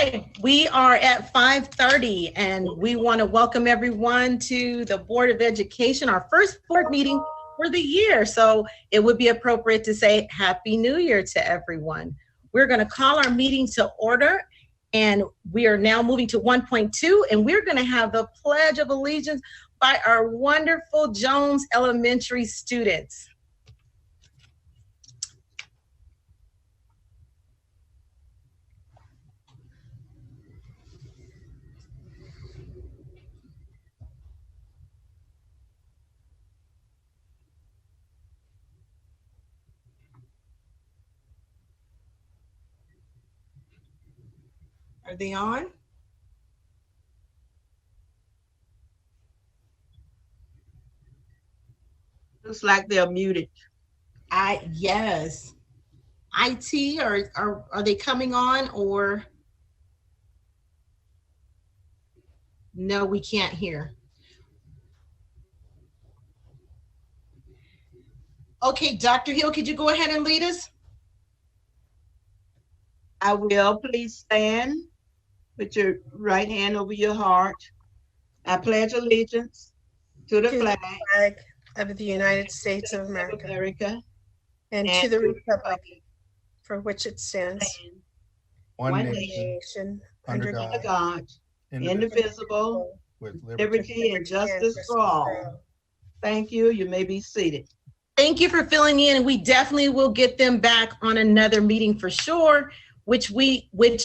right, we are at 5:30 and we want to welcome everyone to the Board of Education, our first board meeting for the year. So it would be appropriate to say Happy New Year to everyone. We're going to call our meeting to order, and we are now moving to 1.2, and we're going to have the Pledge of Allegiance by our wonderful Jones Elementary students. Are they on? Looks like they're muted. Yes. IT, are they coming on, or? No, we can't hear. Okay, Dr. Hill, could you go ahead and lead us? I will. Please stand. Put your right hand over your heart. I pledge allegiance to the flag of the United States of America, and to the republic for which it stands, one nation, under God, indivisible, with liberty and justice for all. Thank you. You may be seated. Thank you for filling in, and we definitely will get them back on another meeting for sure, which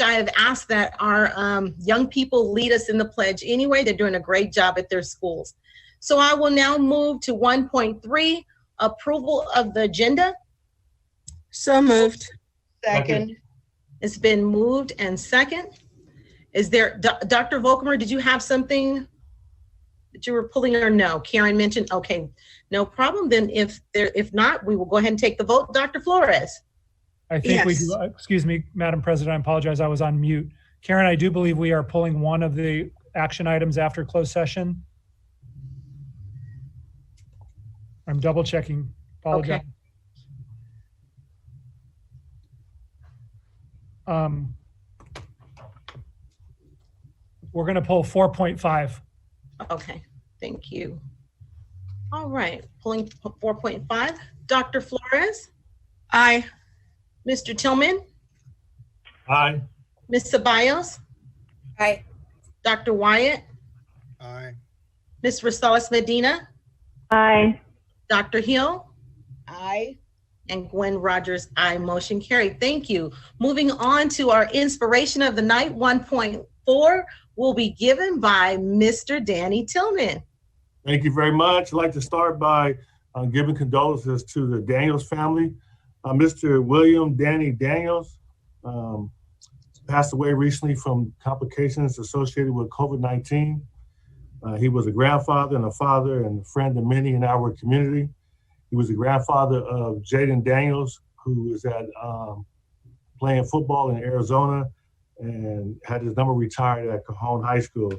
I have asked that our young people lead us in the pledge anyway. They're doing a great job at their schools. So I will now move to 1.3, approval of the agenda. So moved. Second. It's been moved and second. Is there, Dr. Volkemer, did you have something that you were pulling, or no? Karen mentioned, okay, no problem. Then if not, we will go ahead and take the vote. Dr. Flores. I think Yes. we do. Excuse me, Madam President, I apologize. I was on mute. Karen, I do believe we are pulling one of the action items after closed session. I'm double checking. Apologize. Okay. We're going to pull 4.5. Okay, thank you. All right, pulling 4.5. Dr. Flores? Aye. Mr. Tillman? Aye. Ms. Ceballos? Aye. Dr. Wyatt? Aye. Ms. Rosales Medina? Aye. Dr. Hill? Aye. And Gwen Rogers, aye. Motion carried. Thank you. Moving on to our inspiration of the night, 1.4 will be given by Mr. Danny Tillman. Thank you very much. I'd like to start by giving condolences to the Daniels family. Mr. William Danny Daniels passed away recently from complications associated with COVID-19. He was a grandfather and a father and a friend of many in our community. He was the grandfather of Jaden Daniels, who is playing football in Arizona and had his number retired at Cajon High School.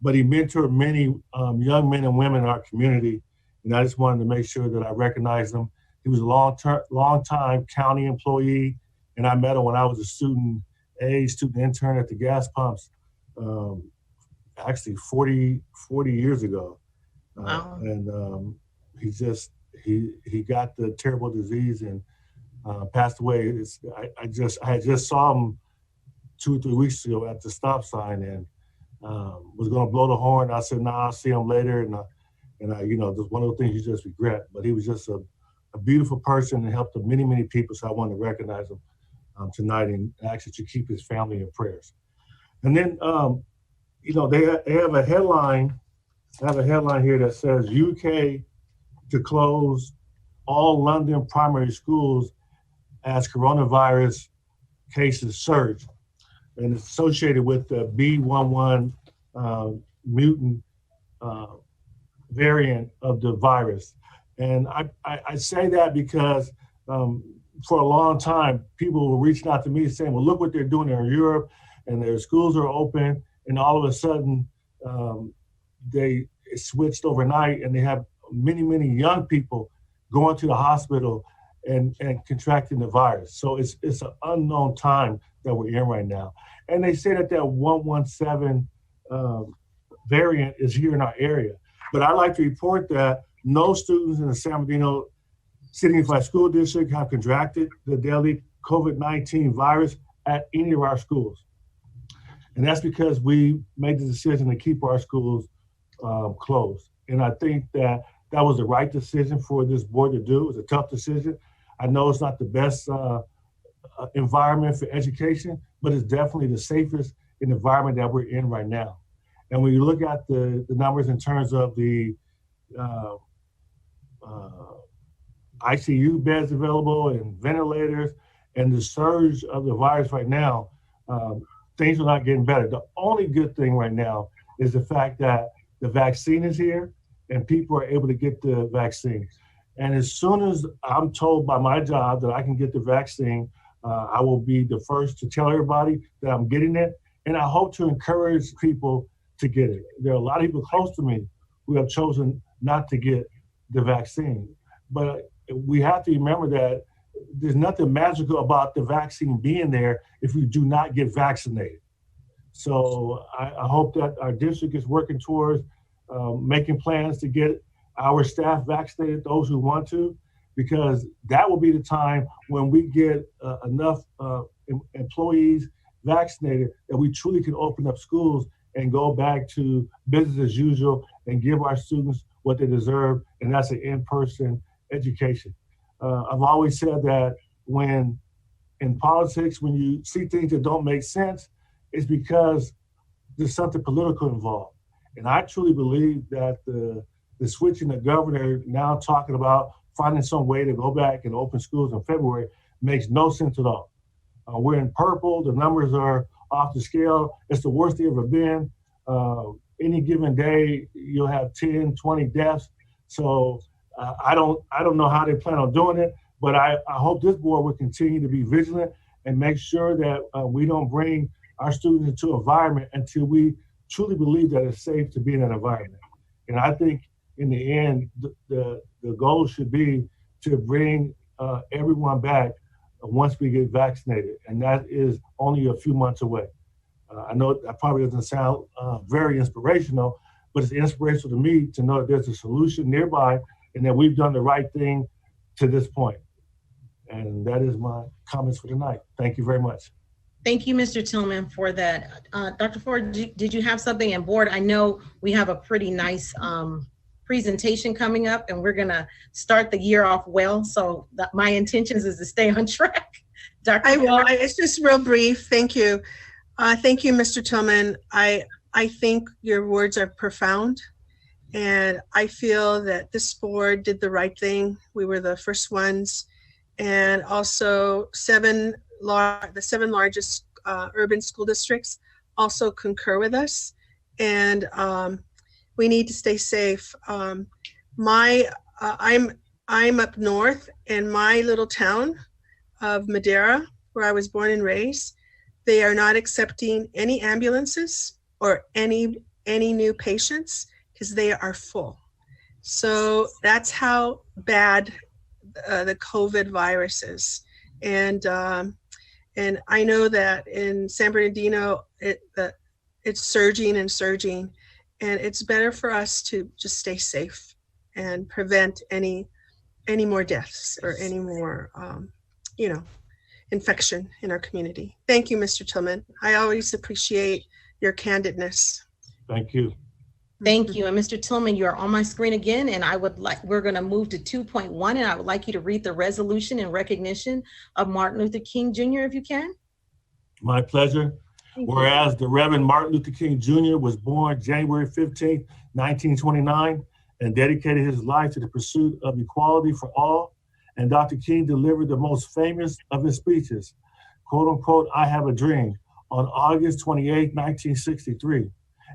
But he mentored many young men and women in our community, and I just wanted to make sure that I recognize him. He was a long-time county employee, and I met him when I was a student intern at the gas pumps, actually 40 years ago. Wow. And he got the terrible disease and passed away. I had just saw him 2 or 3 weeks ago at the stop sign, and was going to blow the horn. I said, "Nah, I'll see him later." And just one of the things you just regret. But he was just a beautiful person and helped many, many people. So I wanted to recognize him tonight and ask that you keep his family in prayers. And then, they have a headline. I have a headline here that says UK to close all London primary schools as coronavirus cases surge. And it's associated with the B11 mutant variant of the virus. And I say that because for a long time, people were reaching out to me saying, well, look what they're doing in Europe, and their schools are open, and all of a sudden they switched overnight, and they have many, many young people going to the hospital and contracting the virus. So it's an unknown time that we're in right now. And they say that that 117 variant is here in our area. But I'd like to report that no students in the San Bernardino City Unified School District have contracted the deadly COVID-19 virus at any of our schools. And that's because we made the decision to keep our schools closed. And I think that that was the right decision for this board to do. It was a tough decision. I know it's not the best environment for education, but it's definitely the safest environment that we're in right now. And when you look at the numbers in terms of the ICU beds available and ventilators and the surge of the virus right now, things are not getting better. The only good thing right now is the fact that the vaccine is here and people are able to get the vaccine. And as soon as I'm told by my job that I can get the vaccine, I will be the first to tell everybody that I'm getting it. And I hope to encourage people to get it. There are a lot of people close to me who have chosen not to get the vaccine. But we have to remember that there's nothing magical about the vaccine being there if you do not get vaccinated. So I hope that our district is working towards making plans to get our staff vaccinated, those who want to, because that will be the time when we get enough employees vaccinated that we truly can open up schools and go back to business as usual and give our students what they deserve, and that's an in-person education. I've always said that when in politics, when you see things that don't make sense, it's because there's something political involved. And I truly believe that the switching the governor now talking about finding some way to go back and open schools in February makes no sense at all. We're in purple, the numbers are off the scale. It's the worst they've ever been. Any given day, you'll have 10, 20 deaths. So I don't know how they plan on doing it, but I hope this board will continue to be vigilant and make sure that we don't bring our students into an environment until we truly believe that it's safe to be in that environment. And I think in the end, the goal should be to bring everyone back once we get vaccinated. And that is only a few months away. I know that probably doesn't sound very inspirational, but it's inspirational to me to know that there's a solution nearby and that we've done the right thing to this point. And that is my comments for tonight. Thank you very much. Thank you, Mr. Tillman, for that. Dr. Ford, did you have something in board? I know we have a pretty nice presentation coming up and we're gonna start the year off well. So my intentions is to stay on track. Dr. I will, it's just real brief. Thank you. Thank you, Mr. Tillman. I think your words are profound. And I feel that this board did the right thing. We were the first ones. And also the seven largest urban school districts also concur with us. And we need to stay safe. I'm up north in my little town of Madera, where I was born and raised. They are not accepting any ambulances or any new patients because they are full. So that's how bad the COVID virus is. And I know that in San Bernardino, it's surging and surging, and it's better for us to just stay safe and prevent any more deaths or any more, infection in our community. Thank you, Mr. Tillman. I always appreciate your candidness. Thank you. Thank you. And Mr. Tillman, you're on my screen again, and we're going to move to 2.1, and I would like you to read the resolution in recognition of Martin Luther King Jr., if you can. My pleasure. Whereas the Reverend Martin Luther King Jr. was born January 15, 1929, and dedicated his life to the pursuit of equality for all. And Dr. King delivered the most famous of his speeches, quote unquote, "I Have a Dream," on August 28, 1963.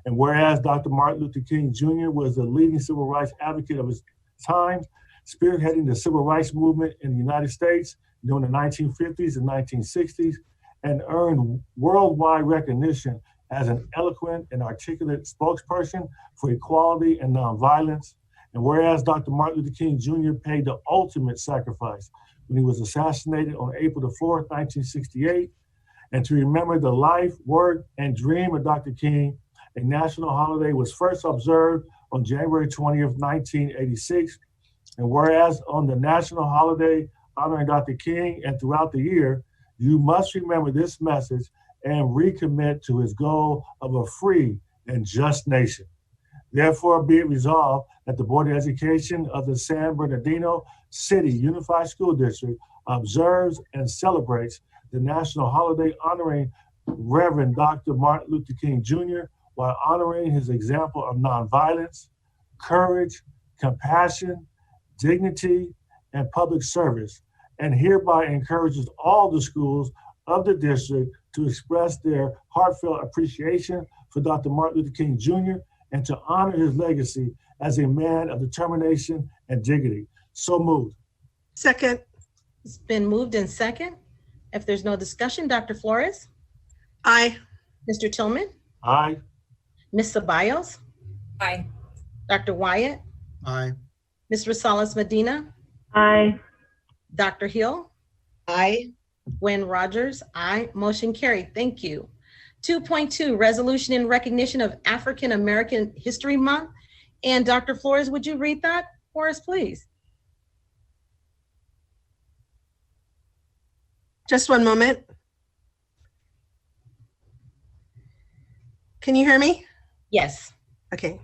And whereas Dr. Martin Luther King Jr. was the leading civil rights advocate of his time, spearheading the civil rights movement in the United States during the 1950s and 1960s, and earned worldwide recognition as an eloquent and articulate spokesperson for equality and nonviolence. And whereas Dr. Martin Luther King Jr. paid the ultimate sacrifice when he was assassinated on April the 4th, 1968, And to remember the life, work, and dream of Dr. King, a national holiday was first observed on January 20th, 1986. And whereas on the national holiday honoring Dr. King and throughout the year, you must remember this message and recommit to his goal of a free and just nation. Therefore, be it resolved that the Board of Education of the San Bernardino City Unified School District observes and celebrates the national holiday honoring Reverend Dr. Martin Luther King Jr. while honoring his example of nonviolence, courage, compassion, dignity, and public service, and hereby encourages all the schools of the district to express their heartfelt appreciation for Dr. Martin Luther King Jr. and to honor his legacy as a man of determination and dignity. So moved. Second. It's been moved in second. If there's no discussion, Dr. Flores? Aye. Mr. Tillman? Aye. Ms. Ceballos? Aye. Dr. Wyatt? Aye. Ms. Rosales Medina? Aye. Dr. Hill? Aye. Gwen Rogers? Aye. Motion carried. Thank you. 2.2, resolution in recognition of African American History Month. And Dr. Flores, would you read that for us, please? Just one moment. Can you hear me? Yes. Okay.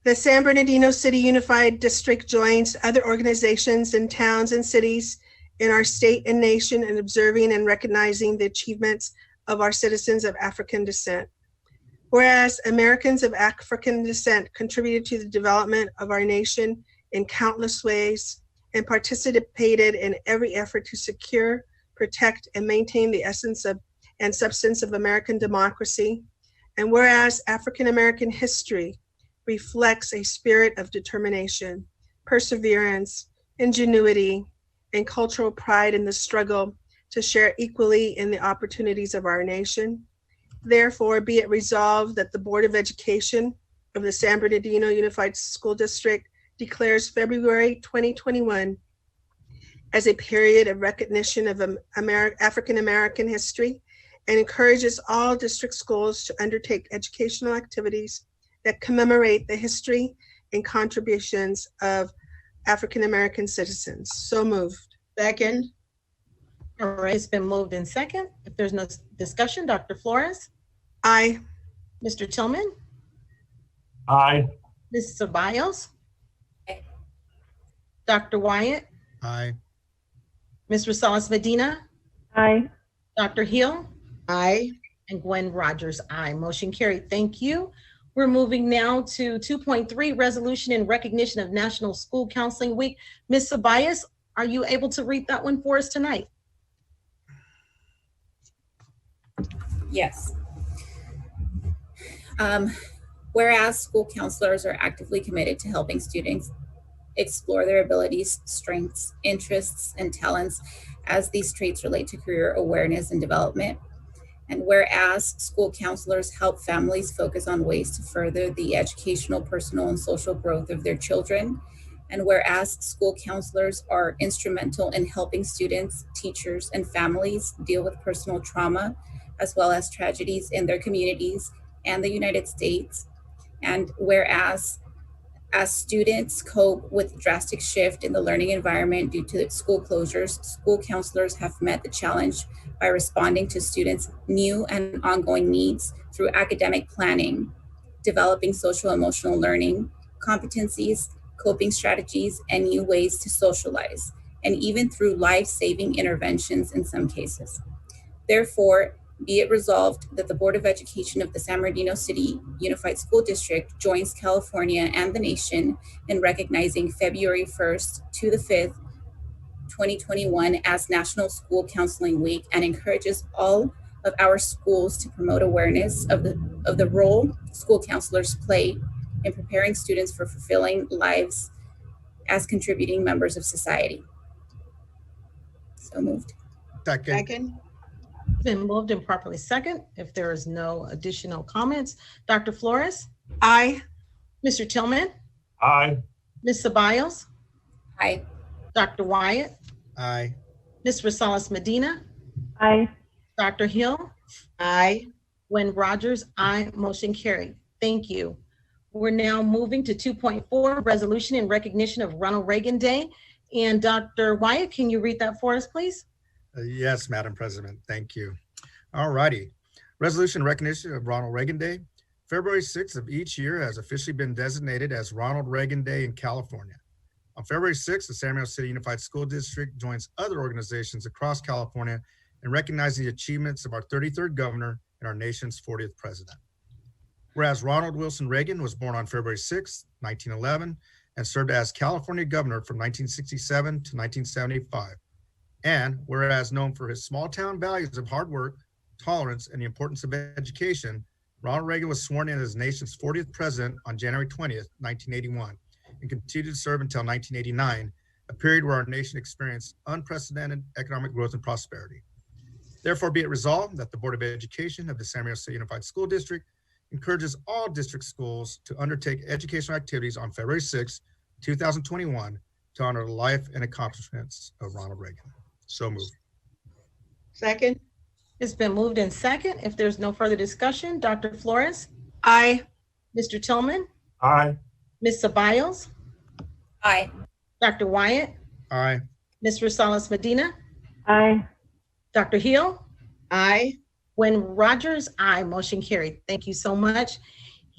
The San Bernardino City Unified District joins other organizations in towns and cities in our state and nation in observing and recognizing the achievements of our citizens of African descent. Whereas Americans of African descent contributed to the development of our nation in countless ways and participated in every effort to secure, protect, and maintain the essence of and substance of American democracy. And whereas African American history reflects a spirit of determination, perseverance, ingenuity, and cultural pride in the struggle to share equally in the opportunities of our nation. Therefore, be it resolved that the Board of Education of the San Bernardino Unified School District declares February 2021 as a period of recognition of African American history and encourages all district schools to undertake educational activities that commemorate the history and contributions of African American citizens. So moved. Second. All right, it's been moved in second. If there's no discussion, Dr. Flores? Aye. Mr. Tillman? Aye. Ms. Ceballos? Aye. Dr. Wyatt? Aye. Ms. Rosales Medina? Aye. Dr. Hill? Aye. And Gwen Rogers, aye. Motion carried. Thank you. We're moving now to 2.3, resolution in recognition of National School Counseling Week. Ms. Ceballos, are you able to read that one for us tonight? Yes. Whereas school counselors are actively committed to helping students explore their abilities, strengths, interests, and talents as these traits relate to career awareness and development. And whereas school counselors help families focus on ways to further the educational, personal, and social growth of their children. And whereas school counselors are instrumental in helping students, teachers, and families deal with personal trauma, as well as tragedies in their communities and the United States. And whereas as students cope with drastic shift in the learning environment due to school closures, school counselors have met the challenge by responding to students' new and ongoing needs through academic planning, developing social emotional learning, competencies, coping strategies, and new ways to socialize, and even through life-saving interventions in some cases. Therefore, be it resolved that the Board of Education of the San Bernardino City Unified School District joins California and the nation in recognizing February 1st to the 5th, 2021 as National School Counseling Week and encourages all of our schools to promote awareness of the role school counselors play in preparing students for fulfilling lives as contributing members of society. So moved. Second. Second. Been moved and properly second. If there is no additional comments, Dr. Flores? Aye. Mr. Tillman? Aye. Ms. Ceballos? Aye. Dr. Wyatt? Aye. Ms. Rosales Medina? Aye. Dr. Hill? Aye. Gwen Rogers, aye. Motion carried. Thank you. We're now moving to 2.4, resolution in recognition of Ronald Reagan Day. And Dr. Wyatt, can you read that for us, please? Yes, Madam President, thank you. All righty. Resolution in recognition of Ronald Reagan Day. February 6th of each year has officially been designated as Ronald Reagan Day in California. On February 6th, the San Marino City Unified School District joins other organizations across California in recognizing the achievements of our 33rd governor and our nation's 40th president. Whereas Ronald Wilson Reagan was born on February 6, 1911, and served as California governor from 1967 to 1975. And whereas known for his small town values of hard work, tolerance, and the importance of education, Ronald Reagan was sworn in as the nation's 40th president on January 20th, 1981, and continued to serve until 1989, a period where our nation experienced unprecedented economic growth and prosperity. Therefore, be it resolved that the Board of Education of the San Marino City Unified School District encourages all district schools to undertake educational activities on February 6, 2021, to honor the life and accomplishments of Ronald Reagan. So moved. Second. It's been moved in second. If there's no further discussion, Dr. Flores? Aye. Mr. Tillman? Aye. Ms. Ceballos? Aye. Dr. Wyatt? Aye. Ms. Rosales Medina? Aye. Dr. Hill? Aye. Gwen Rogers, aye. Motion carried. Thank you so much.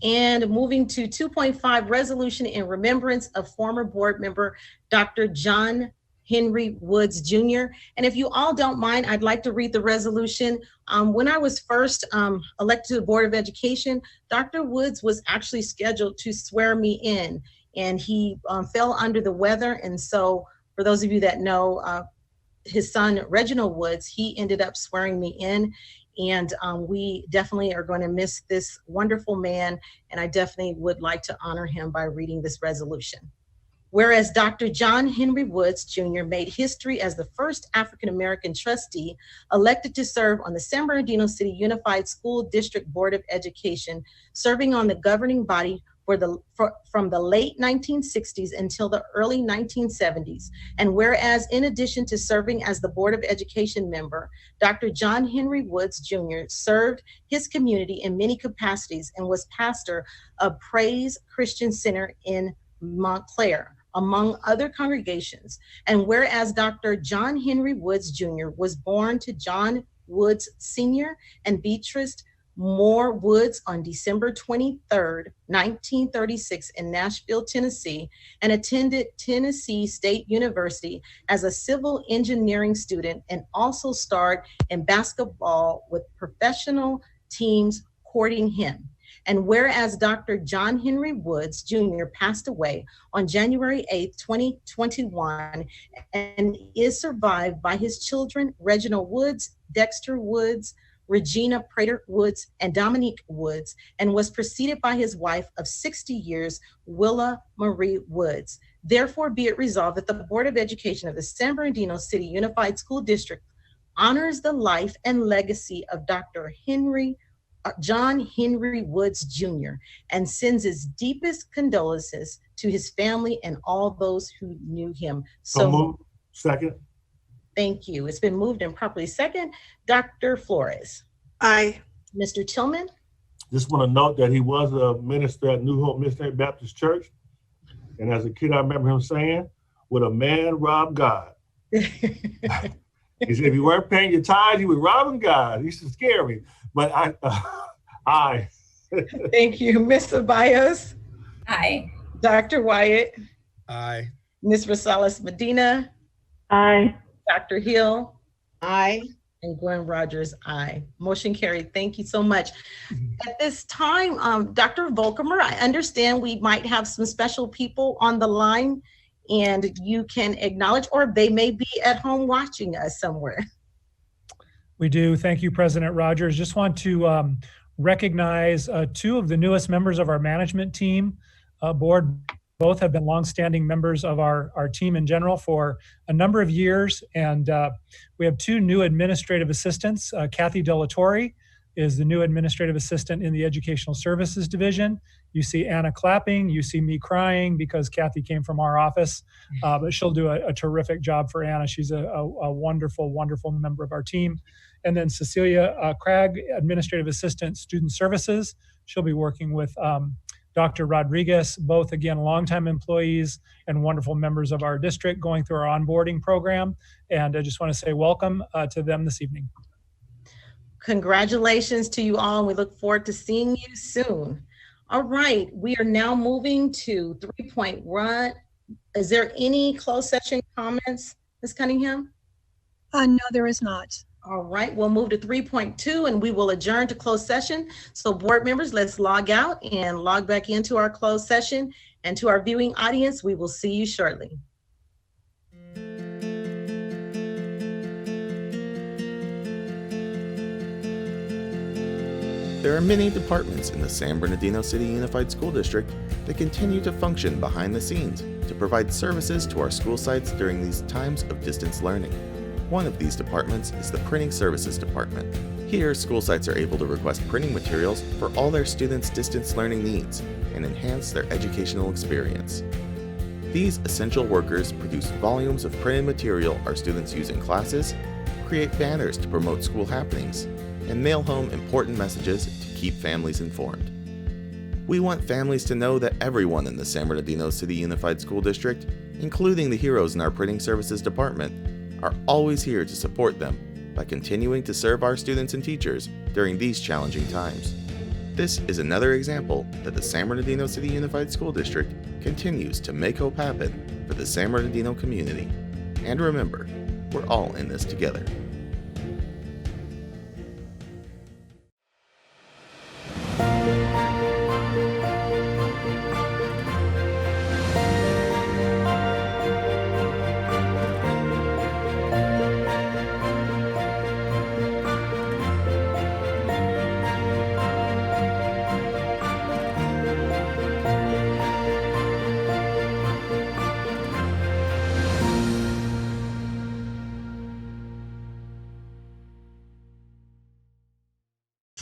And moving to 2.5, resolution in remembrance of former board member Dr. John Henry Woods Jr. And if you all don't mind, I'd like to read the resolution. When I was first elected to the Board of Education, Dr. Woods was actually scheduled to swear me in, and he fell under the weather. And so for those of you that know, his son, Reginald Woods, he ended up swearing me in. And we definitely are going to miss this wonderful man. And I definitely would like to honor him by reading this resolution. Whereas Dr. John Henry Woods Jr. made history as the first African-American trustee elected to serve on the San Bernardino City Unified School District Board of Education, serving on the governing body from the late 1960s until the early 1970s. And whereas in addition to serving as the Board of Education member, Dr. John Henry Woods Jr. served his community in many capacities and was pastor of Praise Christian Center in Montclair, among other congregations. And whereas Dr. John Henry Woods Jr. was born to John Woods Sr. and Beatrice Moore Woods on December 23rd, 1936 in Nashville, Tennessee, and attended Tennessee State University as a civil engineering student, and also starred in basketball with professional teams courting him. And whereas Dr. John Henry Woods Jr. passed away on January 8th, 2021, and is survived by his children, Reginald Woods, Dexter Woods, Regina Prater Woods, and Dominique Woods, and was preceded by his wife of 60 years, Willa Marie Woods. Therefore, be it resolved that the Board of Education of the San Bernardino City Unified School District honors the life and legacy of Dr. John Henry Woods Jr. and sends his deepest condolences to his family and all those who knew him. So moved. Second. Thank you. It's been moved and properly second. Dr. Flores. Aye. Mr. Tillman. Just want to note that he was a minister at New Hope Missionary Baptist Church. And as a kid, I remember him saying, "Would a man rob God?" He said, if you weren't paying your tithes, you were robbing God. He used to scare me. But aye. Thank you. Ms. Ceballos. Aye. Dr. Wyatt. Aye. Ms. Rosales Medina. Aye. Dr. Hill. Aye. And Gwen Rogers, aye. Motion carried. Thank you so much. At this time, Dr. Volkemer, I understand we might have some special people on the line, and you can acknowledge, or they may be at home watching us somewhere. We do. Thank you, President Rogers. Just want to recognize two of the newest members of our management team board. Both have been longstanding members of our team in general for a number of years. And we have two new administrative assistants, Kathy Delatorre, is the new administrative assistant in the Educational Services Division. You see Anna clapping, you see me crying because Kathy came from our office, but she'll do a terrific job for Anna. She's a wonderful, wonderful member of our team. And then Cecilia Craig, administrative assistant, student services. She'll be working with Dr. Rodriguez, both again, longtime employees and wonderful members of our district going through our onboarding program. And I just want to say welcome to them this evening. Congratulations to you all. We look forward to seeing you soon. All right, we are now moving to 3.1. Is there any closed session comments, Ms. Cunningham? No, there is not. All right, we'll move to 3.2 and we will adjourn to closed session. So board members, let's log out and log back into our closed session. And to our viewing audience, we will see you shortly. There are many departments in the San Bernardino City Unified School District that continue to function behind the scenes to provide services to our school sites during these times of distance learning. One of these departments is the Printing Services Department. Here, school sites are able to request printing materials for all their students' distance learning needs and enhance their educational experience. These essential workers produce volumes of printed material our students use in classes, create banners to promote school happenings, and mail home important messages to keep families informed. We want families to know that everyone in the San Bernardino City Unified School District, including the heroes in our Printing Services Department, are always here to support them by continuing to serve our students and teachers during these challenging times. This is another example that the San Bernardino City Unified School District continues to make hope happen for the San Bernardino community. And remember, we're all in this together.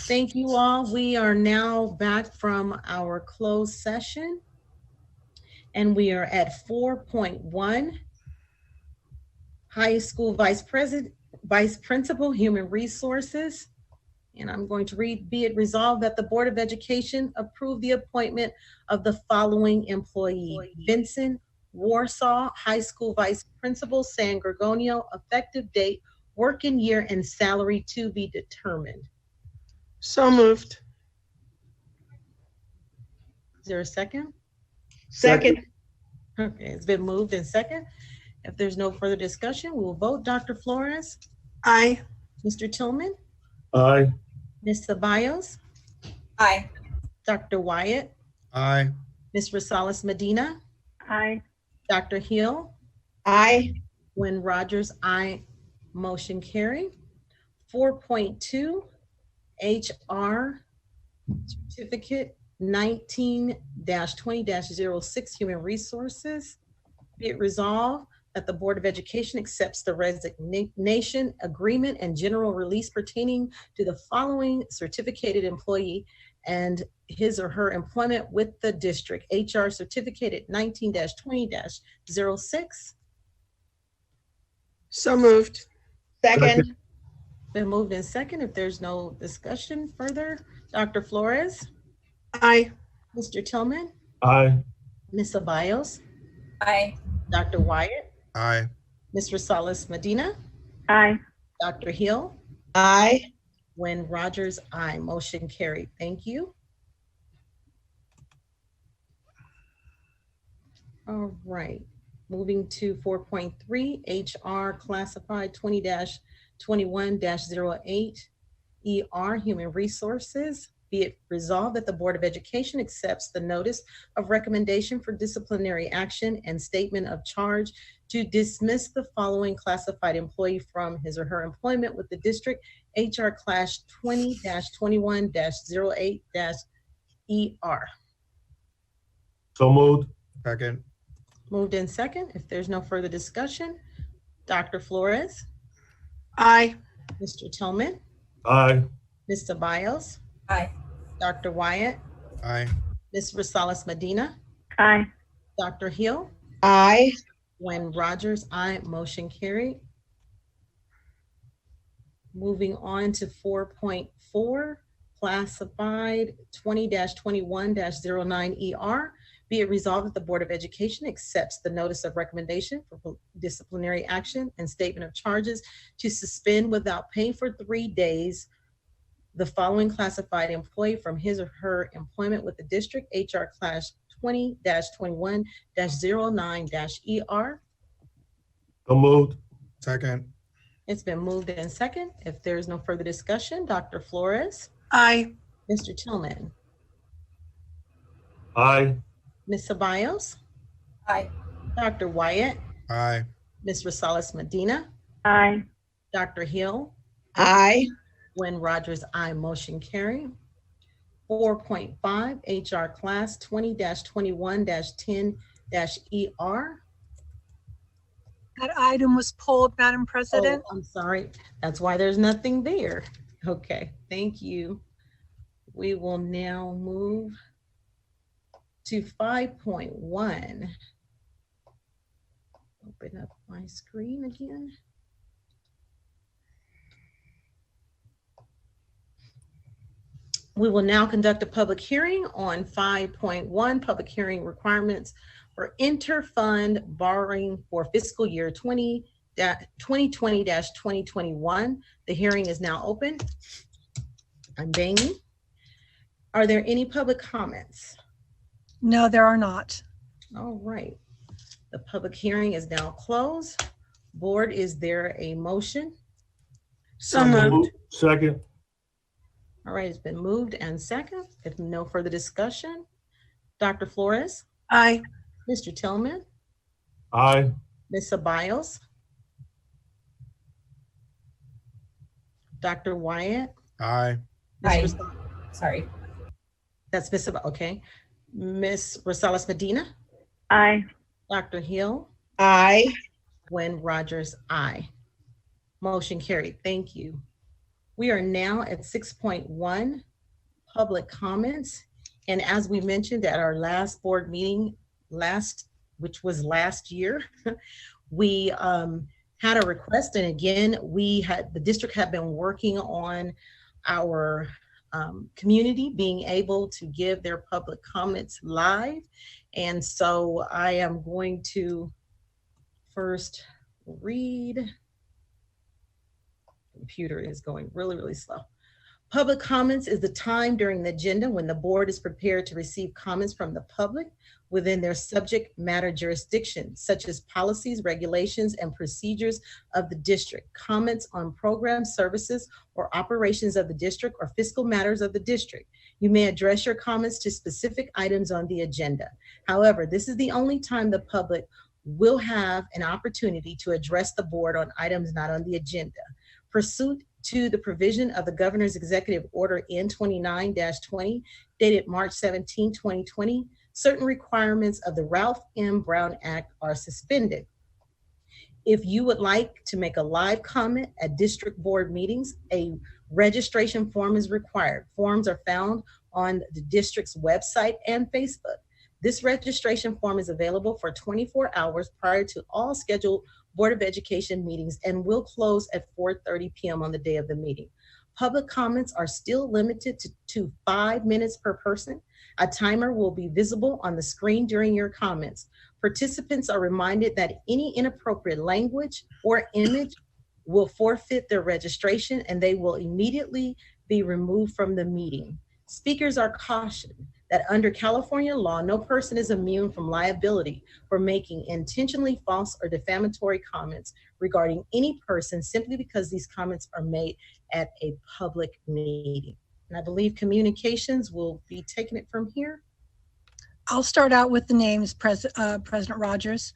Thank you all. We are now back from our closed session and we are at 4.1, High School Vice Principal, Human Resources. And I'm going to read, be it resolved that the Board of Education approve the appointment of the following employee. Vincent Warsaw, High School Vice Principal, San Gorgonio, effective date, working year, and salary to be determined. So moved. Is there a second? Second. Okay, it's been moved and second. If there's no further discussion, we will vote. Dr. Flores? Aye. Mr. Tillman? Aye. Ms. Ceballos? Aye. Dr. Wyatt? Aye. Ms. Rosales Medina? Aye. Dr. Hill? Aye. Gwen Rogers, aye. Motion carried. 4.2, HR Certificate 19-20-06, Human Resources. Be it resolved that the Board of Education accepts the resignation agreement and general release pertaining to the following certificated employee and his or her employment with the district. HR Certificate 19-20-06. So moved. Second. Been moved in second. If there's no discussion further, Dr. Flores? Aye. Mr. Tillman? Aye. Ms. Ceballos? Aye. Dr. Wyatt? Aye. Ms. Rosales Medina? Aye. Dr. Hill? Aye. Gwen Rogers, aye. Motion carried. Thank you. All right. Moving to 4.3, HR Classified 20-21-08, ER Human Resources. Be it resolved that the Board of Education accepts the notice of recommendation for disciplinary action and statement of charge to dismiss the following classified employee from his or her employment with the district, HR Class 20-21-08-ER. So moved. Second. Moved in second. If there's no further discussion, Dr. Flores, Aye. Mr. Tillman, Aye. Ms. Ceballos, Aye. Dr. Wyatt, Aye. Ms. Rosales Medina, Aye. Dr. Hill, Aye. Gwen Rogers, aye. Motion carried. Moving on to 4.4, classified 20-21-09 Be it resolved that the Board of Education accepts the notice of recommendation for disciplinary action and statement of charges to suspend without pay for 3 days the following classified employee from his or her employment with the district, HR class 20-21-09-ER. So moved. Second. It's been moved in second. If there is no further discussion, Dr. Flores, Aye. Mr. Tillman, Aye. Ms. Ceballos, Aye. Dr. Wyatt, Aye. Ms. Rosales Medina, Aye. Dr. Hill, Aye. Gwen Rogers, aye. Motion carried. 4.5, HR class 20-21-10-ER. That item was pulled, Madam Oh, President. I'm sorry. That's why there's nothing there. Okay, thank you. We will now move to 5.1. Open up my screen again. We will now conduct a public hearing on 5.1, public hearing requirements for inter-fund borrowing for fiscal year 2020-2021. The hearing is now open. I'm banging. Are there any public comments? No, there are not. All right. The public hearing is now closed. Board, is there a motion? So moved. Second. All right, it's been moved and second. If no further discussion, Dr. Flores, Aye. Mr. Tillman, Aye. Ms. Ceballos, Dr. Wyatt. Aye. Aye. Ms. Ros- Sorry. That's Ms. Okay. Ms. Rosales Medina, Aye. Dr. Hill, Aye. Gwen Rogers, aye. Motion carried. Thank you. We are now at 6.1, public comments. And as we mentioned at our last board meeting, which was last year, we had a request. And again, the district had been working on our community being able to give their public comments live. And so I am going to first read. Computer is going really, really slow. Public comments is the time during the agenda when the board is prepared to receive comments from the public within their subject matter jurisdiction, such as policies, regulations, and procedures of the district, comments on programs, services, or operations of the district, or fiscal matters of the district. You may address your comments to specific items on the agenda. However, this is the only time the public will have an opportunity to address the board on items not on the agenda. Pursuant to the provision of the Governor's Executive Order N29-20, dated March 17, 2020, certain requirements of the Ralph M. Brown Act are suspended. If you would like to make a live comment at district board meetings, a registration form is required. Forms are found on the district's website and Facebook. This registration form is available for 24 hours prior to all scheduled Board of Education meetings and will close at 4:30 p.m. on the day of the meeting. Public comments are still limited to 5 minutes per person. A timer will be visible on the screen during your comments. Participants are reminded that any inappropriate language or image will forfeit their registration and they will immediately be removed from the meeting. Speakers are cautioned that under California law, no person is immune from liability for making intentionally false or defamatory comments regarding any person simply because these comments are made at a public meeting. And I believe communications will be taking it from here. I'll start out with the names, President Rogers.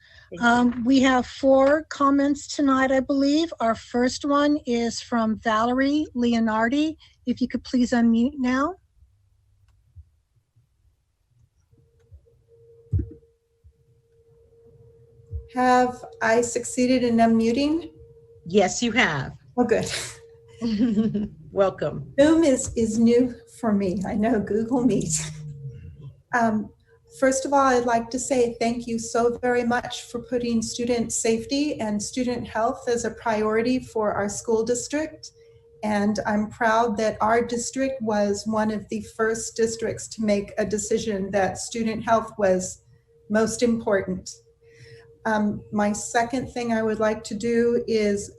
We have 4 comments tonight, I believe. Our first one is from Valerie Leonardi. If you could please unmute now. Have I succeeded in unmuting? Yes, you have. Oh, good. Welcome. Zoom is new for me. I know Google Meet. First of all, I'd like to say thank you so very much for putting student safety and student health as a priority for our school district. And I'm proud that our district was one of the first districts to make a decision that student health was most important. My second thing I would like to do is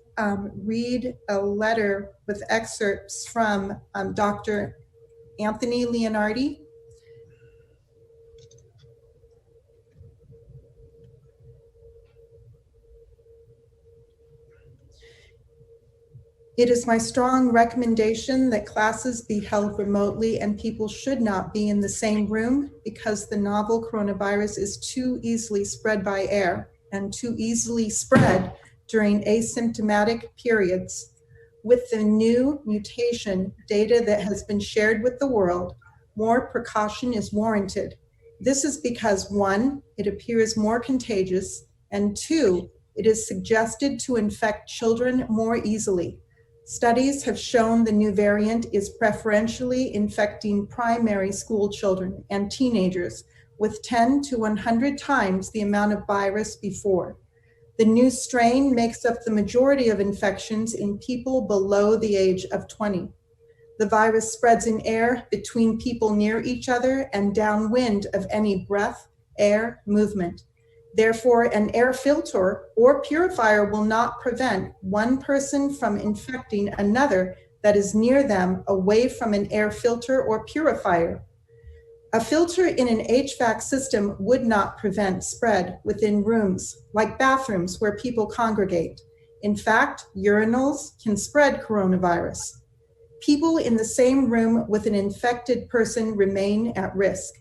read a letter with excerpts from Dr. Anthony Leonardi. It is my strong recommendation that classes be held remotely and people should not be in the same room because the novel coronavirus is too easily spread by air and too easily spread during asymptomatic periods. With the new mutation data that has been shared with the world, more precaution is warranted. This is because 1, it appears more contagious, and 2, it is suggested to infect children more easily. Studies have shown the new variant is preferentially infecting primary school children and teenagers with 10 to 100 times the amount of virus before. The new strain makes up the majority of infections in people below the age of 20. The virus spreads in air between people near each other and downwind of any breath, air, movement. Therefore, an air filter or purifier will not prevent one person from infecting another that is near them away from an air filter or purifier. A filter in an HVAC system would not prevent spread within rooms, like bathrooms where people congregate. In fact, urinals can spread coronavirus. People in the same room with an infected person remain at risk.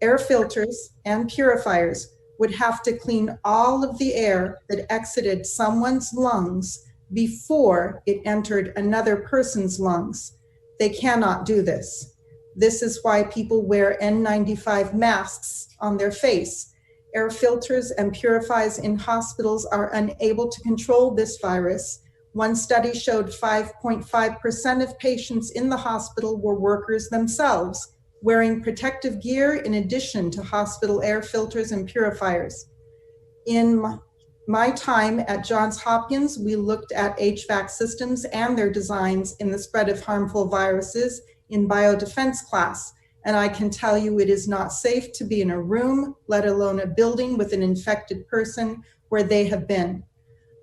Air filters and purifiers would have to clean all of the air that exited someone's lungs before it entered another person's lungs. They cannot do this. This is why people wear N95 masks on their face. Air filters and purifiers in hospitals are unable to control this virus. One study showed 5.5% of patients in the hospital were workers themselves, wearing protective gear in addition to hospital air filters and purifiers. In my time at Johns Hopkins, we looked at HVAC systems and their designs in the spread of harmful viruses in biodefense class. And I can tell you it is not safe to be in a room, let alone a building with an infected person where they have been.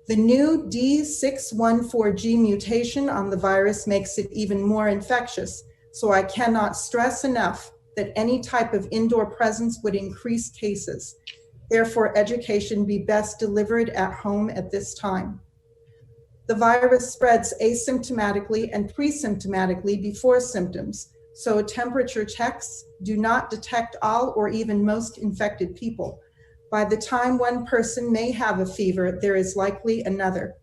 The new D614G mutation on the virus makes it even more infectious. So I cannot stress enough that any type of indoor presence would increase cases. Therefore, education be best delivered at home at this time. The virus spreads asymptomatically and pre-symptomatically before symptoms, so temperature checks do not detect all or even most infected people. By the time one person may have a fever, there is likely another.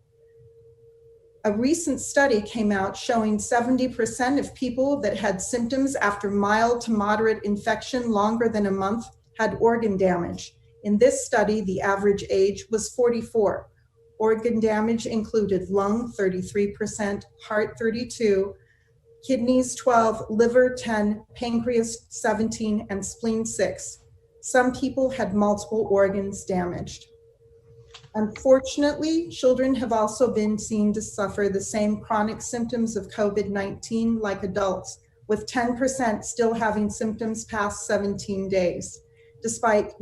A recent study came out showing 70% of people that had symptoms after mild to moderate infection longer than a month had organ damage. In this study, the average age was 44. Organ damage included lung 33%, heart 32%, kidneys 12%, liver 10%, pancreas 17%, and spleen 6%. Some people had multiple organs damaged. Unfortunately, children have also been seen to suffer the same chronic symptoms of COVID-19 like adults, with 10% still having symptoms past 17 days. Despite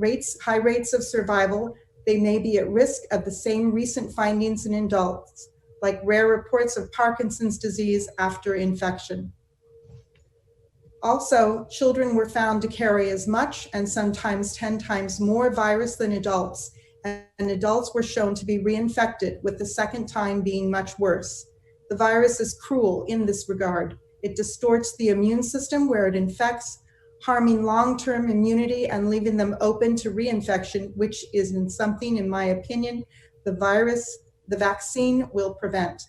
high rates of survival, they may be at risk of the same recent findings in adults, like rare reports of Parkinson's disease after infection. Also, children were found to carry as much and sometimes 10 times more virus than adults, and adults were shown to be reinfected, with the second time being much worse. The virus is cruel in this regard. It distorts the immune system where it infects, harming long-term immunity and leaving them open to reinfection, which is something, in my opinion, the vaccine will prevent.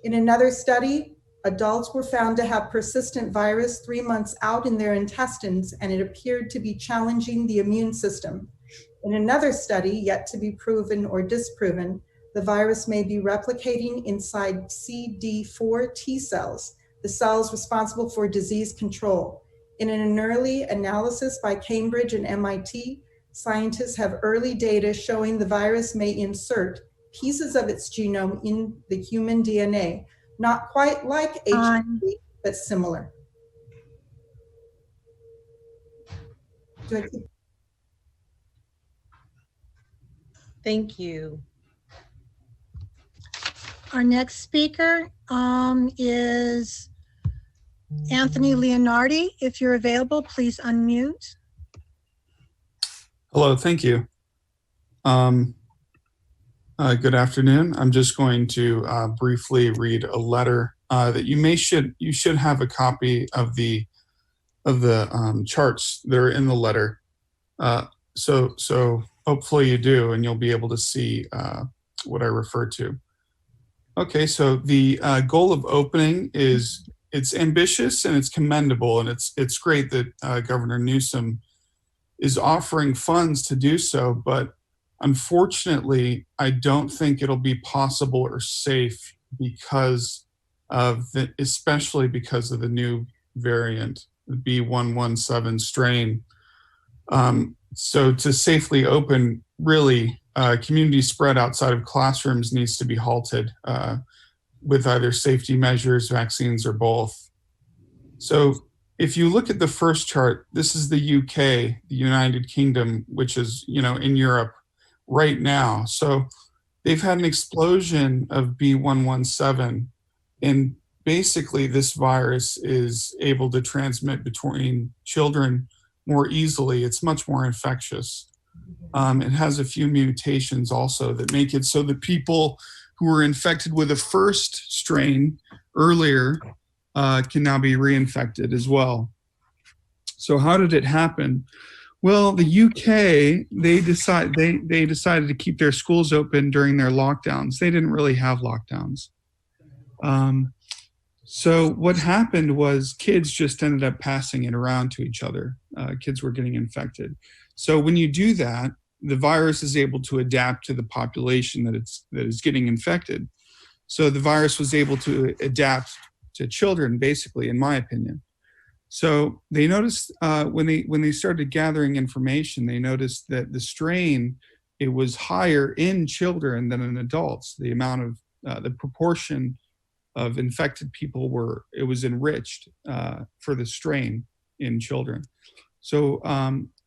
In another study, adults were found to have persistent virus 3 months out in their intestines, and it appeared to be challenging the immune system. In another study, yet to be proven or disproven, the virus may be replicating inside CD4 T cells, the cells responsible for disease control. In an early analysis by Cambridge and MIT, scientists have early data showing the virus may insert pieces of its genome in the human DNA, not quite like HIV, but similar. Thank you. Our next speaker is Anthony Leonardi. If you're available, please unmute. Hello, thank you. Good afternoon. I'm just going to briefly read a letter that you should have a copy of the charts that are in the letter. So hopefully you do, and you'll be able to see what I refer to. Okay, so the goal of opening is, it's ambitious and it's commendable, and it's great that Governor Newsom is offering funds to do so, but unfortunately, I don't think it'll be possible or safe because of especially because of the new variant, the B117 strain. So to safely open, really, community spread outside of classrooms needs to be halted with either safety measures, vaccines, or both. So if you look at the first chart, this is the UK, the United Kingdom, which is, in Europe right now. So they've had an explosion of B117, and basically this virus is able to transmit between children more easily. It's much more infectious. It has a few mutations also that make it so that people who were infected with the first strain earlier can now be reinfected as well. So how did it happen? Well, the UK, they decided to keep their schools open during their lockdowns. They didn't really have lockdowns. So what happened was kids just ended up passing it around to each other. Kids were getting infected. So when you do that, the virus is able to adapt to the population that is getting infected. So the virus was able to adapt to children, basically, in my opinion. So they noticed when they started gathering information, they noticed that the strain, it was higher in children than in adults. The amount of the proportion of infected people it was enriched for the strain in children. So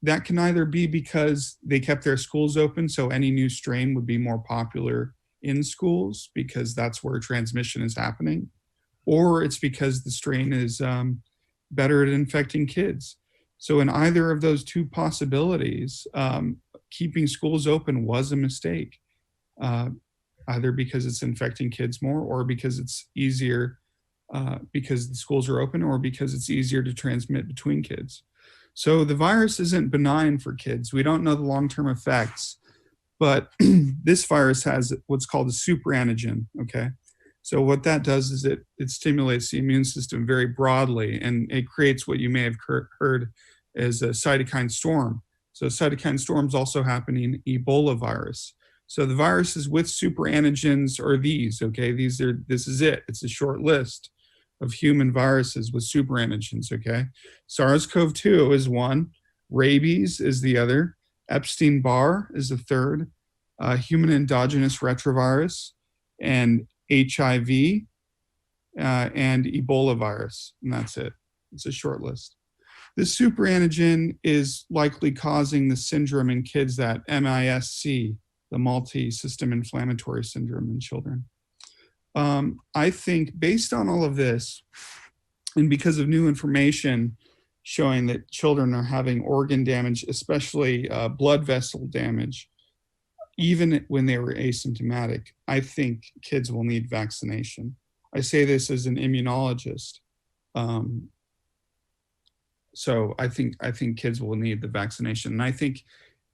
that can either be because they kept their schools open, so any new strain would be more popular in schools because that's where transmission is happening, or it's because the strain is better at infecting kids. So in either of those two possibilities, keeping schools open was a mistake, either because it's infecting kids more, or because it's easier because the schools are open, or because it's easier to transmit between kids. So the virus isn't benign for kids. We don't know the long-term effects, but this virus has what's called a superantigen, okay? So what that does is it stimulates the immune system very broadly, and it creates what you may have heard as a cytokine storm. So cytokine storms also happen in Ebola virus. So the viruses with superantigens are these, okay? This is it. It's a short list of human viruses with superantigens, okay? SARS-CoV-2 is one, rabies is the other, Epstein-Barr is the third, human endogenous retrovirus, and HIV, and Ebola virus, and that's it. It's a short list. This superantigen is likely causing the syndrome in kids, that MIS-C, the multi-system inflammatory syndrome in children. I think based on all of this, and because of new information showing that children are having organ damage, especially blood vessel damage, even when they were asymptomatic, I think kids will need vaccination. I say this as an immunologist. So I think kids will need the vaccination. And I think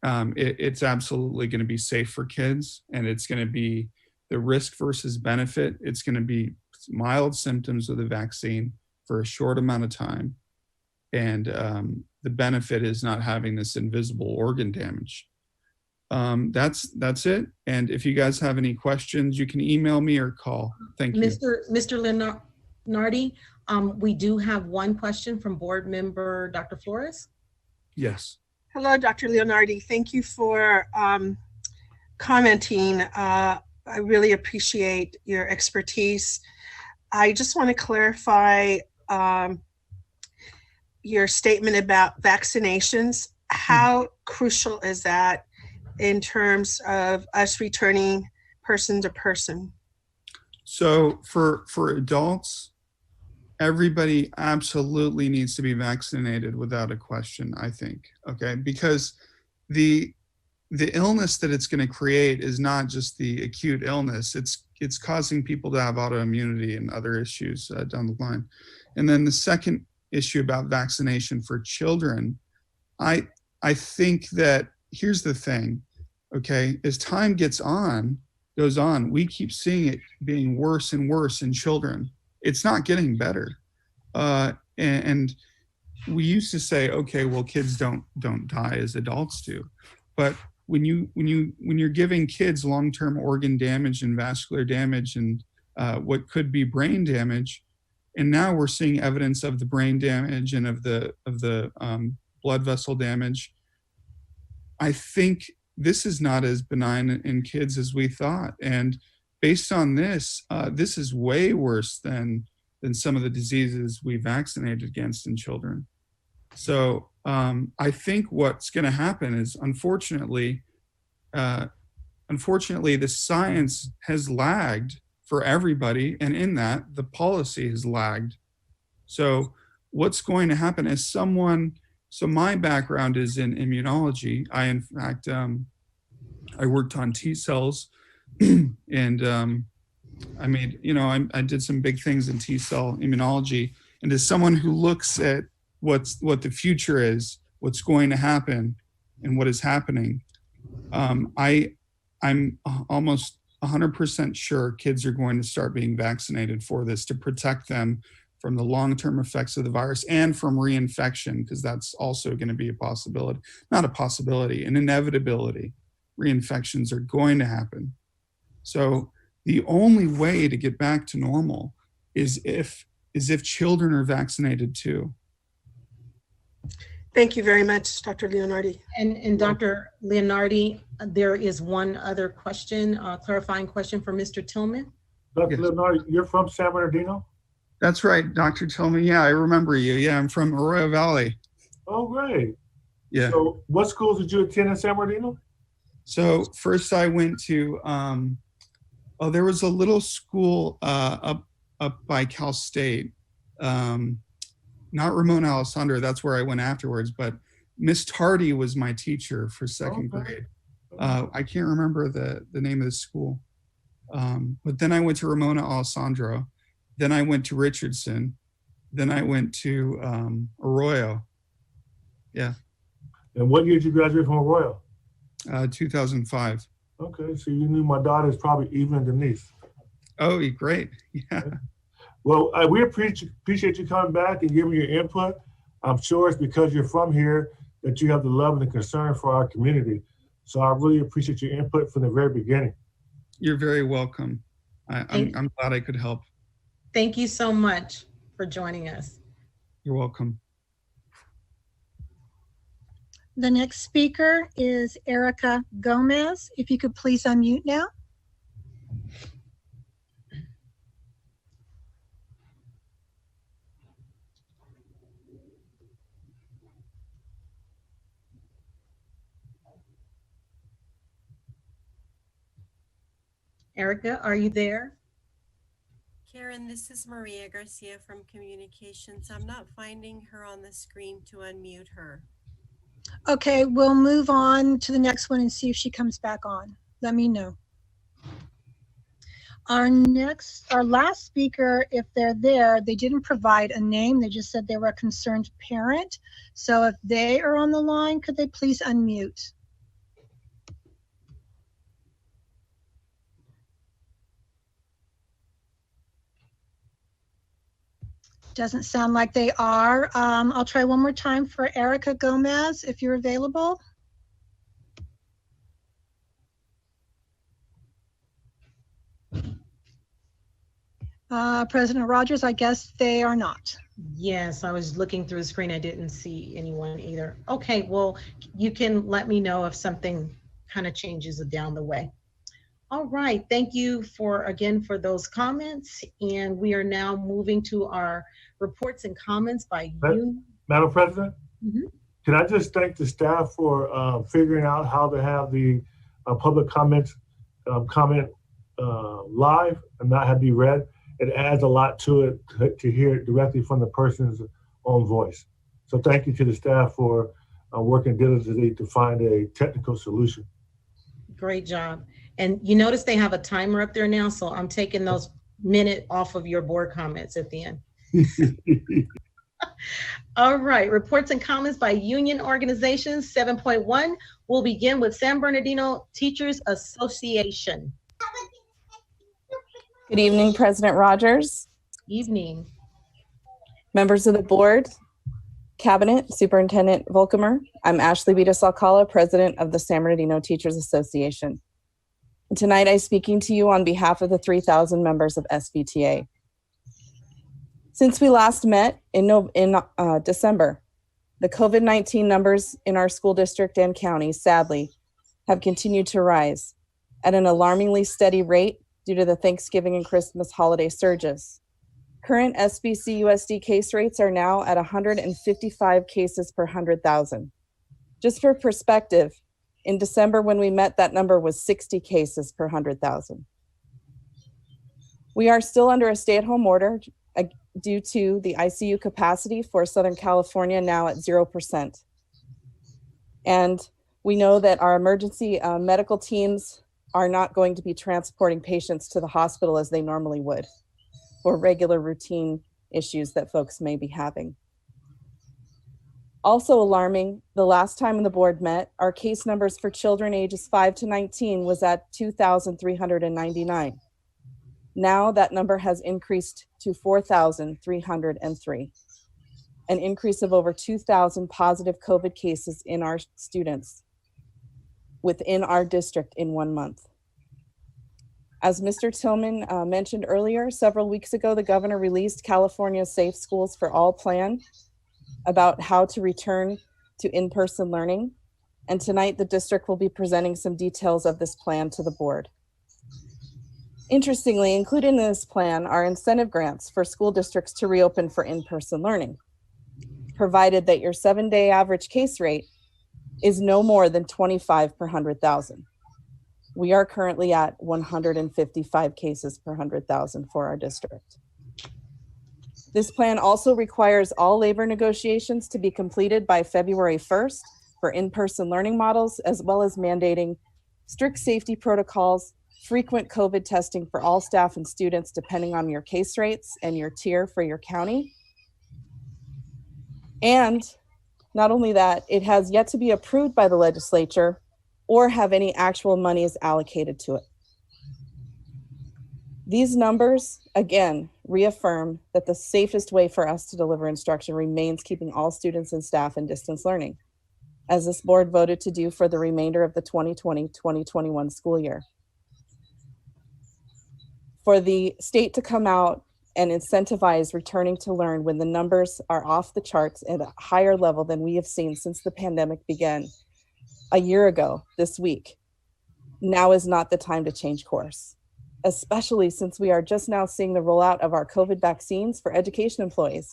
it's absolutely going to be safe for kids, and it's going to be the risk versus benefit. It's going to be mild symptoms of the vaccine for a short amount of time. And the benefit is not having this invisible organ damage. That's it. And if you guys have any questions, you can email me or call. Thank you. Mr. Nardi. We do have one question from board member Dr. Flores. Yes. Hello, Dr. Leonardi. Thank you for commenting. I really appreciate your expertise. I just want to clarify your statement about vaccinations. How crucial is that in terms of us returning person to person? So for adults, everybody absolutely needs to be vaccinated without a question, I think, okay? Because the illness that it's going to create is not just the acute illness, it's causing people to have autoimmunity and other issues down the line. And then the second issue about vaccination for children, I think that here's the thing, okay? As time goes on, we keep seeing it being worse and worse in children. It's not getting better. And we used to say, okay, well, kids don't die as adults do. But when you're giving kids long-term organ damage and vascular damage and what could be brain damage, and now we're seeing evidence of the brain damage and of the blood vessel damage, I think this is not as benign in kids as we thought. And based on this, this is way worse than some of the diseases we vaccinated against in children. So I think what's going to happen is, unfortunately, the science has lagged for everybody, and in that, the policy has lagged. So what's going to happen is so my background is in immunology. In fact, I worked on T cells and I did some big things in T cell immunology. And as someone who looks at what the future is, what's going to happen and what is happening, I'm almost 100% sure kids are going to start being vaccinated for this to protect them from the long-term effects of the virus and from reinfection, because that's also going to be a possibility, not a possibility, an inevitability. Reinfections are going to happen. So the only way to get back to normal is if children are vaccinated too. Thank you very much, Dr. Leonardi. And Dr. Leonardi, there is one other question, clarifying question for Mr. Tillman. Dr. Leonardi, you're from San Bernardino? That's right, Dr. Tillman. Yeah, I remember you. Yeah, I'm from Arroyo Valley. Oh, great. Yeah. So what schools did you attend in San Bernardino? So first I went to, there was a little school up by Cal State. Not Ramon Alessandro, that's where I went afterwards, but Miss Tardy was my teacher for second grade. I can't remember the name of the school. But then I went to Ramona Alessandro. Then I went to Richardson. Then I went to Arroyo. Yeah. And what year did you graduate from Arroyo? 2005. Okay, so you knew my daughter's probably Evelyn Denise. Oh, great. Yeah. Well, we appreciate you coming back and giving your input. I'm sure it's because you're from here that you have the love and the concern for our community. So I really appreciate your input from the very beginning. You're very welcome. I'm glad I could help. Thank you so much for joining us. You're welcome. The next speaker is Erica Gomez. If you could please unmute now. Erica, are you there? Karen, this is Maria Garcia from Communications. I'm not finding her on the screen to unmute her. Okay, we'll move on to the next one and see if she comes back on. Let me know. Our last speaker, if they're there, they didn't provide a name. They just said they were a concerned parent. So if they are on the line, could they please unmute? Doesn't sound like they are. I'll try one more time for Erica Gomez, if you're available. President Rogers, I guess they are not. Yes, I was looking through the screen. I didn't see anyone either. Okay, well, you can let me know if something kind of changes down the way. All right, thank you again for those comments. And we are now moving to our reports and comments by you. Madam President, Mhm. can I just thank the staff for figuring out how to have the public comment live and not have to be read. It adds a lot to it to hear it directly from the person's own voice. So thank you to the staff for working diligently to find a technical solution. Great job. And you notice they have a timer up there now, so I'm taking those minute off of your board comments at the end. All right, reports and comments by union organizations. 7.1, we'll begin with San Bernardino Teachers Association. Good evening, President Rogers. Evening. Members of the board, Cabinet, Superintendent Volkemer. I'm Ashley Vitas-Alcala, President of the San Bernardino Teachers Association. And tonight I'm speaking to you on behalf of the 3,000 members of SBTA. Since we last met in December, the COVID-19 numbers in our school district and county, sadly, have continued to rise at an alarmingly steady rate due to the Thanksgiving and Christmas holiday surges. Current SBC USD case rates are now at 155 cases per 100,000. Just for perspective, in December when we met, that number was 60 cases per 100,000. We are still under a stay-at-home order due to the ICU capacity for Southern California now at 0%. And we know that our emergency medical teams are not going to be transporting patients to the hospital as they normally would for regular routine issues that folks may be having. Also alarming, the last time the board met, our case numbers for children ages 5 to 19 was at 2,399. Now that number has increased to 4,303, an increase of over 2,000 positive COVID cases in our students within our district in 1 month. As Mr. Tillman mentioned earlier, several weeks ago, the governor released California's Safe Schools for All plan about how to return to in-person learning. And tonight, the district will be presenting some details of this plan to the board. Interestingly, included in this plan are incentive grants for school districts to reopen for in-person learning, provided that your 7-day average case rate is no more than 25 per 100,000. We are currently at 155 cases per 100,000 for our district. This plan also requires all labor negotiations to be completed by February 1st for in-person learning models, as well as mandating strict safety protocols, frequent COVID testing for all staff and students, depending on your case rates and your tier for your county. And not only that, it has yet to be approved by the legislature or have any actual monies allocated to it. These numbers, again, reaffirm that the safest way for us to deliver instruction remains keeping all students and staff in distance learning, as this board voted to do for the remainder of the 2020-2021 school year. For the state to come out and incentivize returning to learn when the numbers are off the charts at a higher level than we have seen since the pandemic began a year ago this week, now is not the time to change course, especially since we are just now seeing the rollout of our COVID vaccines for education employees.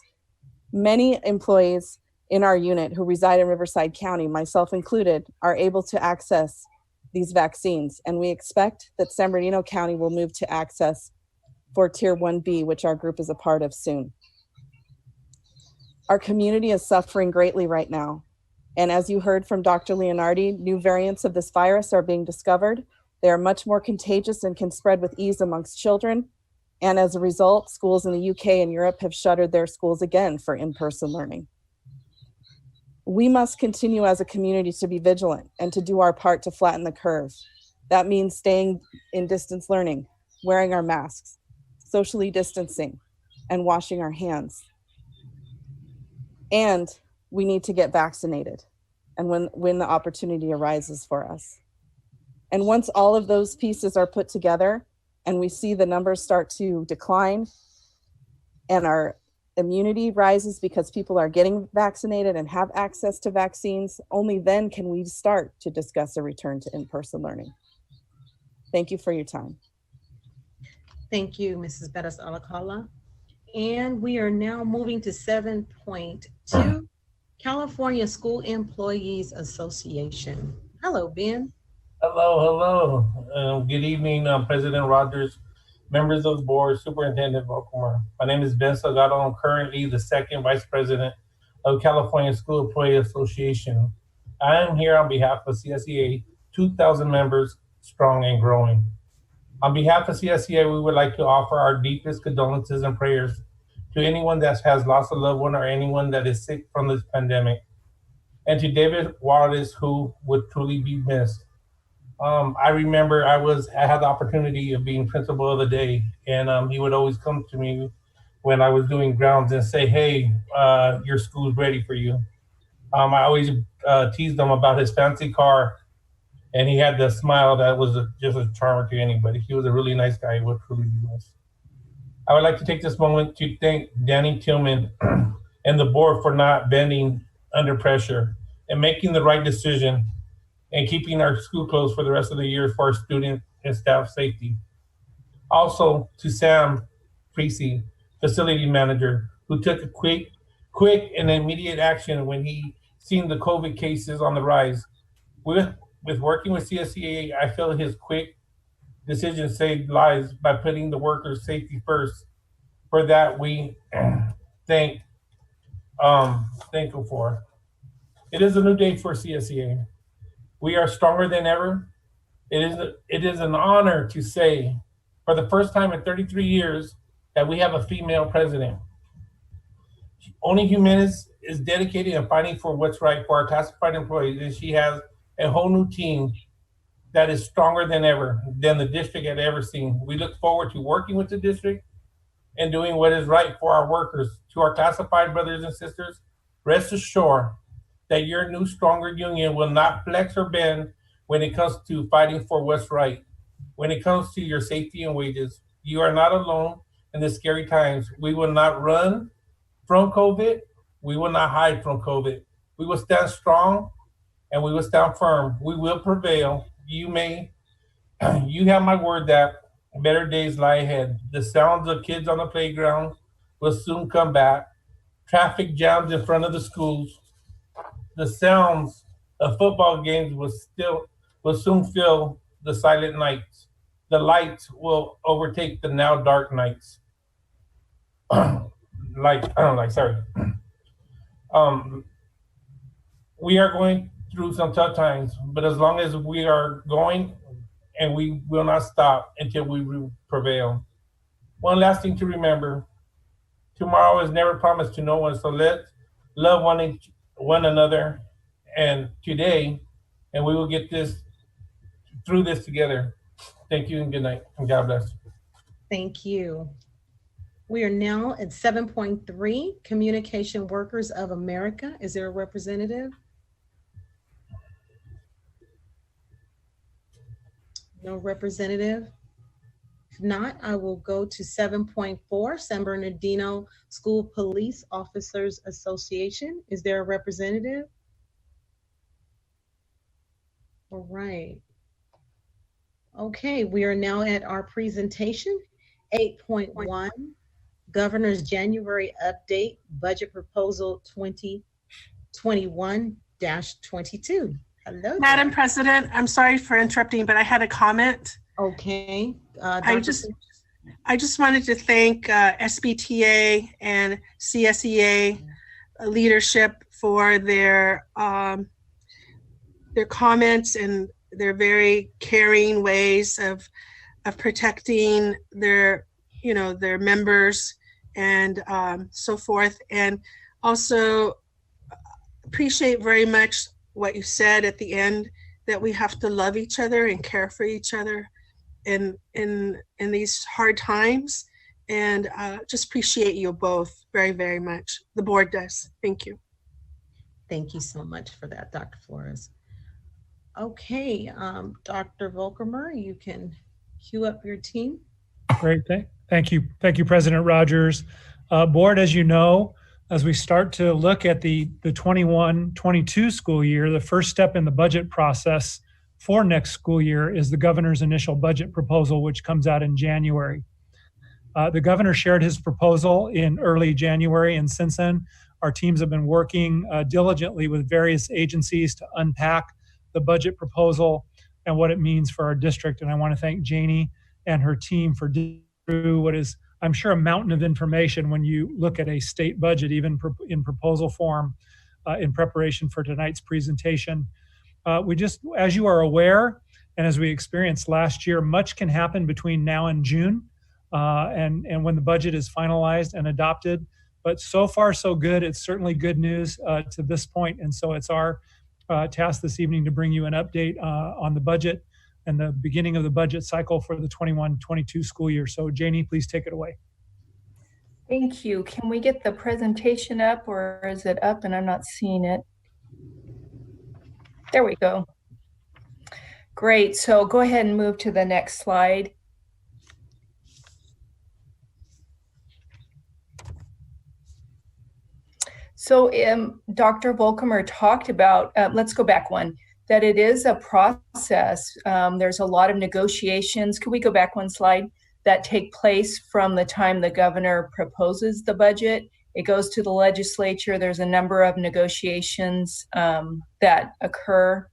Many employees in our unit who reside in Riverside County, myself included, are able to access these vaccines, and we expect that San Bernardino County will move to access for Tier 1B, which our group is a part of soon. Our community is suffering greatly right now. And as you heard from Dr. Leonardi, new variants of this virus are being discovered. They are much more contagious and can spread with ease amongst children. And as a result, schools in the UK and Europe have shuttered their schools again for in-person learning. We must continue as a community to be vigilant and to do our part to flatten the curve. That means staying in distance learning, wearing our masks, socially distancing, and washing our hands. And we need to get vaccinated, and when the opportunity arises for us. And once all of those pieces are put together, and we see the numbers start to decline and our immunity rises because people are getting vaccinated and have access to vaccines, only then can we start to discuss a return to in-person learning. Thank you for your time. Thank you, Mrs. Bettis Alcala. And we are now moving to 7.2, California School Employees Association. Hello, Ben. Hello. Good evening, President Rogers, members of the board, Superintendent Volkmer. My name is Ben Salgado. I'm currently the second Vice President of California School Employee Association. I am here on behalf of CSEA, 2,000 members strong and growing. On behalf of CSEA, we would like to offer our deepest condolences and prayers to anyone that has lost a loved one or anyone that is sick from this pandemic. And to David Wallace, who would truly be missed. I remember I had the opportunity of being principal of the day, and he would always come to me when I was doing grounds and say, hey, your school's ready for you. I always teased him about his fancy car, and he had the smile that was just a charmer to anybody. He was a really nice guy, would truly be missed. I would like to take this moment to thank Danny Tillman and the board for not bending under pressure and making the right decision and keeping our school closed for the rest of the year for our student and staff safety. Also to Sam Creasy, facility manager, who took a quick and immediate action when he seen the COVID cases on the rise. With working with CSEA, I feel his quick decision saved lives by putting the workers' safety first. For that, we thankful for. It is a new day for CSEA. We are stronger than ever. It is an honor to say, for the first time in 33 years, that we have a female president. Only Jimenez is dedicated and fighting for what's right for our classified employees, and she has a whole new team that is stronger than ever, than the district had ever seen. We look forward to working with the district and doing what is right for our workers. To our classified brothers and sisters, rest assured that your new stronger union will not flex or bend when it comes to fighting for what's right. When it comes to your safety and wages, you are not alone in the scary times. We will not run from COVID. We will not hide from COVID. We will stand strong and we will stand firm. We will prevail. You have my word that better days lie ahead. The sounds of kids on the playground will soon come back. Traffic jams in front of the schools. The sounds of football games will soon fill the silent nights. The lights will overtake the now dark nights. We are going through some tough times, but as long as we are going, and we will not stop until we prevail. One last thing to remember, tomorrow is never promised to no one, so let's love one another and today, and we will get through this together. Thank you and good night, and God bless. Thank you. We are now at 7.3, Communication Workers of America. Is there a representative? No representative. If not, I will go to 7.4, San Bernardino School Police Officers Association. Is there a representative? All right. Okay, we are now at our presentation. 8.1, Governor's January Update, Budget Proposal 2021-22. Hello, Madam President, I'm sorry for interrupting, but I had a comment. Okay. I just wanted to thank SBTA and CSEA leadership for their comments and their very caring ways of protecting their members and so forth. And also appreciate very much what you said at the end, that we have to love each other and care for each other in these hard times. And just appreciate you both very, very much. The board does. Thank you. Thank you so much for that, Dr. Flores. Okay, Dr. Volkmer, you can cue up your team. Great. Thank you. Thank you, President Rogers. Board, as you know, as we start to look at the 21-22 school year, the first step in the budget process for next school year is the governor's initial budget proposal, which comes out in January. The governor shared his proposal in early January, and since then, our teams have been working diligently with various agencies to unpack the budget proposal and what it means for our district. And I want to thank Janie and her team for through what is, I'm sure, a mountain of information when you look at a state budget, even in proposal form, in preparation for tonight's presentation. We just, as you are aware, and as we experienced last year, much can happen between now and June, and when the budget is finalized and adopted. But so far, so good. It's certainly good news to this point. And so it's our task this evening to bring you an update on the budget and the beginning of the budget cycle for the 21-22 school year. So Janie, please take it away. Thank you. Can we get the presentation up, or is it up and I'm not seeing it? There we go. Great. So go ahead and move to the next slide. So Dr. Volkemer talked about, let's go back one, that it is a process. There's a lot of negotiations. Could we go back one slide? That take place from the time the governor proposes the budget. It goes to the legislature. There's a number of negotiations that occur.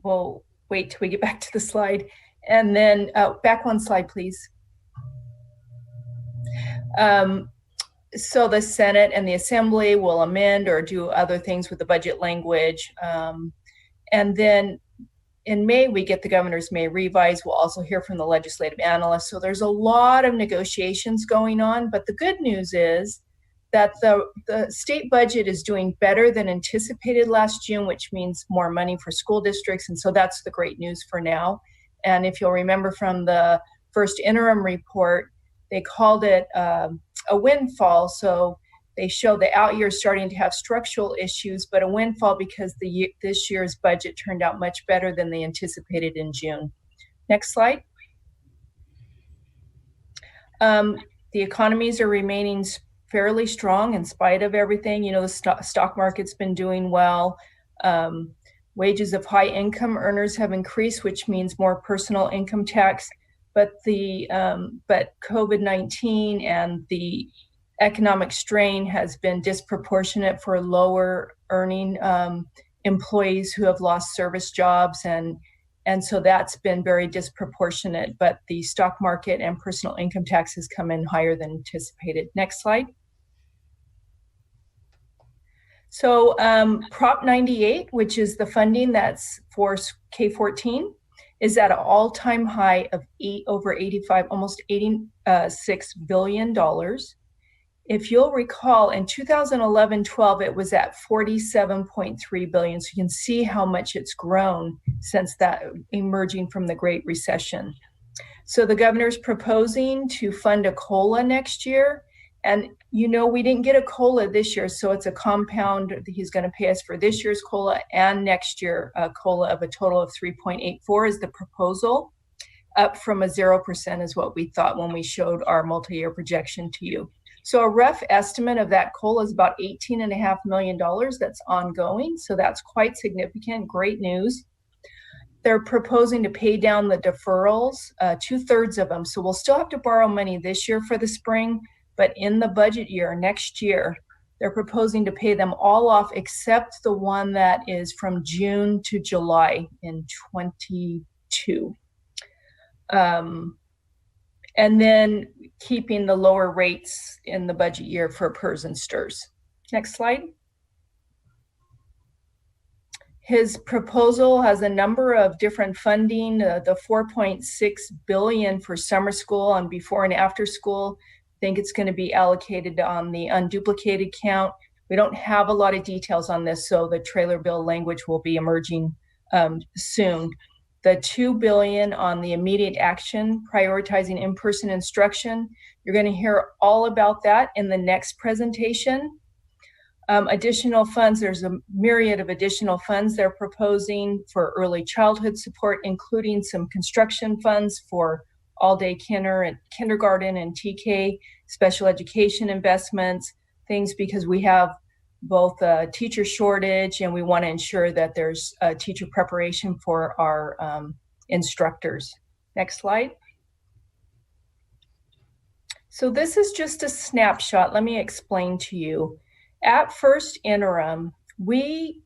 We'll wait till we get back to the slide. And then back one slide, please. So the Senate and the Assembly will amend or do other things with the budget language. And then in May, we get the governor's May revise. We'll also hear from the legislative analysts. So there's a lot of negotiations going on. But the good news is that the state budget is doing better than anticipated last June, which means more money for school districts. And so that's the great news for now. And if you'll remember from the first interim report, they called it a windfall. So they show the out year starting to have structural issues, but a windfall because this year's budget turned out much better than they anticipated in June. Next slide. The economies are remaining fairly strong in spite of everything. You know, the stock market's been doing well. Wages of high income earners have increased, which means more personal income tax. But but COVID-19 and the economic strain has been disproportionate for lower earning employees who have lost service jobs, and so that's been very disproportionate. But the stock market and personal income taxes come in higher than anticipated. Next slide. So Prop 98, which is the funding that's for K-14. Is at an all-time high of almost $86 billion. If you'll recall, in 2011-12, it was at $47.3 billion. So you can see how much it's grown since that emerging from the Great Recession. So the governor's proposing to fund a COLA next year. And you know, we didn't get a COLA this year, so it's a compound. He's going to pay us for this year's COLA and next year a COLA of a total of 3.84 is the proposal, up from a 0% is what we thought when we showed our multi-year projection to you. So a rough estimate of that COLA is about $18.5 million that's ongoing. So that's quite significant, great news. They're proposing to pay down the deferrals, 2/3 of them. So we'll still have to borrow money this year for the spring, but in the budget year, next year, they're proposing to pay them all off except the one that is from June to July in 22. And then keeping the lower rates in the budget year for PERS and STIRS. Next slide. His proposal has a number of different funding, the $4.6 billion for summer school and before and after school. I think it's going to be allocated on the unduplicated count. We don't have a lot of details on this, so the trailer bill language will be emerging soon. The $2 billion on the immediate action, prioritizing in-person instruction. You're going to hear all about that in the next presentation. Additional funds, there's a myriad of additional funds they're proposing for early childhood support, including some construction funds for all-day kindergarten and TK, special education investments, things because we have both a teacher shortage and we want to ensure that there's teacher preparation for our instructors. Next slide. So this is just a snapshot. Let me explain to you. At first interim, we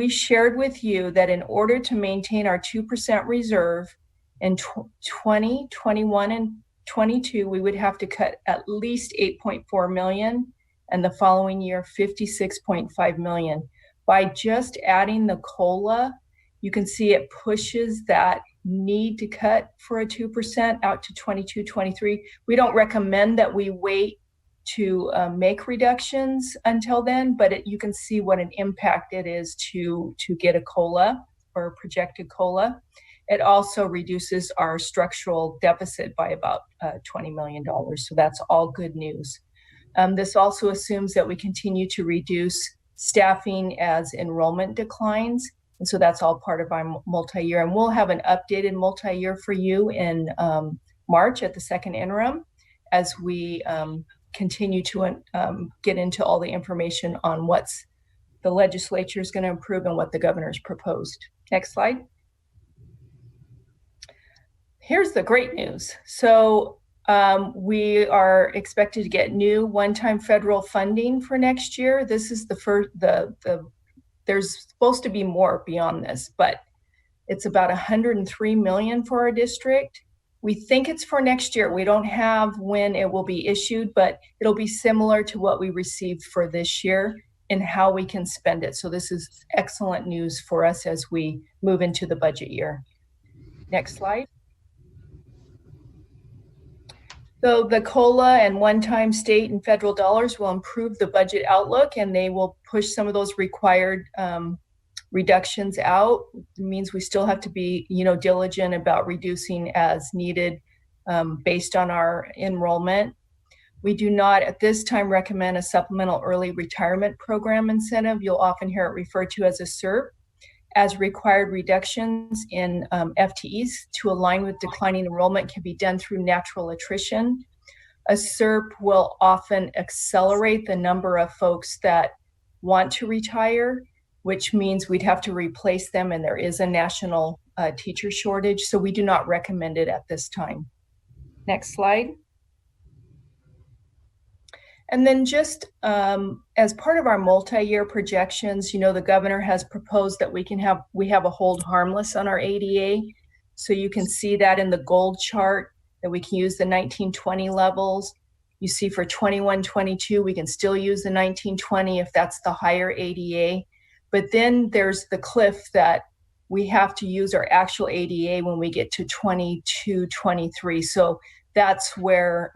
shared with you that in order to maintain our 2% reserve in 20, 21, and 22, we would have to cut at least 8.4 million, and the following year, 56.5 million. By just adding the COLA, you can see it pushes that need to cut for a 2% out to 22, 23. We don't recommend that we wait to make reductions until then, but you can see what an impact it is to get a COLA or a projected COLA. It also reduces our structural deficit by about $20 million. So that's all good news. This also assumes that we continue to reduce staffing as enrollment declines. And so that's all part of our multi-year. And we'll have an updated multi-year for you in March at the second interim as we continue to get into all the information on what's the legislature is going to improve and what the governor's proposed. Next slide. Here's the great news. So we are expected to get new one-time federal funding for next year. This is the first, there's supposed to be more beyond this, but it's about 103 million for our district. We think it's for next year. We don't have when it will be issued, but it'll be similar to what we received for this year and how we can spend it. So this is excellent news for us as we move into the budget year. Next slide. So the COLA and one-time state and federal dollars will improve the budget outlook, and they will push some of those required reductions out. It means we still have to be, diligent about reducing as needed based on our enrollment. We do not at this time recommend a supplemental early retirement program incentive. You'll often hear it referred to as a SERP, as required reductions in FTEs to align with declining enrollment can be done through natural attrition. A SERP will often accelerate the number of folks that want to retire, which means we'd have to replace them, and there is a national teacher shortage, so we do not recommend it at this time. Next slide. And then just as part of our multi-year projections, the governor has proposed that we have a hold harmless on our ADA. So you can see that in the gold chart that we can use the 1920 levels. You see for 21-22, we can still use the 1920 if that's the higher ADA. But then there's the cliff that we have to use our actual ADA when we get to 22-23. So that's where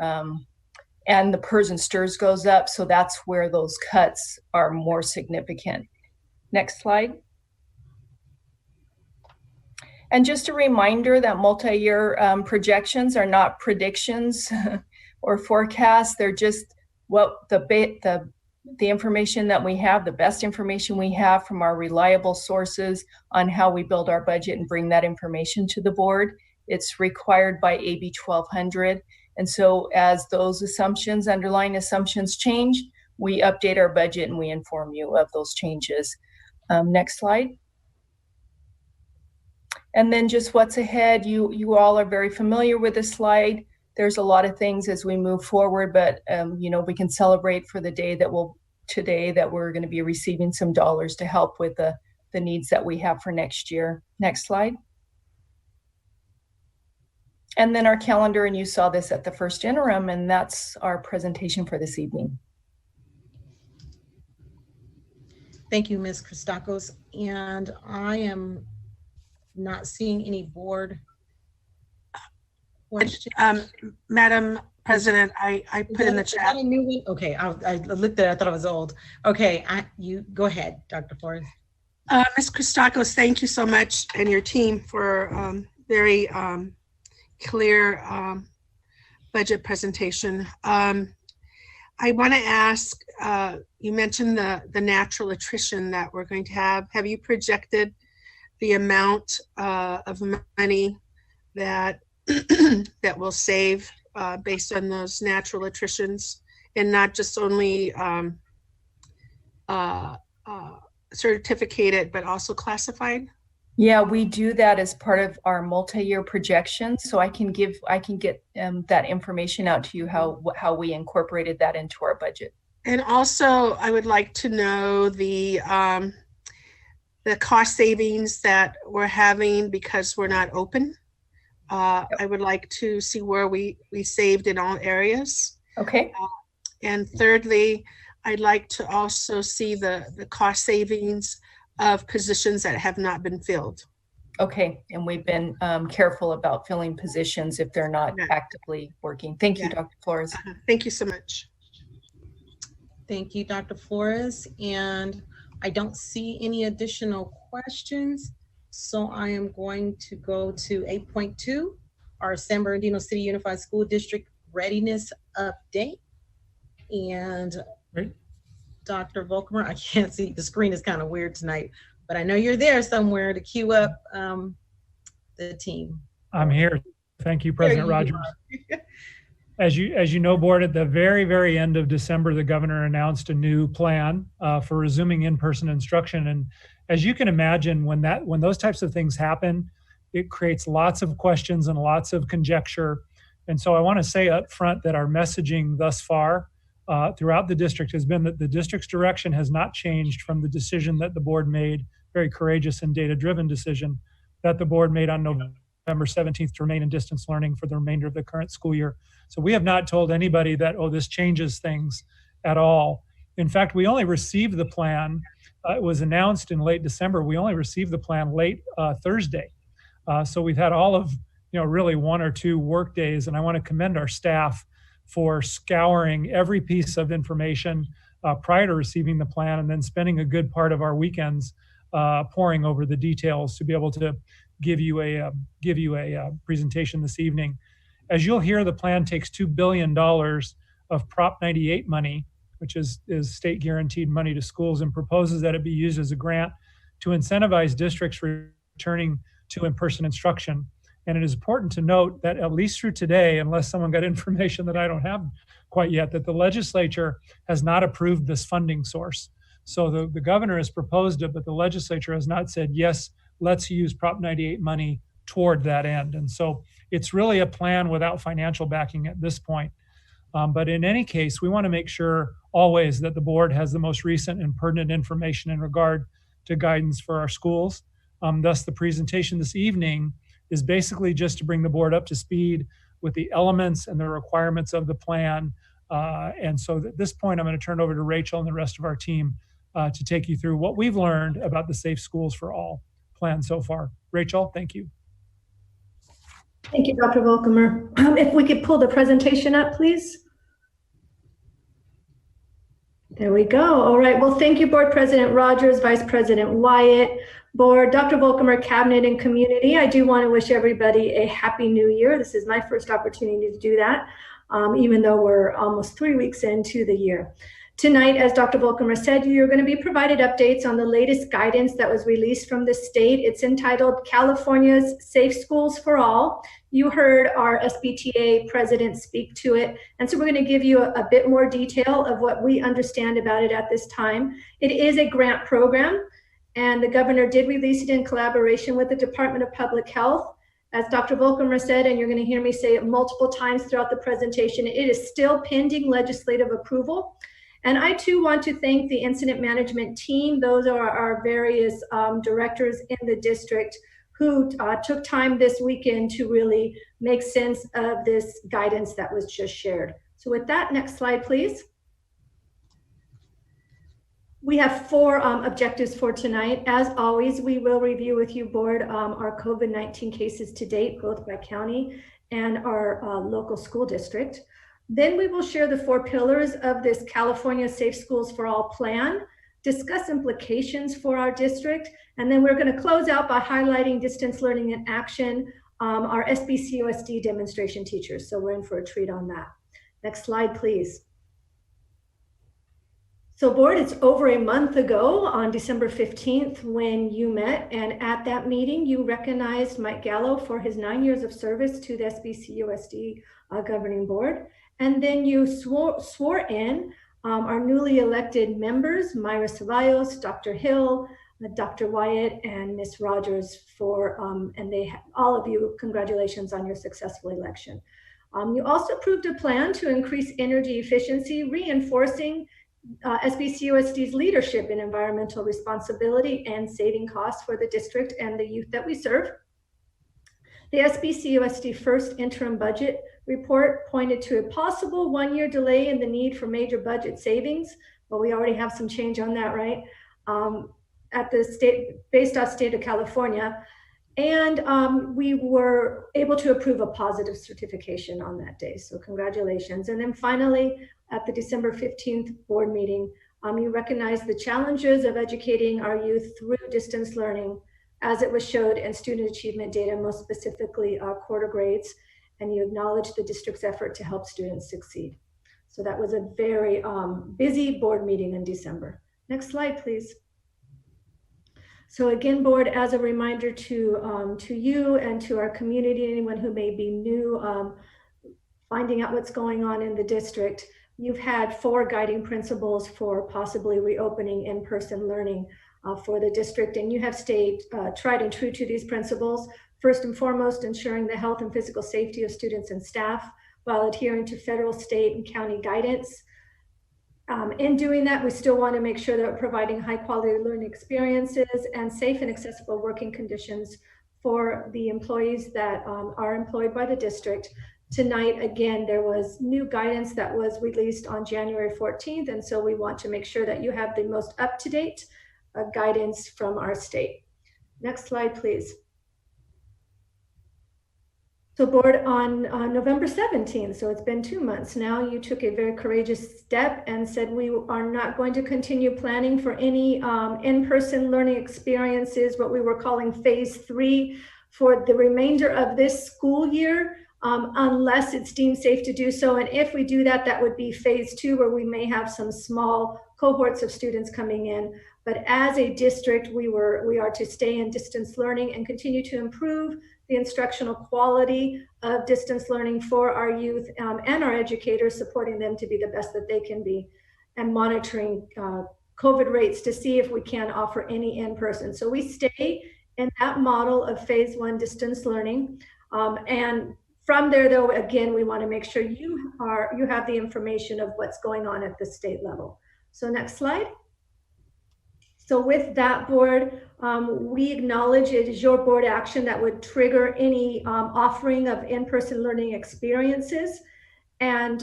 and the PERS and STIRS goes up, so that's where those cuts are more significant. Next slide. And just a reminder that multi-year projections are not predictions or forecasts. They're just what the information that we have, the best information we have from our reliable sources on how we build our budget and bring that information to the board. It's required by AB 1200. And so as those underlying assumptions change, we update our budget and we inform you of those changes. Next slide. And then just what's ahead. You all are very familiar with this slide. There's a lot of things as we move forward, but we can celebrate for the day that we're going to be receiving some dollars to help with the needs that we have for next year. Next slide. And then our calendar, and you saw this at the first interim, and that's our presentation for this evening. Thank you, Ms. Christakos. And I am not seeing any board questions. Madam President, I put in the chat. Is that a new one? Okay, I looked at it, I thought it was old. Okay, you go ahead, Dr. Flores. Ms. Christakos, thank you so much, and your team for very clear budget presentation. I want to ask, you mentioned the natural attrition that we're going to have. Have you projected the amount of money that that will save based on those natural attritions, and not just only certificated, but also classified? Yeah, we do that as part of our multi-year projections. So I can get that information out to you, how we incorporated that into our budget. And also, I would like to know the cost savings that we're having because we're not open. I would like to see where we saved in all areas. Okay. And thirdly, I'd like to also see the cost savings of positions that have not been filled. Okay, and we've been careful about filling positions if they're not actively working. Thank you, Dr. Flores. Thank you so much. Thank you, Dr. Flores. And I don't see any additional questions. So I am going to go to 8.2, our San Bernardino City Unified School District readiness update. And Dr. Volkmer, I can't see, the screen is kind of weird tonight, but I know you're there somewhere to queue up the team. I'm here. Thank you, President Rogers. As you know, board, at the very, very end of December, the governor announced a new plan for resuming in-person instruction. And as you can imagine, when those types of things happen, it creates lots of questions and lots of conjecture. And so I want to say up front that our messaging thus far throughout the district has been that the district's direction has not changed from the decision that the board made, very courageous and data-driven decision that the board made on November 17th to remain in distance learning for the remainder of the current school year. So we have not told anybody that, oh, this changes things at all. In fact, we only received the plan. It was announced in late December. We only received the plan late Thursday. So we've had all of, really 1 or 2 work days. And I want to commend our staff for scouring every piece of information prior to receiving the plan, and then spending a good part of our weekends poring over the details to be able to give you a presentation this evening. As you'll hear, the plan takes $2 billion of Prop 98 money, which is state guaranteed money to schools, and proposes that it be used as a grant to incentivize districts returning to in-person instruction. And it is important to note that at least through today, unless someone got information that I don't have quite yet, that the legislature has not approved this funding source. So the governor has proposed it, but the legislature has not said, yes, let's use Prop 98 money toward that end. And so it's really a plan without financial backing at this point. But in any case, we want to make sure always that the board has the most recent and pertinent information in regard to guidance for our schools. Thus, the presentation this evening is basically just to bring the board up to speed with the elements and the requirements of the plan. And so at this point, I'm going to turn over to Rachel and the rest of our team to take you through what we've learned about the Safe Schools for All plan so far. Rachel, thank you. Thank you, Dr. Volkmer. If we could pull the presentation up, please. There we go. All right. Well, thank you, Board President Rogers, Vice President Wyatt, Board, Dr. Volkmer, Cabinet, and Community. I do want to wish everybody a Happy New Year. This is my first opportunity to do that, even though we're almost 3 weeks into the year. Tonight, as Dr. Volkmer said, you're going to be provided updates on the latest guidance that was released from the state. It's entitled California's Safe Schools for All. You heard our SBTA president speak to it. And so we're going to give you a bit more detail of what we understand about it at this time. It is a grant program, and the governor did release it in collaboration with the Department of Public Health. As Dr. Volkmer said, and you're going to hear me say it multiple times throughout the presentation, it is still pending legislative approval. And I too want to thank the incident management team. Those are our various directors in the district who took time this weekend to really make sense of this guidance that was just shared. So with that, next slide, please. We have 4 objectives for tonight. As always, we will review with you, Board, our COVID-19 cases to date, both by county and our local school district. Then we will share the 4 pillars of this California Safe Schools for All plan, discuss implications for our district, and then we're going to close out by highlighting distance learning in action, our SBCUSD demonstration teachers. So we're in for a treat on that. Next slide, please. So board, it's over a month ago on December 15th when you met, and at that meeting you recognized Mike Gallo for his 9 years of service to the SBCUSD governing board. And then you swore in our newly elected members, Myra Ceballos, Dr. Hill, Dr. Wyatt, and Ms. Rogers and all of you, congratulations on your successful election. You also approved a plan to increase energy efficiency, reinforcing SBCUSD's leadership in environmental responsibility and saving costs for the district and the youth that we serve. The SBCUSD first interim budget report pointed to a possible 1-year delay in the need for major budget savings, but we already have some change on that, right? At the state, based off state of California. And we were able to approve a positive certification on that day. So congratulations. And then finally, at the December 15th board meeting, you recognized the challenges of educating our youth through distance learning as it was showed in student achievement data, most specifically quarter grades, and you acknowledged the district's effort to help students succeed. So that was a very busy board meeting in December. Next slide, please. So again, board, as a reminder to you and to our community, anyone who may be new, finding out what's going on in the district, you've had 4 guiding principles for possibly reopening in-person learning for the district, and you have stayed tried and true to these principles. First and foremost, ensuring the health and physical safety of students and staff while adhering to federal, state, and county guidance. In doing that, we still want to make sure that we're providing high quality learning experiences and safe and accessible working conditions for the employees that are employed by the district. Tonight, again, there was new guidance that was released on January 14th, and so we want to make sure that you have the most up-to-date guidance from our state. Next slide, please. So board, on November 17th, so it's been 2 months now, you took a very courageous step and said we are not going to continue planning for any in-person learning experiences, what we were calling phase 3, for the remainder of this school year, unless it's deemed safe to do so. And if we do that, that would be phase 2, where we may have some small cohorts of students coming in. But as a district, we are to stay in distance learning and continue to improve the instructional quality of distance learning for our youth and our educators, supporting them to be the best that they can be, and monitoring COVID rates to see if we can offer any in-person. So we stay in that model of phase 1 distance learning. And from there, though, again, we want to make sure you have the information of what's going on at the state level. So next slide. So with that, board, we acknowledge it is your board action that would trigger any offering of in-person learning experiences. And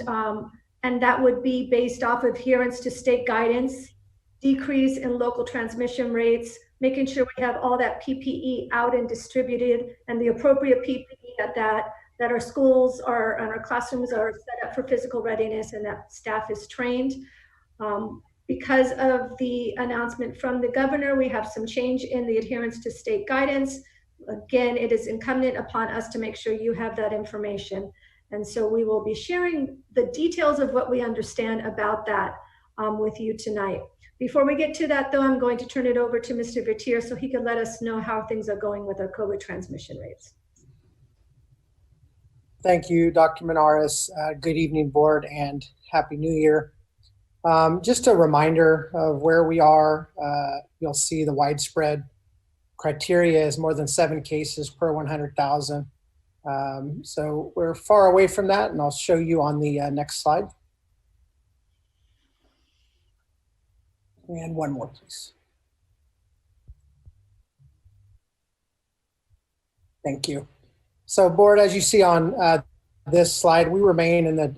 that would be based off of adherence to state guidance, decrease in local transmission rates, making sure we have all that PPE out and distributed, and the appropriate PPE that our schools and our classrooms are set up for physical readiness, and that staff is trained. Because of the announcement from the governor, we have some change in the adherence to state guidance. Again, it is incumbent upon us to make sure you have that information. And so we will be sharing the details of what we understand about that with you tonight. Before we get to that, though, I'm going to turn it over to Mr. Vertier so he can let us know how things are going with our COVID transmission rates. Thank you, Dr. Menares. Good evening, board, and Happy New Year. Just a reminder of where we are. You'll see the widespread criteria is more than 7 cases per 100,000. So we're far away from that, and I'll show you on the next slide. And one more, please. Thank you. So board, as you see on this slide, we remain in the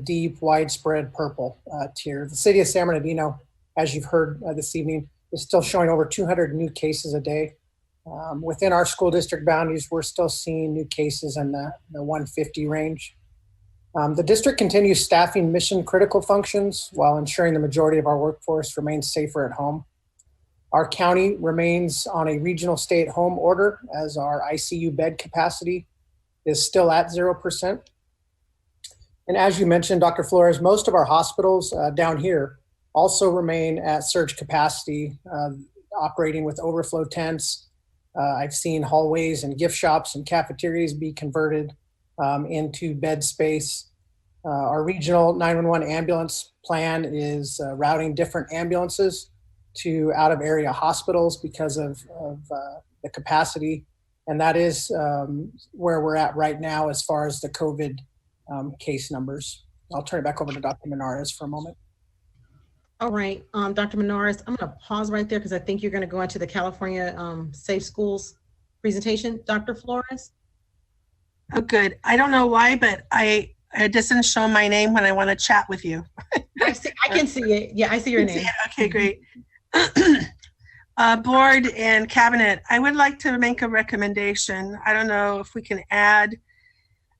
deep, widespread purple tier. The city of San Bernardino, as you've heard this evening, is still showing over 200 new cases a day. Within our school district boundaries, we're still seeing new cases in the 150 range. The district continues staffing mission critical functions while ensuring the majority of our workforce remains safer at home. Our county remains on a regional stay-at-home order as our ICU bed capacity is still at 0%. And as you mentioned, Dr. Flores, most of our hospitals down here also remain at surge capacity, operating with overflow tents. I've seen hallways and gift shops and cafeterias be converted into bed space. Our regional 911 ambulance plan is routing different ambulances to out-of-area hospitals because of the capacity. And that is where we're at right now as far as the COVID case numbers. I'll turn it back over to Dr. Menares for a moment. All right, Dr. Menares, I'm gonna pause right there because I think you're gonna go into the California Safe Schools presentation. Dr. Flores? Oh, good. I don't know why, but it doesn't show my name when I want to chat with you. I can see it. Yeah, I see your name. Okay, great. Board and cabinet, I would like to make a recommendation. I don't know if we can add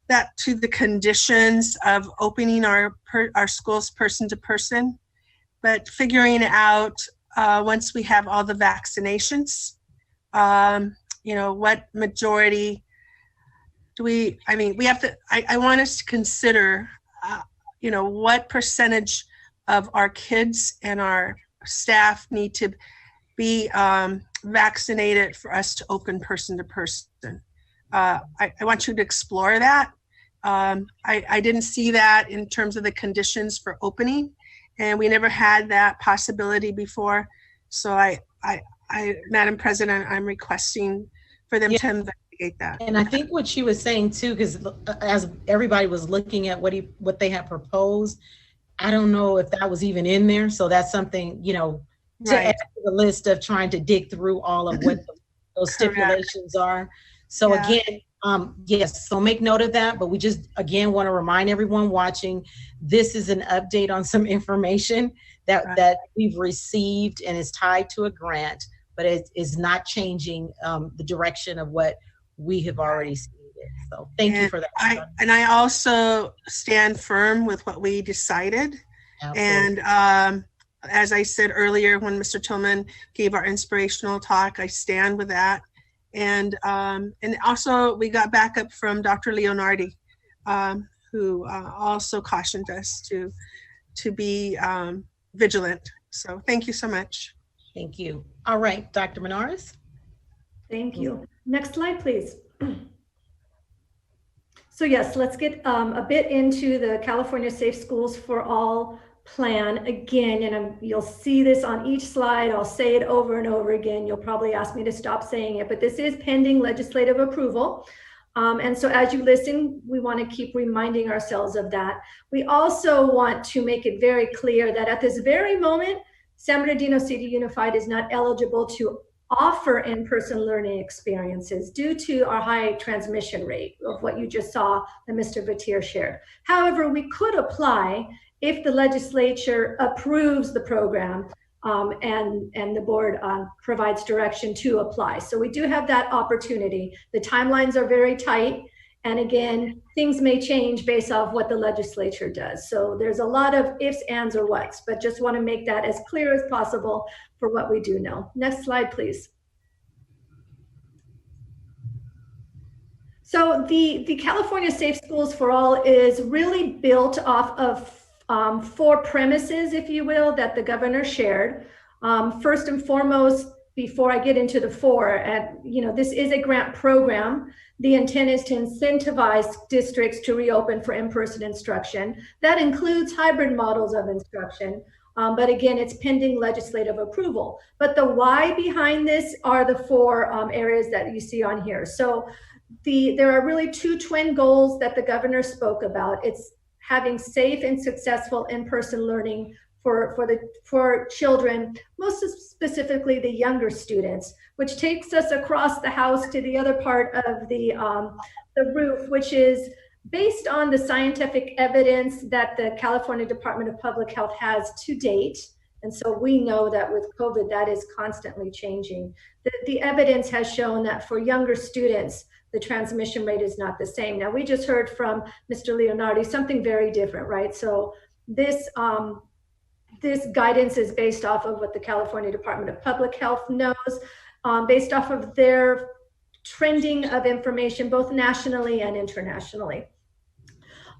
that to the conditions of opening our schools person to person, but figuring out once we have all the vaccinations, what majority do we have to, I want us to consider, what percentage of our kids and our staff need to be vaccinated for us to open person to person. I want you to explore that. I didn't see that in terms of the conditions for opening, and we never had that possibility before. So Madam President, I'm requesting for them to investigate that. And I think what she was saying too, because as everybody was looking at what they had proposed, I don't know if that was even in there. So that's something, to add to the list of trying to dig through all of what those stipulations are. So again, yes, so make note of that, but we just, again, want to remind everyone watching, this is an update on some information that we've received and is tied to a grant, but it is not changing the direction of what we have already stated. So thank you for that. I also stand firm with what we decided. Absolutely. And as I said earlier, when Mr. Tillman gave our inspirational talk, I stand with that. And also we got backup from Dr. Leonardi, who also cautioned us to be vigilant. So thank you so much. Thank you. All right, Dr. Menares. Thank you. Next slide, please. So yes, let's get a bit into the California Safe Schools for All plan again, and you'll see this on each slide. I'll say it over and over again. You'll probably ask me to stop saying it, but this is pending legislative approval. And so as you listen, we want to keep reminding ourselves of that. We also want to make it very clear that at this very moment, San Bernardino City Unified is not eligible to offer in-person learning experiences due to our high transmission rate of what you just saw that Mr. Vatir shared. However, we could apply if the legislature approves the program and the board provides direction to apply. So we do have that opportunity. The timelines are very tight. And again, things may change based off what the legislature does. So there's a lot of ifs, ands, or whats, but just want to make that as clear as possible for what we do know. Next slide, please. So the California Safe Schools for All is really built off of 4 premises, if you will, that the governor shared. First and foremost, before I get into the 4, this is a grant program. The intent is to incentivize districts to reopen for in-person instruction. That includes hybrid models of instruction. But again, it's pending legislative approval. But the why behind this are the 4 areas that you see on here. So there are really 2 twin goals that the governor spoke about. It's having safe and successful in-person learning for children, most specifically the younger students, which takes us across the house to the other part of the roof, which is based on the scientific evidence that the California Department of Public Health has to date. And so we know that with COVID, that is constantly changing. The evidence has shown that for younger students, the transmission rate is not the same. Now, we just heard from Mr. Leonardi something very different, right? So this guidance is based off of what the California Department of Public Health knows, based off of their trending of information, both nationally and internationally.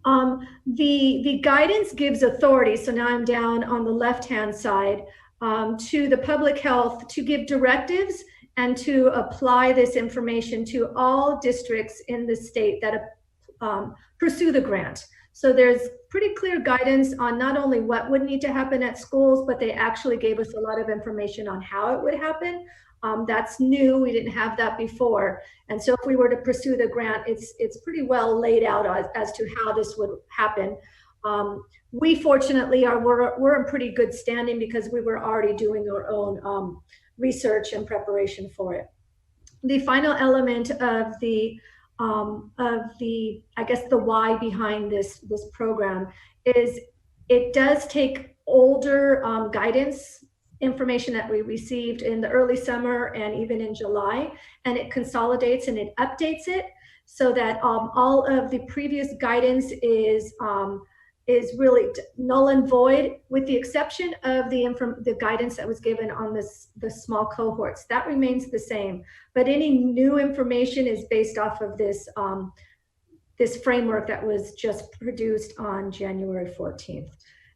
The guidance gives authority, so now I'm down on the left-hand side, to the public health to give directives and to apply this information to all districts in the state that pursue the grant. So there's pretty clear guidance on not only what would need to happen at schools, but they actually gave us a lot of information on how it would happen. That's new, we didn't have that before. And so if we were to pursue the grant, it's pretty well laid out as to how this would happen. We fortunately we're in pretty good standing because we were already doing our own research and preparation for it. The final element of the I guess the why behind this program is it does take older guidance information that we received in the early summer and even in July, and it consolidates and it updates it so that all of the previous guidance is really null and void, with the exception of the guidance that was given on the small cohorts. That remains the same, but any new information is based off of this this framework that was just produced on January 14th.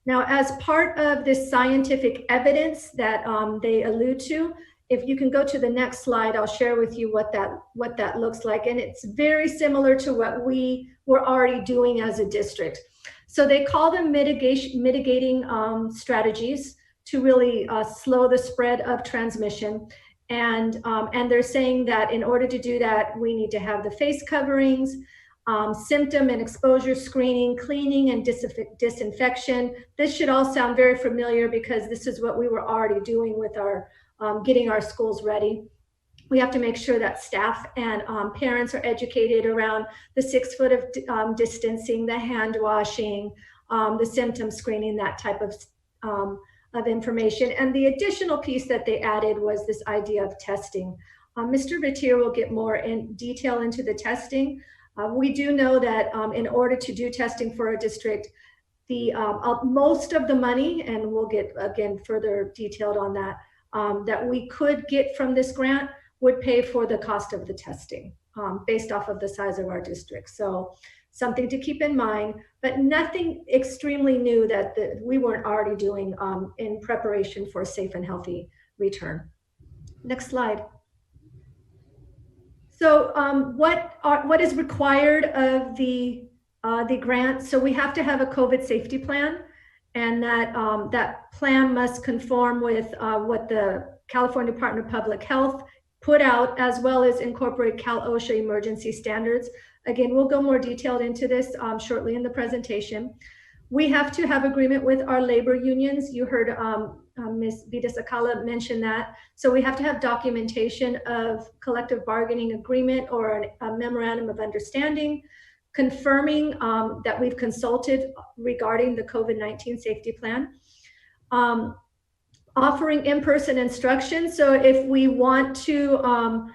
Now, as part of this scientific evidence that they allude to, if you can go to the next slide, I'll share with you what that looks like, and it's very similar to what we were already doing as a district. So they call them mitigating strategies to really slow the spread of transmission. And they're saying that in order to do that, we need to have the face coverings, symptom and exposure screening, cleaning and disinfection. This should all sound very familiar because this is what we were already doing with our getting our schools ready. We have to make sure that staff and parents are educated around the 6 foot of distancing, the hand washing, the symptom screening, that type of information. And the additional piece that they added was this idea of testing. Mr. Retier will get more in detail into the testing. We do know that in order to do testing for a district, the most of the money, and we'll get again further detailed on that, that we could get from this grant would pay for the cost of the testing based off of the size of our district. So something to keep in mind, but nothing extremely new that we weren't already doing in preparation for a safe and healthy return. Next slide. So what is required of the grant? So we have to have a COVID safety plan, and that plan must conform with what the California Department of Public Health put out, as well as incorporate Cal OSHA emergency standards. Again, we'll go more detailed into this shortly in the presentation. We have to have agreement with our labor unions. You heard Ms. Vida Sakala mention that. So we have to have documentation of collective bargaining agreement or a memorandum of understanding, confirming that we've consulted regarding the COVID-19 safety plan. Offering in-person instruction. So if we want to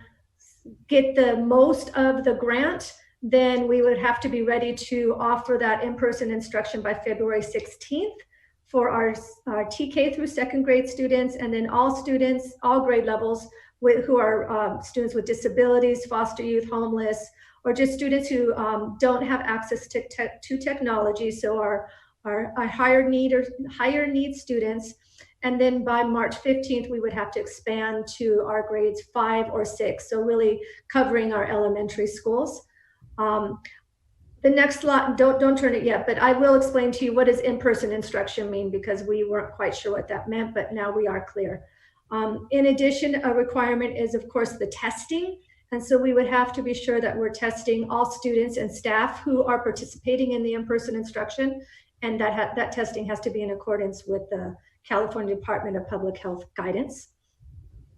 get the most of the grant, then we would have to be ready to offer that in-person instruction by February 16th for our TK through 2nd grade students, and then all students, all grade levels who are students with disabilities, foster youth, homeless, or just students who don't have access to technology. So our higher need students. And then by March 15th, we would have to expand to our grades 5 or 6. So really covering our elementary schools. The next slide, don't turn it yet, but I will explain to you what does in-person instruction mean, because we weren't quite sure what that meant, but now we are clear. In addition, a requirement is of course the testing. And so we would have to be sure that we're testing all students and staff who are participating in the in-person instruction, and that testing has to be in accordance with the California Department of Public Health guidance.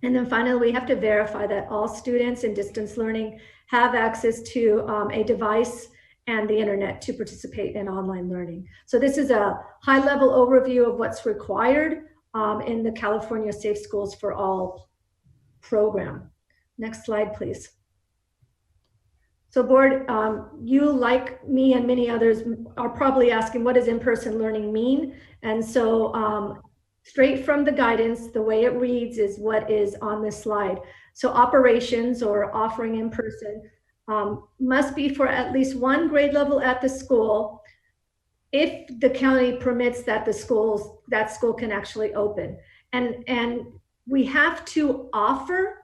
And then finally, we have to verify that all students in distance learning have access to a device and the internet to participate in online learning. So this is a high-level overview of what's required in the California Safe Schools for All program. Next slide, please. So board, you, like me and many others, are probably asking, what does in-person learning mean? And so straight from the guidance, the way it reads is what is on this slide. So operations or offering in person must be for at least one grade level at the school, if the county permits that that school can actually open. And we have to offer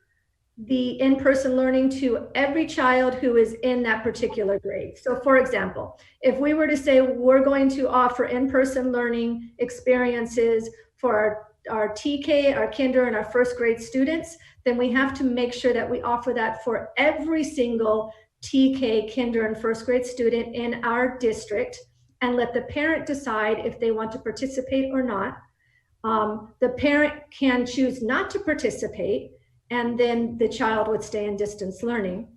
the in-person learning to every child who is in that particular grade. So for example, if we were to say we're going to offer in-person learning experiences for our TK, our kinder, and our first grade students, then we have to make sure that we offer that for every single TK, kinder, and first grade student in our district, and let the parent decide if they want to participate or not. The parent can choose not to participate, and then the child would stay in distance learning.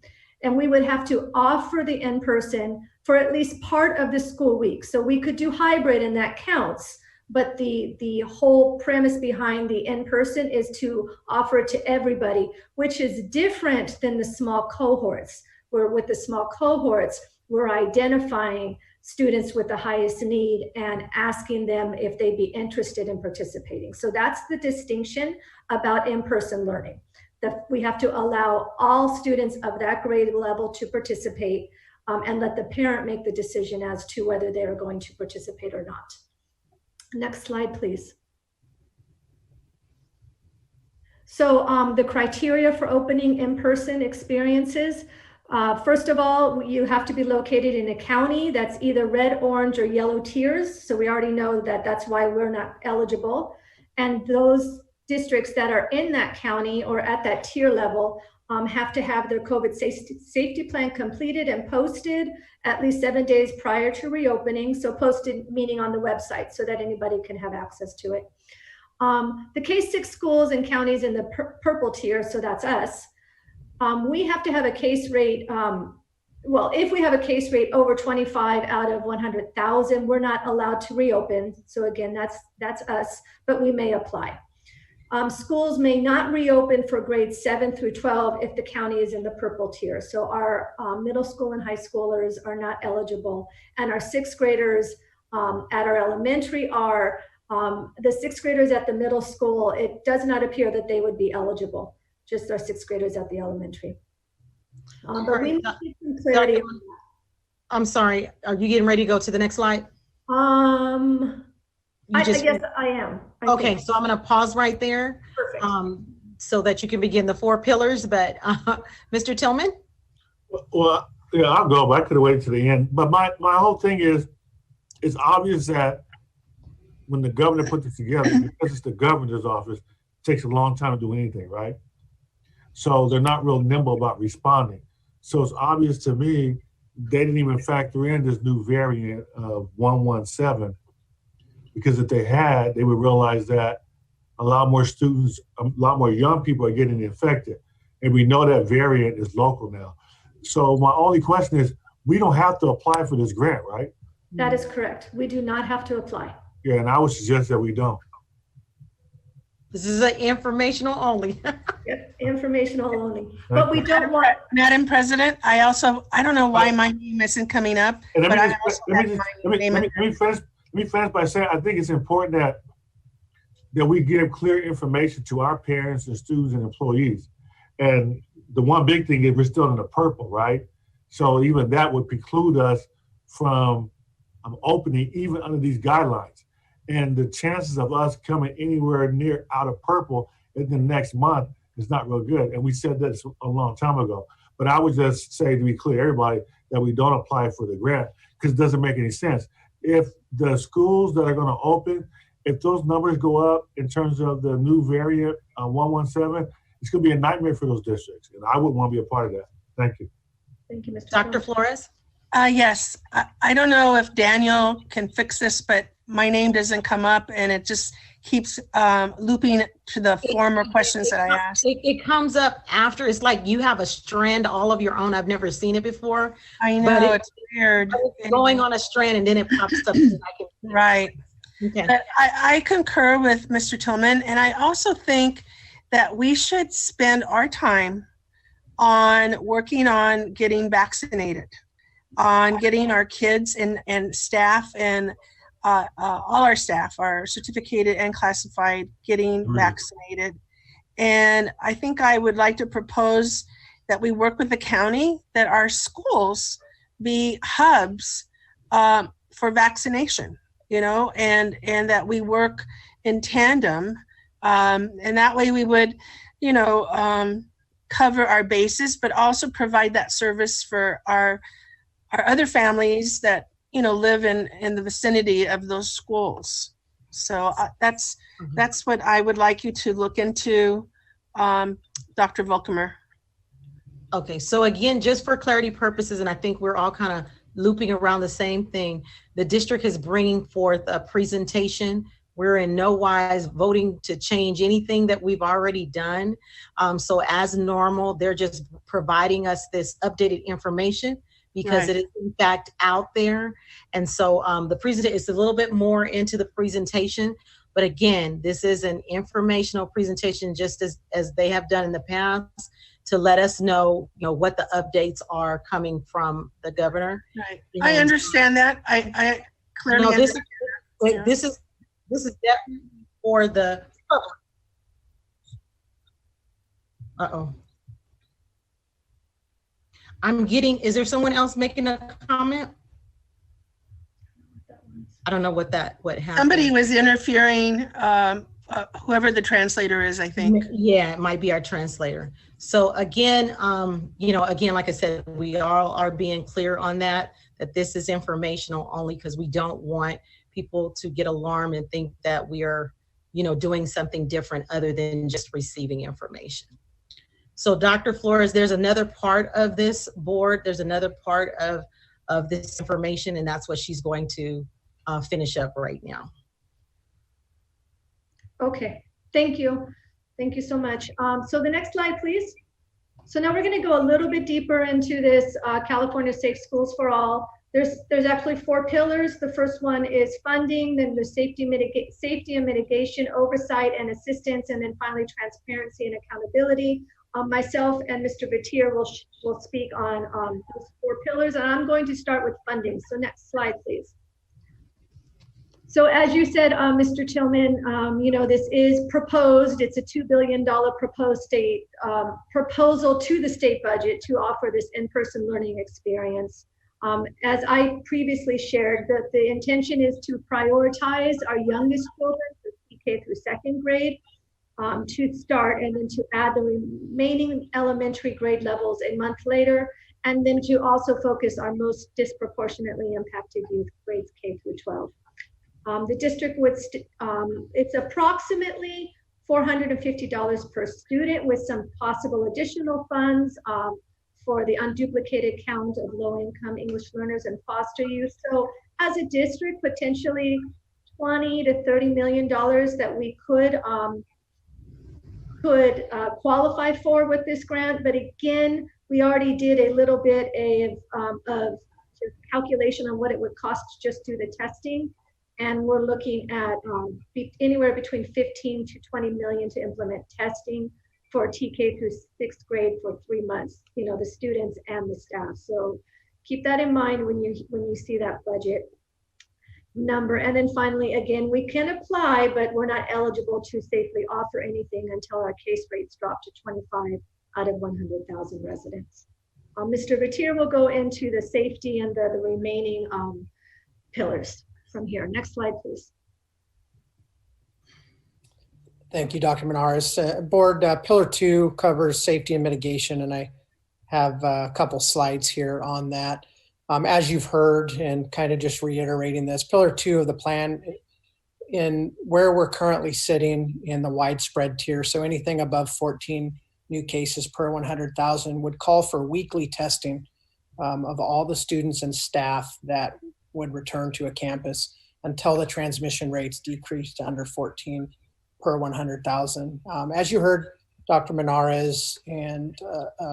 And we would have to offer the in-person for at least part of the school week. So we could do hybrid, and that counts. But the whole premise behind the in-person is to offer it to everybody, which is different than the small cohorts, where with the small cohorts, we're identifying students with the highest need and asking them if they'd be interested in participating. So that's the distinction about in-person learning, that we have to allow all students of that grade level to participate, and let the parent make the decision as to whether they are going to participate or not. Next slide, please. So the criteria for opening in-person experiences, first of all, you have to be located in a county that's either red, orange, or yellow tiers. So we already know that that's why we're not eligible. And those districts that are in that county or at that tier level have to have their COVID safety plan completed and posted at least 7 days prior to reopening. So posted meaning on the website so that anybody can have access to it. The K-6 schools and counties in the purple tier, so that's us, we have to have a case rate, well, if we have a case rate over 25 out of 100,000, we're not allowed to reopen. So again, that's us, but we may apply. Schools may not reopen for grades 7 through 12 if the county is in the purple tier. So our middle school and high schoolers are not eligible. And our sixth graders at our elementary are, the sixth graders at the middle school, it does not appear that they would be eligible, just our sixth graders at the elementary. But we need some clarity on that. I'm sorry, are you getting ready to go to the next slide? I guess I am. Okay, so I'm going to pause right there. Perfect. So that you can begin the 4 pillars. But Mr. Tillman? Well, yeah, I'll go, but I could have waited to the end. But my whole thing is, it's obvious that when the governor put this together, because it's the governor's office, it takes a long time to do anything, right? So they're not real nimble about responding. So it's obvious to me they didn't even factor in this new variant of 117. Because if they had, they would realize that a lot more students, a lot more young people are getting infected. And we know that variant is local now. So my only question is, we don't have to apply for this grant, right? That is correct. We do not have to apply. Yeah, and I would suggest that we don't. This is an informational only. Yep, informational only. But we don't want. Madam President, I don't know why my name isn't coming up. And but let me finish by saying I think it's important that we give clear information to our parents and students and employees. And the one big thing is we're still in the purple, right? So even that would preclude us from opening even under these guidelines. And the chances of us coming anywhere near out of purple in the next month is not real good. And we said this a long time ago. But I would just say, to be clear, everybody, that we don't apply for the grant because it doesn't make any sense. If the schools that are going to open, if those numbers go up in terms of the new variant 117, it's going to be a nightmare for those districts. And I wouldn't want to be a part of that. Thank you. Thank you, Mr. Dr. Flores? Yes, I don't know if Daniel can fix this, but my name doesn't come up and it just keeps looping to the former questions that I asked. It comes up after. It's like you have a strand all of your own. I've never seen it before. I know, it's weird. It's going on a strand and then it pops up. Right. Okay. But I concur with Mr. Tillman, and I also think that we should spend our time on working on getting vaccinated, on getting our kids and staff and all our staff, our certificated and classified, getting vaccinated. And I think I would like to propose that we work with the county, that our schools be hubs for vaccination, and that we work in tandem. And that way we would, cover our bases, but also provide that service for our other families that, live in the vicinity of those schools. So that's what I would like you to look into, Dr. Volkemer. Okay, so again, just for clarity purposes, and I think we're all kind of looping around the same thing, the district is bringing forth a presentation. We're in no wise voting to change anything that we've already done. So as normal, they're just providing us this updated information because it is in fact out there. And so the presentation is a little bit more into the presentation, but again, this is an informational presentation just as they have done in the past to let us know, what the updates are coming from the governor. Right. I understand that. I clearly understand that. This is definitely for the, is there someone else making a comment? I don't know what happened. Somebody was interfering, whoever the translator is, I think. Yeah, it might be our translator. So again, again, like I said, we all are being clear on that this is informational only because we don't want people to get alarmed and think that we are, doing something different other than just receiving information. So Dr. Flores, there's another part of this board. There's another part of this information, and that's what she's going to finish up right now. Okay, thank you. Thank you so much. So the next slide, please. So now we're going to go a little bit deeper into this California Safe Schools for All. There's actually 4 pillars. The first one is funding, then the safety and mitigation, oversight and assistance, and then finally transparency and accountability. Myself and Mr. Batir will speak on those 4 pillars, and I'm going to start with funding. So next slide, please. So as you said, Mr. Tillman, this is proposed. It's a $2 billion proposed proposal to the state budget to offer this in-person learning experience. As I previously shared, that the intention is to prioritize our youngest children, PK through 2nd grade, to start, and then to add the remaining elementary grade levels a month later, and then to also focus our most disproportionately impacted youth, grades K through 12. The district would, it's approximately $450 per student with some possible additional funds for the unduplicated count of low-income English learners and foster youth. So as a district, potentially $20 to $30 million that we could qualify for with this grant. But again, we already did a little bit of calculation on what it would cost just to the testing. And we're looking at anywhere between 15 to 20 million to implement testing for TK through 6th grade for 3 months, the students and the staff. So keep that in mind when you see that budget number. And then finally, again, we can apply, but we're not eligible to safely offer anything until our case rates drop to 25 out of 100,000 residents. Mr. Batir will go into the safety and the remaining pillars from here. Next slide, please. Thank you, Dr. Menares. Board Pillar 2 covers safety and mitigation, and I have a couple slides here on that. As you've heard, and kind of just reiterating this, Pillar 2 of the plan, in where we're currently sitting in the widespread tier, so anything above 14 new cases per 100,000 would call for weekly testing of all the students and staff that would return to a campus until the transmission rates decrease to under 14 per 100,000. As you heard Dr. Menares, and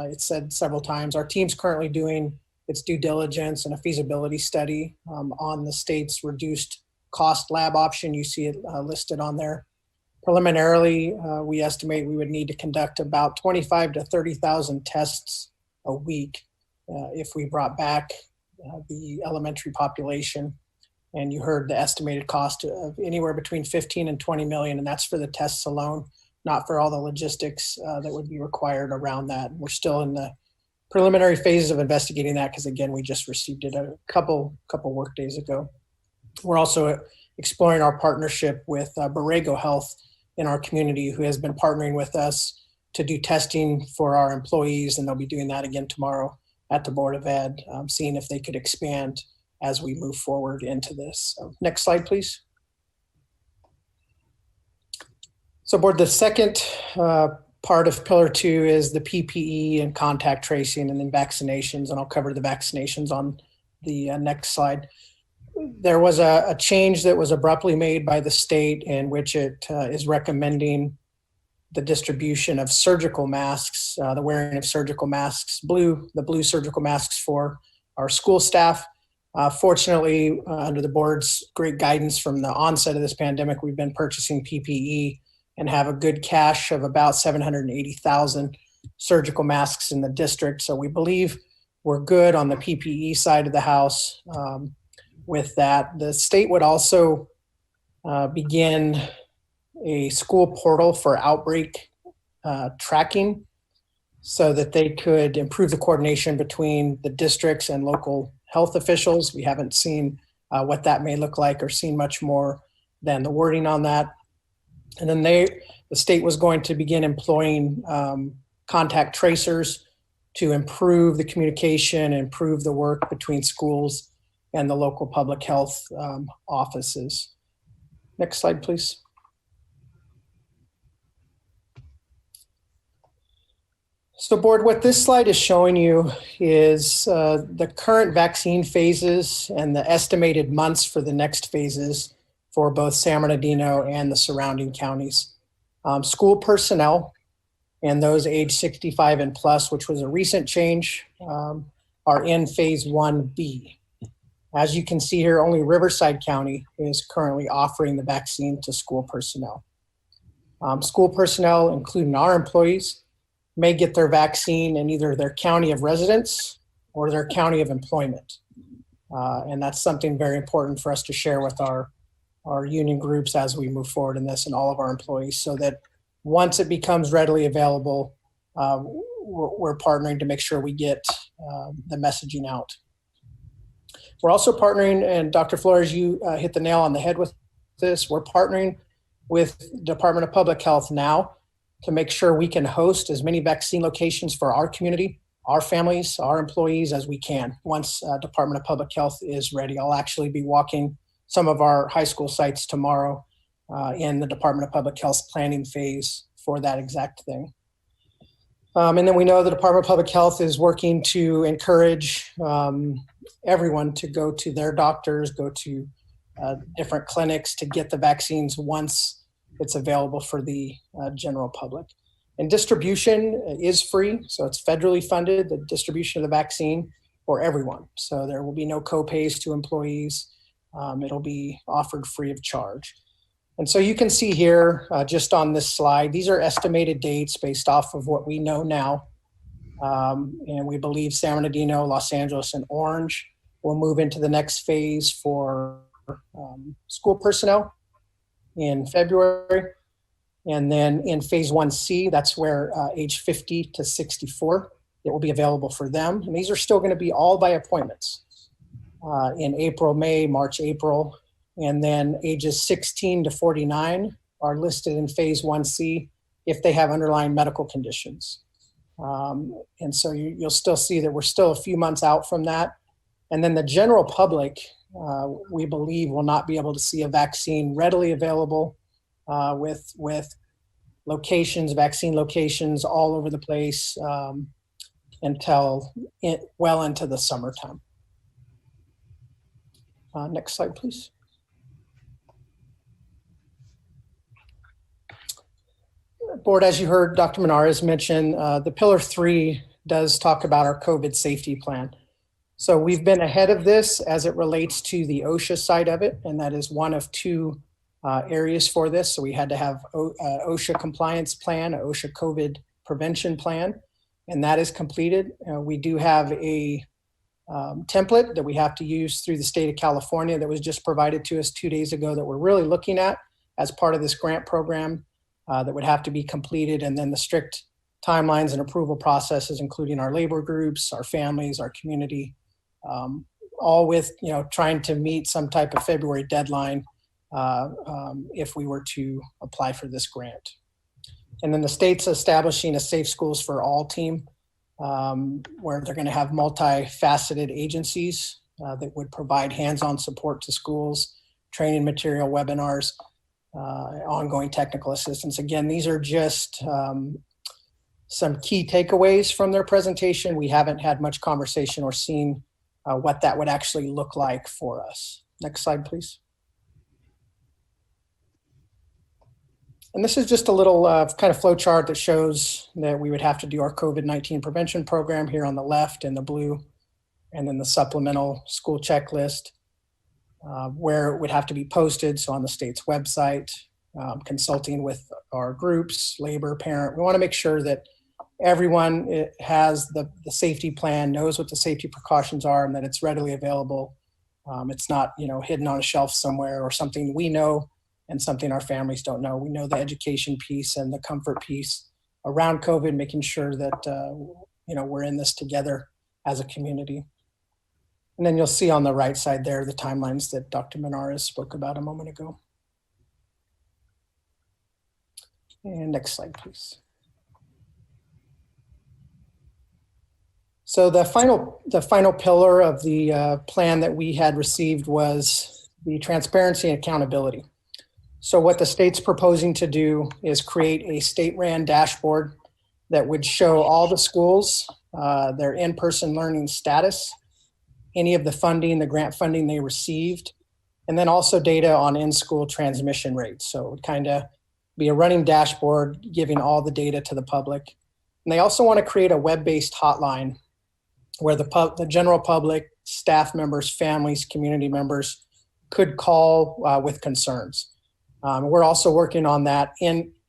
it said several times, our team's currently doing its due diligence and a feasibility study on the state's reduced cost lab option. You see it listed on there. Preliminarily, we estimate we would need to conduct about 25 to 30,000 tests a week if we brought back the elementary population. And you heard the estimated cost of anywhere between 15 and 20 million, and that's for the tests alone, not for all the logistics that would be required around that. We're still in the preliminary phases of investigating that because, again, we just received it a couple work days ago. We're also exploring our partnership with Borrego Health in our community, who has been partnering with us to do testing for our employees, and they'll be doing that again tomorrow at the Board of Ed, seeing if they could expand as we move forward into this. So next slide, please. So Board, the second part of Pillar 2 is the PPE and contact tracing, and then vaccinations, and I'll cover the vaccinations on the next slide. There was a change that was abruptly made by the state in which it is recommending the distribution of surgical masks, the wearing of surgical masks, the blue surgical masks for our school staff. Fortunately, under the board's great guidance from the onset of this pandemic, we've been purchasing PPE and have a good cache of about 780,000 surgical masks in the district. So we believe we're good on the PPE side of the house. With that, the state would also begin a school portal for outbreak tracking so that they could improve the coordination between the districts and local health officials. We haven't seen what that may look like or seen much more than the wording on that. And then the state was going to begin employing contact tracers to improve the communication, improve the work between schools and the local public health offices. Next slide, please. So Board, what this slide is showing you is the current vaccine phases and the estimated months for the next phases for both San Bernardino and the surrounding counties. School personnel and those age 65 and plus, which was a recent change, are in phase 1B. As you can see here, only Riverside County is currently offering the vaccine to school personnel. School personnel, including our employees, may get their vaccine in either their county of residence or their county of employment. And that's something very important for us to share with our union groups as we move forward in this and all of our employees, so that once it becomes readily available, we're partnering to make sure we get the messaging out. We're also partnering, and Dr. Flores, you hit the nail on the head with this. We're partnering with Department of Public Health now to make sure we can host as many vaccine locations for our community, our families, our employees as we can. Once Department of Public Health is ready, I'll actually be walking some of our high school sites tomorrow in the Department of Public Health's planning phase for that exact thing. And then we know the Department of Public Health is working to encourage everyone to go to their doctors, go to different clinics to get the vaccines once it's available for the general public. And distribution is free, so it's federally funded, the distribution of the vaccine for everyone. So there will be no co-pays to employees. It'll be offered free of charge. And so you can see here, just on this slide, these are estimated dates based off of what we know now. And we believe San Bernardino, Los Angeles, and Orange will move into the next phase for school personnel in February. And then in phase 1C, that's where age 50 to 64, it will be available for them. And these are still going to be all by appointments in April, May, March, April. And then ages 16 to 49 are listed in phase 1C if they have underlying medical conditions. And so you'll still see that we're still a few months out from that. And then the general public, we believe, will not be able to see a vaccine readily available with locations, vaccine locations all over the place until well into the summertime. Next slide, please. Board, as you heard Dr. Menarez mention, the Pillar 3 does talk about our COVID safety plan. So we've been ahead of this as it relates to the OSHA side of it, and that is one of two areas for this. So we had to have OSHA compliance plan, an OSHA COVID prevention plan, and that is completed. We do have a template that we have to use through the state of California that was just provided to us 2 days ago that we're really looking at as part of this grant program that would have to be completed, and then the strict timelines and approval processes, including our labor groups, our families, our community, all with, trying to meet some type of February deadline if we were to apply for this grant. And then the state's establishing a Safe Schools for All team where they're going to have multifaceted agencies that would provide hands-on support to schools, training material, webinars, ongoing technical assistance. Again, these are just some key takeaways from their presentation. We haven't had much conversation or seen what that would actually look like for us. Next slide, please. And this is just a little kind of flow chart that shows that we would have to do our COVID-19 prevention program here on the left in the blue, and then the supplemental school checklist where it would have to be posted. So on the state's website, consulting with our groups, labor, parent. We want to make sure that everyone has the safety plan, knows what the safety precautions are, and that it's readily available. It's not, hidden on a shelf somewhere or something we know and something our families don't know. We know the education piece and the comfort piece around COVID, making sure that, we're in this together as a community. And then you'll see on the right side there, the timelines that Dr. Menares spoke about a moment ago. And next slide, please. So the final pillar of the plan that we had received was the transparency and accountability. So what the state's proposing to do is create a state-ran dashboard that would show all the schools, their in-person learning status, any of the funding, the grant funding they received, and then also data on in-school transmission rates. So it would kind of be a running dashboard giving all the data to the public. And they also want to create a web-based hotline where the general public, staff members, families, community members could call with concerns. We're also working on that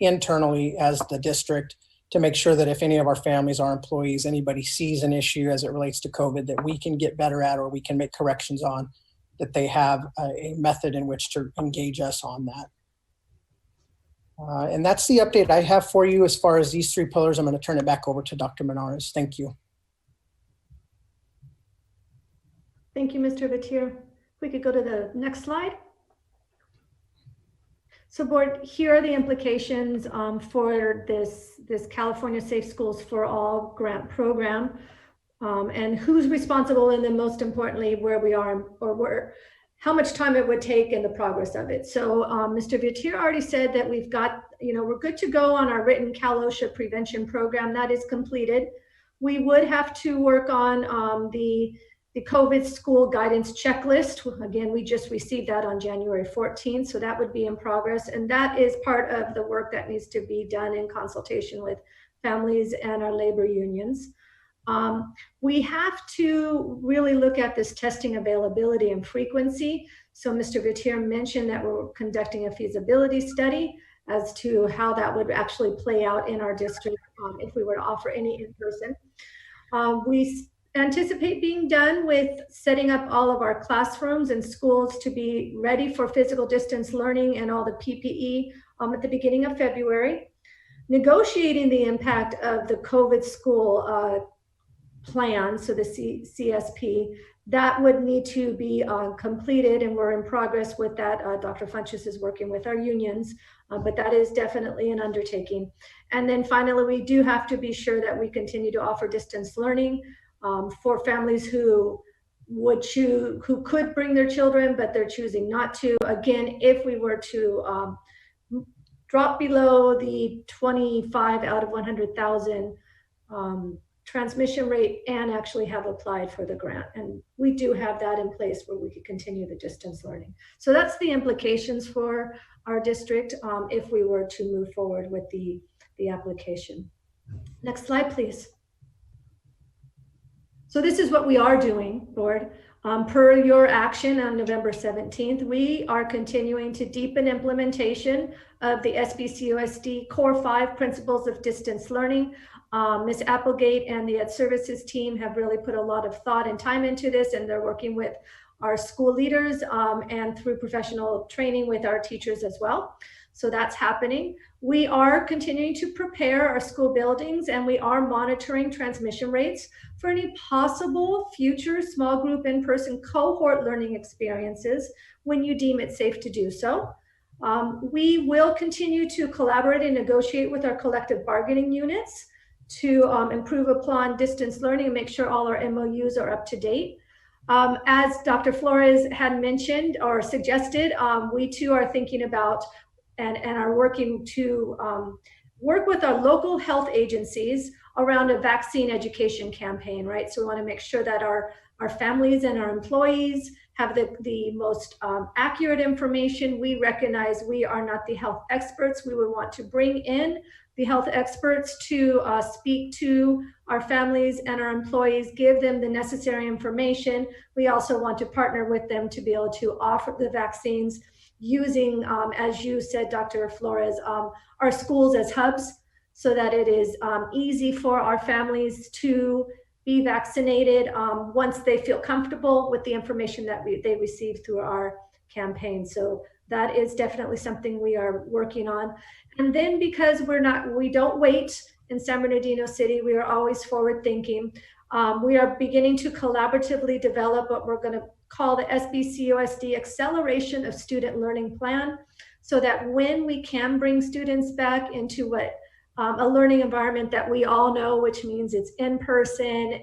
internally as the district to make sure that if any of our families, our employees, anybody sees an issue as it relates to COVID that we can get better at or we can make corrections on, that they have a method in which to engage us on that. And that's the update I have for you as far as these three pillars. I'm going to turn it back over to Dr. Menares. Thank you. Thank you, Mr. Vatier. If we could go to the next slide. So board, here are the implications for this California Safe Schools for All grant program and who's responsible, and then most importantly, where we are or how much time it would take and the progress of it. So Mr. Vatier already said that we've got, we're good to go on our written Cal OSHA prevention program. That is completed. We would have to work on the COVID school guidance checklist. Again, we just received that on January 14th, so that would be in progress. And that is part of the work that needs to be done in consultation with families and our labor unions. We have to really look at this testing availability and frequency. So Mr. Vatier mentioned that we're conducting a feasibility study as to how that would actually play out in our district if we were to offer any in-person. We anticipate being done with setting up all of our classrooms and schools to be ready for physical distance learning and all the PPE at the beginning of February. Negotiating the impact of the COVID school plan, so the CSP, that would need to be completed, and we're in progress with that. Dr. Funches is working with our unions, but that is definitely an undertaking. And then finally, we do have to be sure that we continue to offer distance learning for families who could bring their children, but they're choosing not to. Again, if we were to drop below the 25 out of 100,000 transmission rate and actually have applied for the grant. And we do have that in place where we could continue the distance learning. So that's the implications for our district if we were to move forward with the application. Next slide, please. So this is what we are doing, board. Per your action on November 17th, we are continuing to deepen implementation of the SBCUSD Core 5 Principles of Distance Learning. Ms. Applegate and the Ed Services team have really put a lot of thought and time into this, and they're working with our school leaders and through professional training with our teachers as well. So that's happening. We are continuing to prepare our school buildings, and we are monitoring transmission rates for any possible future small group in-person cohort learning experiences when you deem it safe to do so. We will continue to collaborate and negotiate with our collective bargaining units to improve upon distance learning and make sure all our MOUs are up to date. As Dr. Flores had mentioned or suggested, we too are thinking about and are working to work with our local health agencies around a vaccine education campaign, right? So we want to make sure that our families and our employees have the most accurate information. We recognize we are not the health experts. We would want to bring in the health experts to speak to our families and our employees, give them the necessary information. We also want to partner with them to be able to offer the vaccines using, as you said, Dr. Flores, our schools as hubs so that it is easy for our families to be vaccinated once they feel comfortable with the information that they receive through our campaign. So that is definitely something we are working on. And then because we don't wait in San Bernardino City, we are always forward thinking. We are beginning to collaboratively develop what we're going to call the SBCOSD Acceleration of Student Learning Plan, so that when we can bring students back into a learning environment that we all know, which means it's in person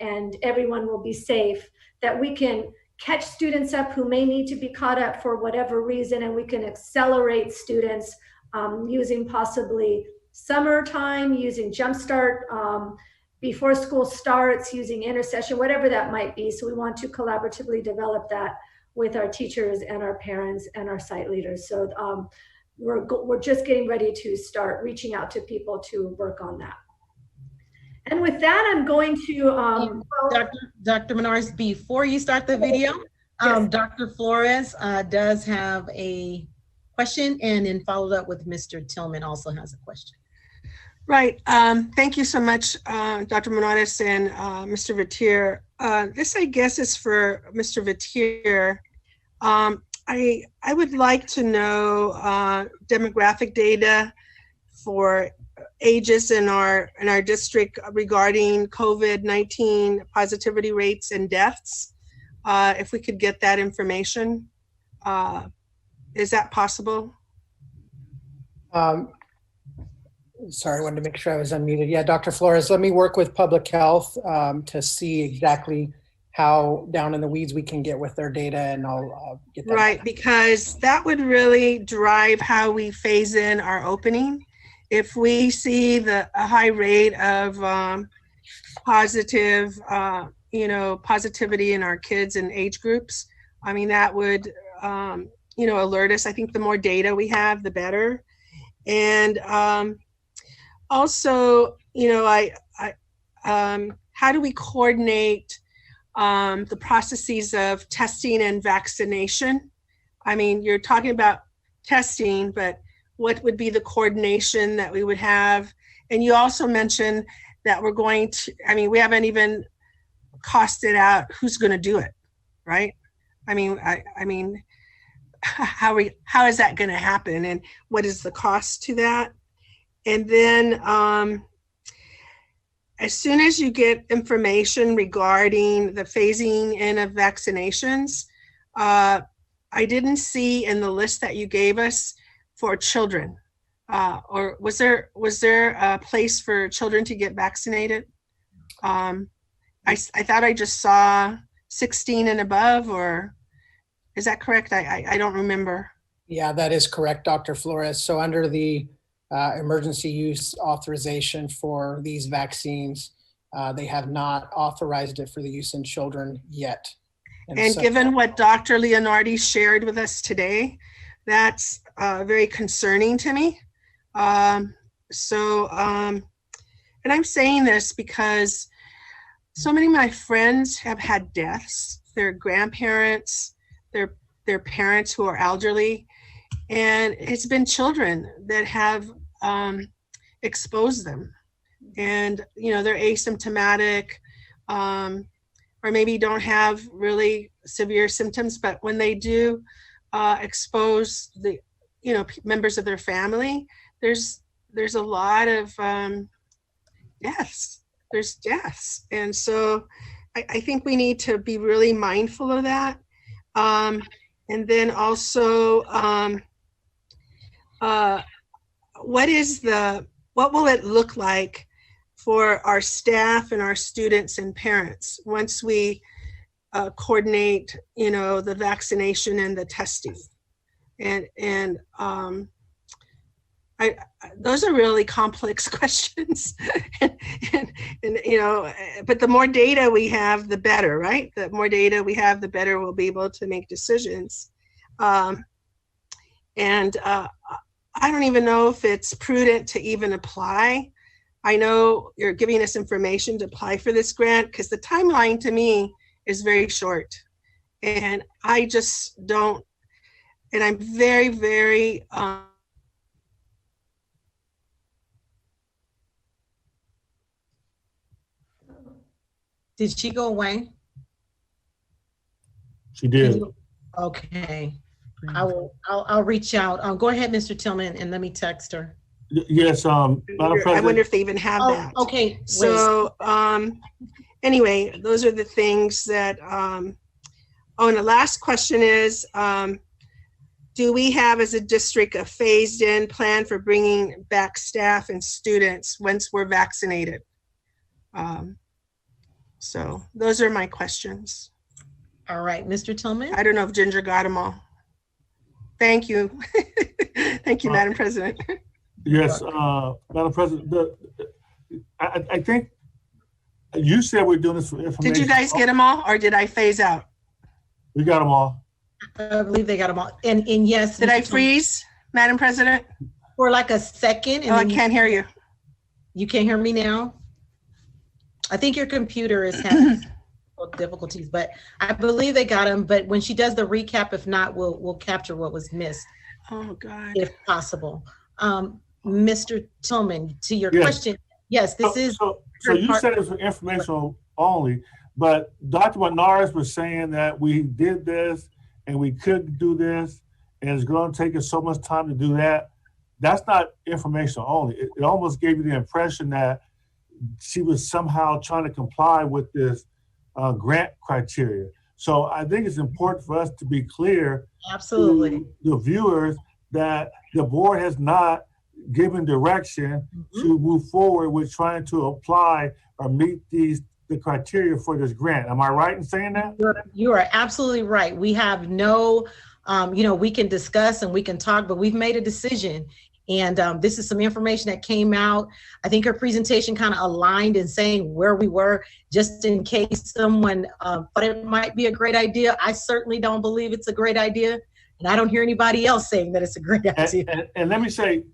and everyone will be safe, that we can catch students up who may need to be caught up for whatever reason, and we can accelerate students using possibly summertime, using Jumpstart before school starts, using intercession, whatever that might be. So we want to collaboratively develop that with our teachers and our parents and our site leaders. So we're just getting ready to start reaching out to people to work on that. And with that, I'm going to Dr. Menards, before you start the video, yes. Dr. Flores does have a question, and then followed up with Mr. Tillman also has a question. Right. Thank you so much, Dr. Menards and Mr. Vitier. This, I guess, is for Mr. Vitier. I would like to know demographic data for ages in our district regarding COVID-19 positivity rates and deaths. If we could get that information, is that possible? Sorry, I wanted to make sure I was unmuted. Yeah, Dr. Flores, let me work with public health to see exactly how down in the weeds we can get with their data, and I'll get that. Right, because that would really drive how we phase in our opening. If we see a high rate of positivity in our kids and age groups, I mean, that would, alert us. I think the more data we have, the better. And also, how do we coordinate the processes of testing and vaccination? I mean, you're talking about testing, but what would be the coordination that we would have? And you also mentioned that we're going to, we haven't even costed out who's going to do it, right? How is that going to happen, and what is the cost to that? And then as soon as you get information regarding the phasing in of vaccinations, I didn't see in the list that you gave us for children, or was there a place for children to get vaccinated? I thought I just saw 16 and above, or is that correct? I don't remember. Yeah, that is correct, Dr. Flores. So under the emergency use authorization for these vaccines, they have not authorized it for the use in children yet. And so, given what Dr. Leonardi shared with us today, that's very concerning to me. And I'm saying this because so many of my friends have had deaths, their grandparents, their parents who are elderly, and it's been children that have exposed them. And, they're asymptomatic. or maybe don't have really severe symptoms, but when they do expose the, members of their family, there's a lot of deaths. There's deaths. And so I think we need to be really mindful of that. And then also, what will it look like for our staff and our students and parents once we coordinate, the vaccination and the testing? And those are really complex questions. and, but the more data we have, the better, right? The more data we have, the better we'll be able to make decisions. I don't even know if it's prudent to even apply. I know you're giving us information to apply for this grant because the timeline to me is very short. And I just don't, and I'm very, very, Did she go away? She did. Okay. I'll reach out. Go ahead, Mr. Tillman, and let me text her. Yes, Madam President. I wonder if they even have that. Okay. So, anyway, those are the things that, and the last question is, do we have as a district a phased in plan for bringing back staff and students once we're vaccinated? So those are my questions. All right, Mr. Tillman. I don't know if Ginger got them all. Thank you. Thank you, Madam President. Yes, Madam President, I think you said we're doing this for information. Did you guys get them all, or did I phase out? We got them all. I believe they got them all. And yes. Did I freeze, Madam President? For like a second. And I can't hear you. You can't hear me now? I think your computer is having difficulties, but I believe they got them. But when she does the recap, if not, we'll capture what was missed. Oh God. If possible. Mr. Tillman, to your question, yes, this is. So you said it was informational only, but Dr. Nardi was saying that we did this and we could do this, and it's going to take us so much time to do that. That's not informational only. It almost gave you the impression that she was somehow trying to comply with this grant criteria. So I think it's important for us to be clear absolutely to the viewers that the board has not given direction to move forward with trying to apply or meet the criteria for this grant. Am I right in saying that? You are absolutely right. We have no, we can discuss and we can talk, but we've made a decision. And this is some information that came out. I think her presentation kind of aligned in saying where we were, just in case someone thought it might be a great idea. I certainly don't believe it's a great idea. And I don't hear anybody else saying that it's a great idea. And let me say,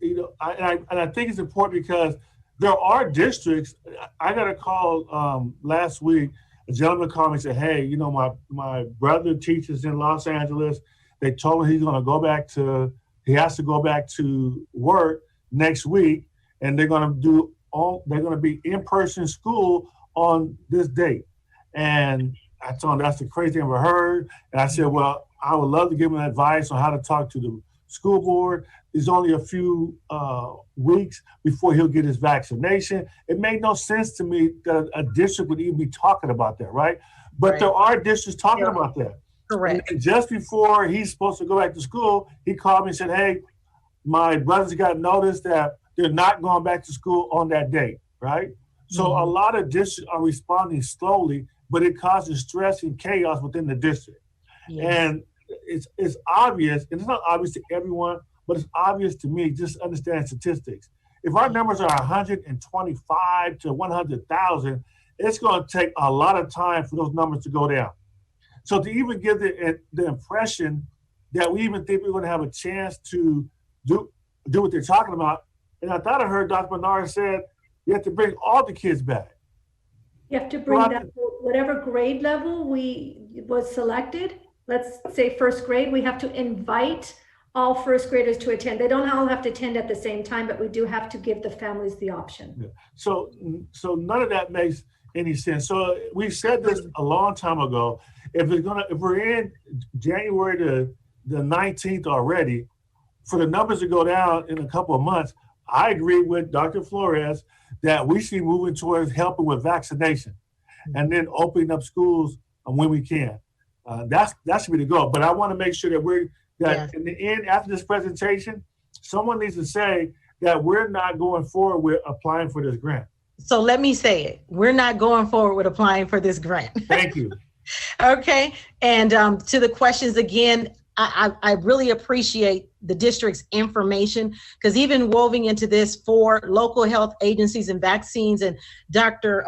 I think it's important because there are districts. I got a call last week. A gentleman called me and said, hey, my brother teaches in Los Angeles. They told him he's going to go back to, he has to go back to work next week, and they're going to be in-person school on this date. And I told him that's the craziest thing I've ever heard. And I said, well, I would love to give him advice on how to talk to the school board. There's only a few weeks before he'll get his vaccination. It made no sense to me that a district would even be talking about that, right? But there are districts talking about that. Correct. And just before he's supposed to go back to school, he called me and said, hey, my brothers got notice that they're not going back to school on that date, right? So a lot of districts are responding slowly, but it causes stress and chaos within the district. Yes. And it's obvious, and it's not obvious to everyone, but it's obvious to me, just understand statistics. If our numbers are 125 to 100,000, it's going to take a lot of time for those numbers to go down. So to even give the impression that we even think we're going to have a chance to do what they're talking about, and I thought I heard Dr. Nardi said you have to bring all the kids back. You have to bring that whatever grade level was selected. Let's say first grade, we have to invite all first graders to attend. They don't all have to attend at the same time, but we do have to give the families the option. Yeah. So none of that makes any sense. So we said this a long time ago. If we're in January the 19th already, for the numbers to go down in a couple of months, I agree with Dr. Flores that we should be moving towards helping with vaccination and then opening up schools when we can. That should be the goal. But I want to make sure that in the end, after this presentation, someone needs to say that we're not going forward with applying for this grant. So let me say it. We're not going forward with applying for this grant. Thank you. Okay. And to the questions again, I really appreciate the district's information, because even woven into this for local health agencies and vaccines, and Dr.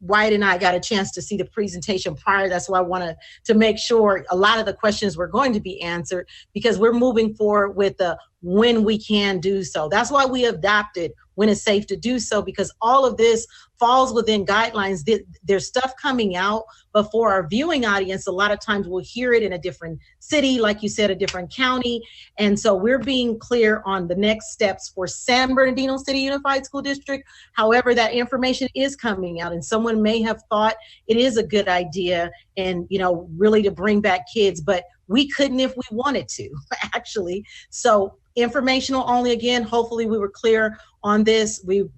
White and I got a chance to see the presentation prior. That's why I wanted to make sure a lot of the questions were going to be answered, because we're moving forward with the when we can do so. That's why we adopted when it's safe to do so, because all of this falls within guidelines. There's stuff coming out, but for our viewing audience, a lot of times we'll hear it in a different city, like you said, a different county. And so we're being clear on the next steps for San Bernardino City Unified School District. However, that information is coming out, and someone may have thought it is a good idea and, really to bring back kids, but we couldn't if we wanted to, actually. So informational only. Again, hopefully we were clear on this. We've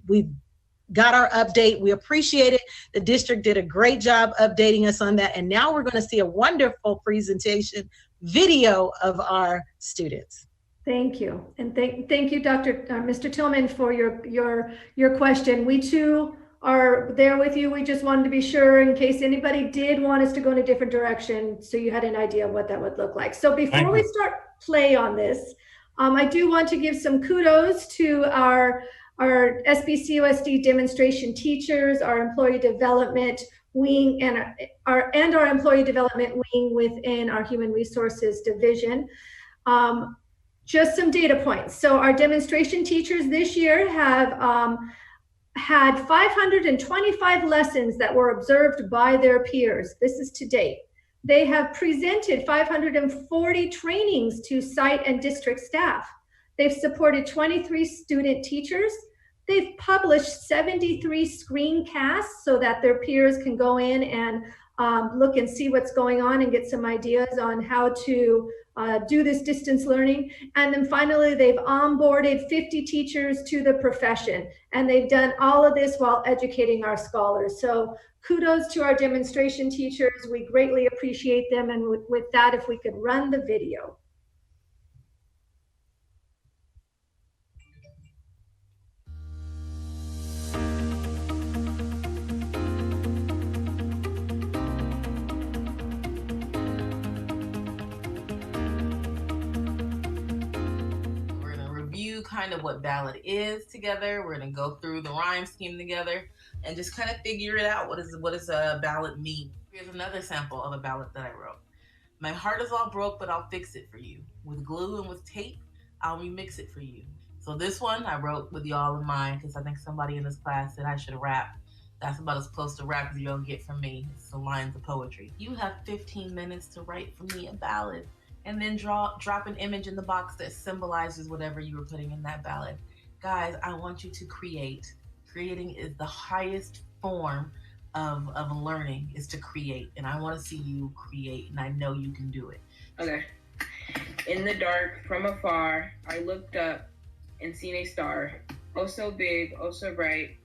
got our update. We appreciate it. The district did a great job updating us on that. And now we're going to see a wonderful presentation video of our students. Thank you. And thank you, Mr. Tillman, for your question. We too are there with you. We just wanted to be sure in case anybody did want us to go in a different direction, so you had an idea of what that would look like. So before we start play on this, I do want to give some kudos to our SBCUSD demonstration teachers, our employee development wing, and our employee development wing within our human resources division. Just some data points. So our demonstration teachers this year have had 525 lessons that were observed by their peers. This is to date. They have presented 540 trainings to site and district staff. They've supported 23 student teachers. They've published 73 screencasts so that their peers can go in and look and see what's going on and get some ideas on how to do this distance learning. And then finally, they've onboarded 50 teachers to the profession. And they've done all of this while educating our scholars. So kudos to our demonstration teachers. We greatly appreciate them. And with that, if we could run the video. Kind of what ballot is together. We're going to go through the rhyme scheme together and just kind of figure it out. What does a ballot mean? Here's another sample of a ballot that I wrote. My heart is all broke, but I'll fix it for you. With glue and with tape, I'll remix it for you. So this one I wrote with y'all in mind, because I think somebody in this class said I should rap. That's about as close to rap as you'll get from me. It's the lines of poetry. You have 15 minutes to write for me a ballad, and then drop an image in the box that symbolizes whatever you were putting in that ballad. Guys, I want you to create. Creating is the highest form of learning, is to create. And I want to see you create, and I know you can do it. Okay. In the dark, from afar, I looked up and seen a star. Oh so big, oh so bright.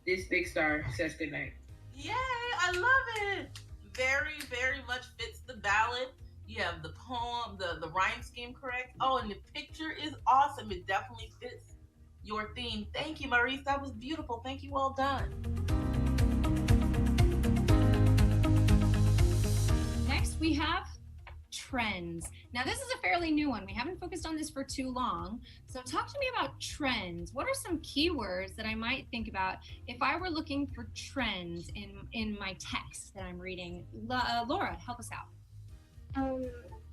This big star says goodnight. Yay, I love it. Very, very much fits the ballad. You have the poem, the rhyme scheme correct. Oh, and the picture is awesome. It definitely fits your theme. Thank you, Maurice. That was beautiful. Thank you. Well done. Next, we have trends. Now, this is a fairly new one. We haven't focused on this for too long. So talk to me about trends. What are some keywords that I might think about if I were looking for trends in my text that I'm reading? Laura, help us out.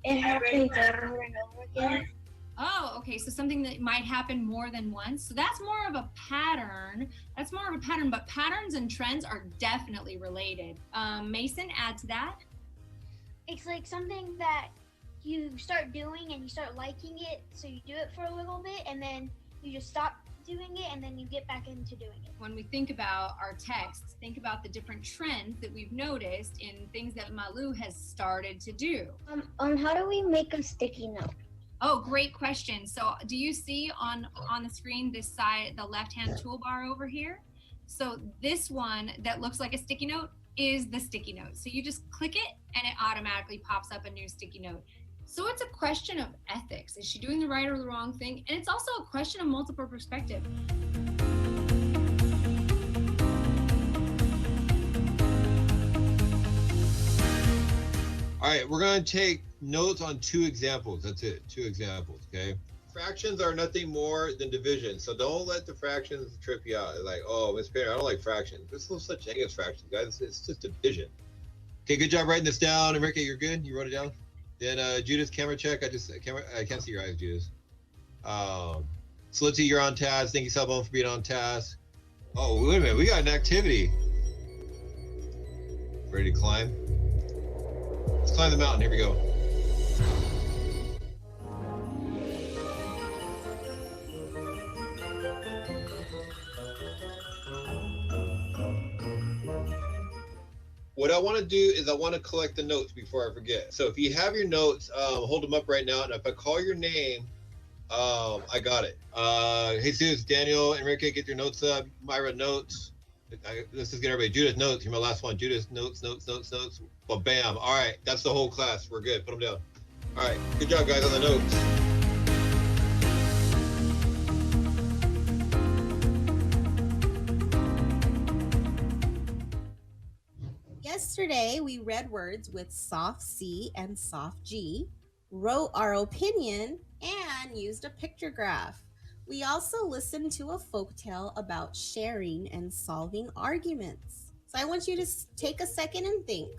It happens over and over again. Oh, okay. So something that might happen more than once. So that's more of a pattern. But patterns and trends are definitely related. Mason, add to that. It's like something that you start doing and you start liking it. So you do it for a little bit and then you just stop doing it and then you get back into doing it. When we think about our texts, think about the different trends that we've noticed in things that Malu has started to do. How do we make a sticky note? Oh, great question. So do you see on the screen this side, the left-hand toolbar over here? So this one that looks like a sticky note is the sticky note. So you just click it and it automatically pops up a new sticky note. So it's a question of ethics. Is she doing the right or the wrong thing? And it's also a question of multiple perspective. All right, we're going to take notes on 2 examples. That's it, 2 examples, okay? Fractions are nothing more than division, so don't let the fractions trip you out. Like, oh, Miss Perry, I don't like fractions. There's no such thing as fractions, guys. It's just division. Okay, good job writing this down. Enrique, you're good? You wrote it down? Then Judith, camera check. I can't see your eyes, Judith. Slitzy, you're on task. Thank you, Cellphone, for being on task. Oh, wait a minute. We got an activity. Ready to climb? Let's climb the mountain. Here we go. What I want to do is I want to collect the notes before I forget. So if you have your notes, hold them up right now. And if I call your name, I got it. Jesus, Daniel, Enrique, get your notes up. Myra, notes. Let's just get everybody. Judith, notes. You're my last one. Judith, notes. Well, bam. All right. That's the whole class. We're good. Put them down. All right. Good job, guys, on the notes. Yesterday, we read words with soft C and soft G, wrote our opinion, and used a picture graph. We also listened to a folktale about sharing and solving arguments. So I want you to take a second and think.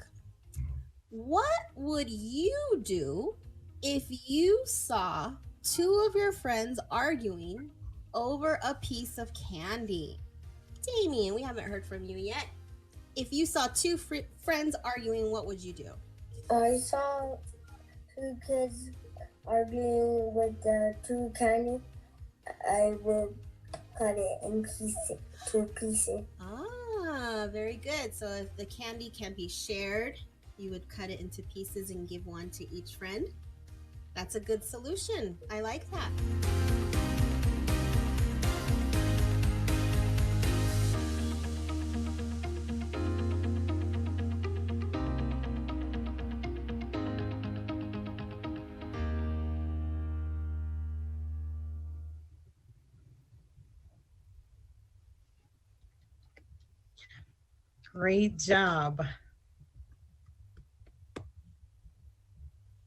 What would you do if you saw 2 of your friends arguing over a piece of candy? Damien, we haven't heard from you yet. If you saw 2 friends arguing, what would you do? I saw 2 kids arguing with the 2 candy. I would cut it in two pieces. Ah, very good. So if the candy can be shared, you would cut it into pieces and give one to each friend. That's a good solution. I like that. Great job.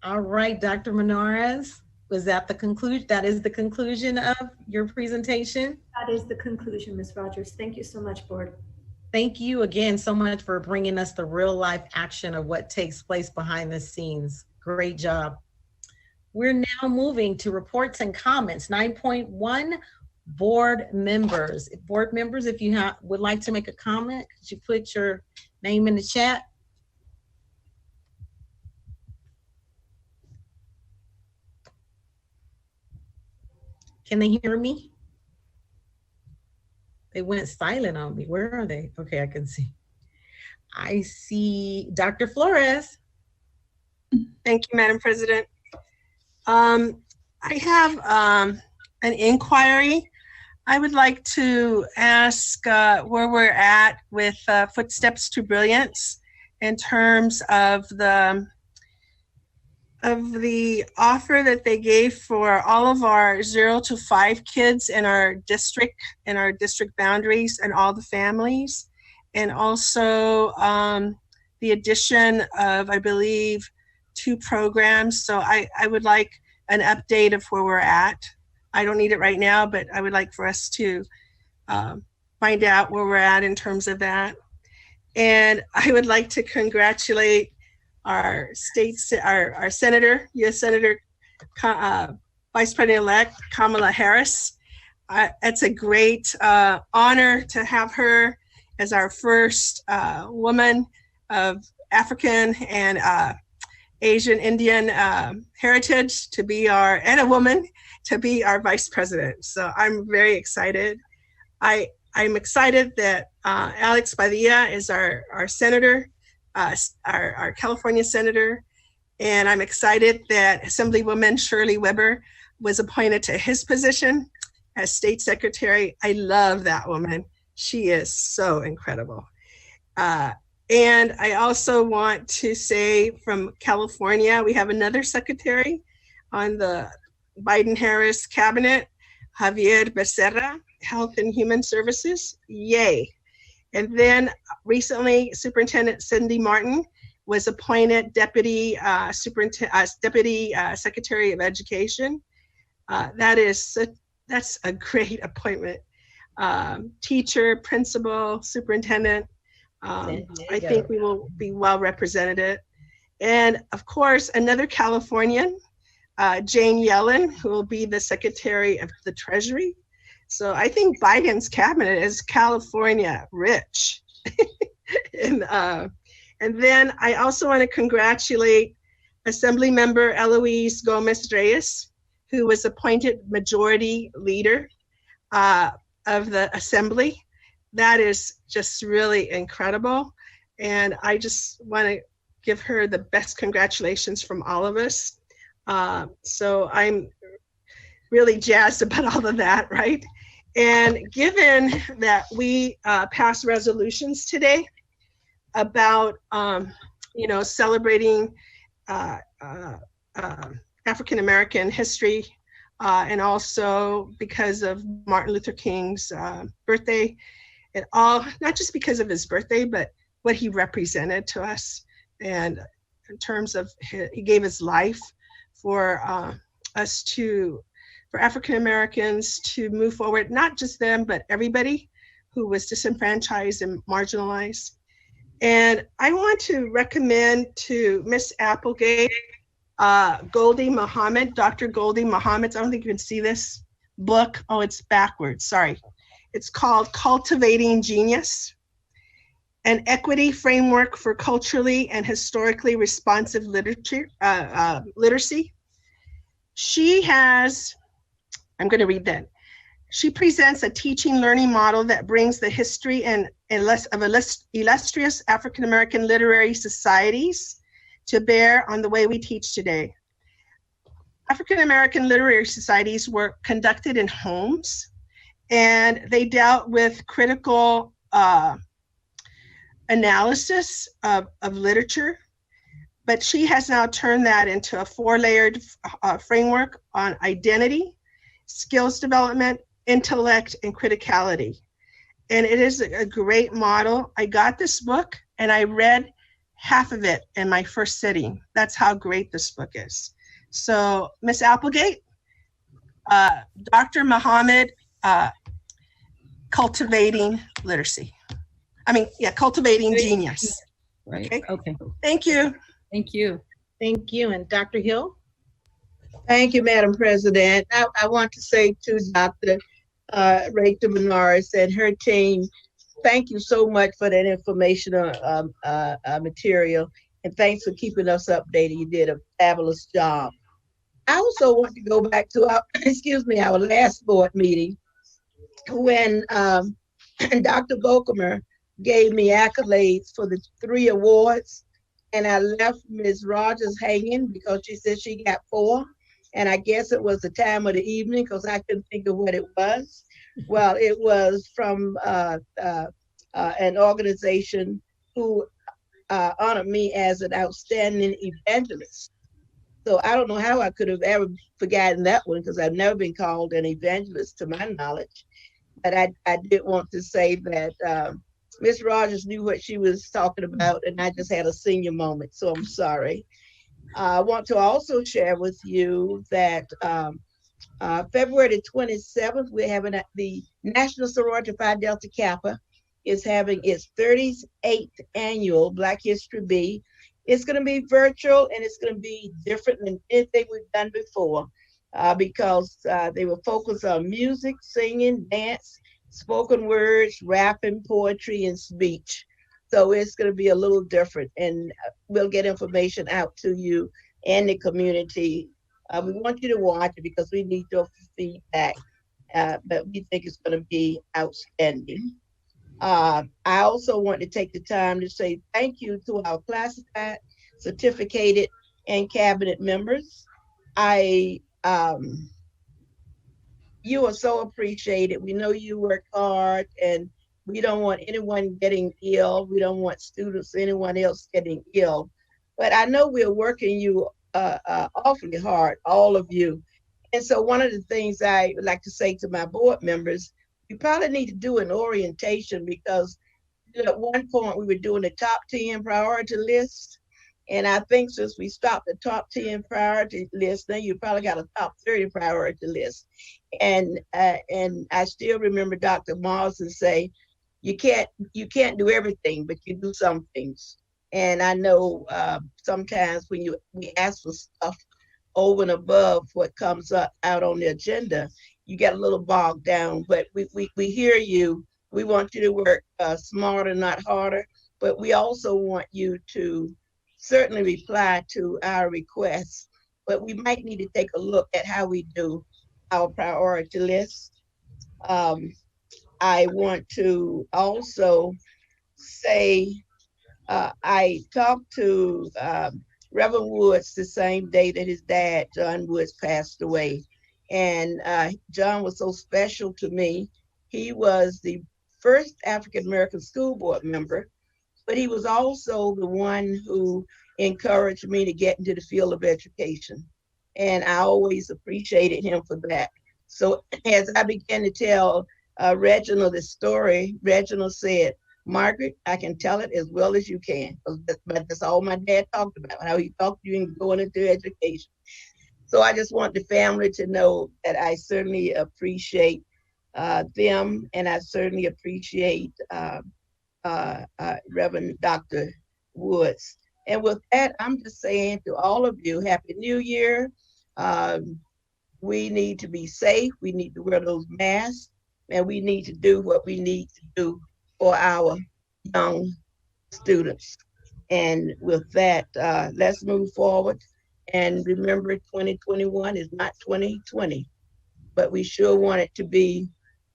All right, Dr. Menarez, was that the conclusion? That is the conclusion of your presentation? That is the conclusion, Ms. Rogers. Thank you so much, board. Thank you again so much for bringing us the real life action of what takes place behind the scenes. Great job. We're now moving to reports and comments. 9.1, board members. Board members, if you would like to make a comment, could you put your name in the chat? Can they hear me? They went silent on me. Where are they? Okay, I can see. I see Dr. Flores. Thank you, Madam President. I have an inquiry. I would like to ask where we're at with Footsteps to Brilliance in terms of the offer that they gave for all of our 0 to 5 kids in our district boundaries and all the families, and also the addition of, I believe, 2 programs. So I would like an update of where we're at. I don't need it right now, but I would like for us to find out where we're at in terms of that. And I would like to congratulate our our senator, U.S. Senator, Vice President-elect Kamala Harris. It's a great honor to have her as our first woman of African and Asian Indian heritage to be and a woman to be our vice president. So I'm very excited. I'm excited that Alex Padilla is our senator, our California senator. And I'm excited that Assemblywoman Shirley Weber was appointed to his position as state secretary. I love that woman. She is so incredible. And I also want to say from California, we have another secretary on the Biden-Harris cabinet, Javier Becerra, Health and Human Services. Yay. And then recently, Superintendent Cindy Martin was appointed Deputy Secretary of Education. That's a great appointment. Teacher, principal, superintendent. I think we will be well represented. And of course, another Californian, Jane Yellen, who will be the Secretary of the Treasury. So I think Biden's cabinet is California rich. And then I also want to congratulate Assembly Member Eloise Gomez-Reyes, who was appointed Majority Leader of the Assembly. That is just really incredible. And I just want to give her the best congratulations from all of us. So I'm really jazzed about all of that, right? And given that we passed resolutions today about, celebrating African-American history, and also because of Martin Luther King's birthday, and all, not just because of his birthday, but what he represented to us. And in terms of, he gave his life for for African-Americans to move forward, not just them, but everybody who was disenfranchised and marginalized. And I want to recommend to Miss Applegate, Goldie Muhammad, Dr. Goldie Muhammad. I don't think you can see this book. Oh, it's backwards, sorry. It's called Cultivating Genius, an equity framework for culturally and historically responsive literacy. She has, I'm going to read that. She presents a teaching learning model that brings the history of illustrious African-American literary societies to bear on the way we teach today. African-American literary societies were conducted in homes, and they dealt with critical analysis of literature. But she has now turned that into a 4-layered framework on identity, skills development, intellect, and criticality. And it is a great model. I got this book and I read half of it in my first sitting. That's how great this book is. So Miss Applegate, Dr. Muhammad, Cultivating Literacy. Cultivating Genius. Right, okay. Thank you. Thank you. Thank you. And Dr. Hill? Thank you, Madam President. I want to say to Dr. Rachel Benares and her team, thank you so much for that informational material, and thanks for keeping us updated. You did a fabulous job. I also want to go back to our, our last board meeting when Dr. Volkemer gave me accolades for the 3 awards, and I left Ms. Rogers hanging because she said she got 4. And I guess it was the time of the evening because I couldn't think of what it was. Well, it was from an organization who honored me as an outstanding evangelist. So I don't know how I could have ever forgotten that one because I've never been called an evangelist to my knowledge. But I did want to say that Ms. Rogers knew what she was talking about, and I just had a senior moment, so I'm sorry. I want to also share with you that February the 27th, we're having the National Sorority Phi Delta Kappa is having its 38th annual Black History Bee. It's going to be virtual, and it's going to be different than anything we've done before because they will focus on music, singing, dance, spoken words, rapping, poetry, and speech. So it's going to be a little different, and we'll get information out to you and the community We want you to watch it because we need your feedback, but we think it's going to be outstanding. I also want to take the time to say thank you to our classified, certificated, and cabinet members. You are so appreciated. We know you work hard, and we don't want anyone getting ill. We don't want students or anyone else getting ill. But I know we're working you awfully hard, all of you. And so one of the things I would like to say to my board members, we probably need to do an orientation because at one point we were doing the top 10 priority list. And I think since we stopped the top 10 priority list, then you probably got a top 30 priority list. And I still remember Dr. Morrison say, you can't do everything, but you do some things. And I know sometimes when we ask for stuff over and above what comes up out on the agenda, you get a little bogged down. But we hear you. We want you to work smarter, not harder. But we also want you to certainly reply to our requests. But we might need to take a look at how we do our priority list. I want to also say I talked to Reverend Woods the same day that his dad, John Woods, passed away. And John was so special to me. He was the first African-American school board member, but he was also the one who encouraged me to get into the field of education. And I always appreciated him for that. So as I began to tell Reginald the story, Reginald said, Margaret, I can tell it as well as you can. But that's all my dad talked about, how he talked to you and going into education. So I just want the family to know that I certainly appreciate them, and I certainly appreciate Reverend Dr. Woods. And with that, I'm just saying to all of you, Happy New Year. We need to be safe. We need to wear those masks, and we need to do what we need to do for our young students. And with that, let's move forward. And remember, 2021 is not 2020, but we sure want it to be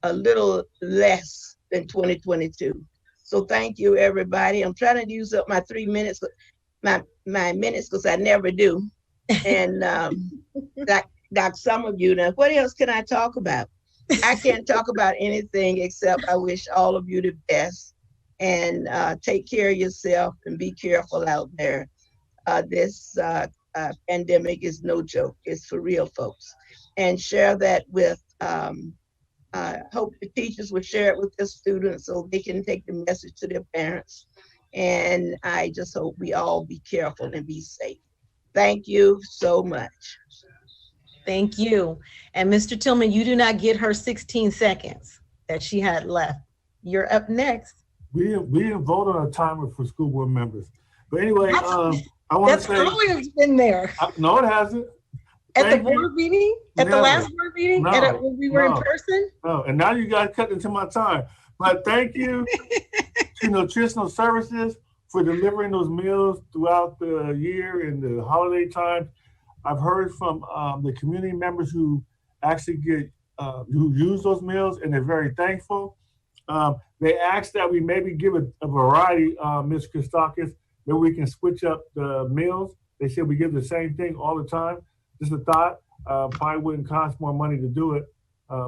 a little less than 2022. So thank you, everybody. I'm trying to use up my 3 minutes, my minutes, because I never do. And like some of you, now, what else can I talk about? I can't talk about anything except I wish all of you the best, and take care of yourself and be careful out there. This pandemic is no joke. It's for real, folks. And share that with, hope the teachers will share it with their students so they can take the message to their parents. And I just hope we all be careful and be safe. Thank you so much. Thank you. And Mr. Tillman, you do not get her 16 seconds that she had left. You're up next. We didn't vote on a timer for school board members. But anyway, I want to say— That's always been there. No, it hasn't. At the board meeting? At the last board meeting? No, when we were in person? No, and now you guys cut into my time. But thank you to Nutritional Services for delivering those meals throughout the year and the holiday time. I've heard from the community members who actually who use those meals, and they're very thankful. They asked that we maybe give a variety, Ms. Christakis, that we can switch up the meals. They said we give the same thing all the time. Just a thought, probably wouldn't cost more money to do it,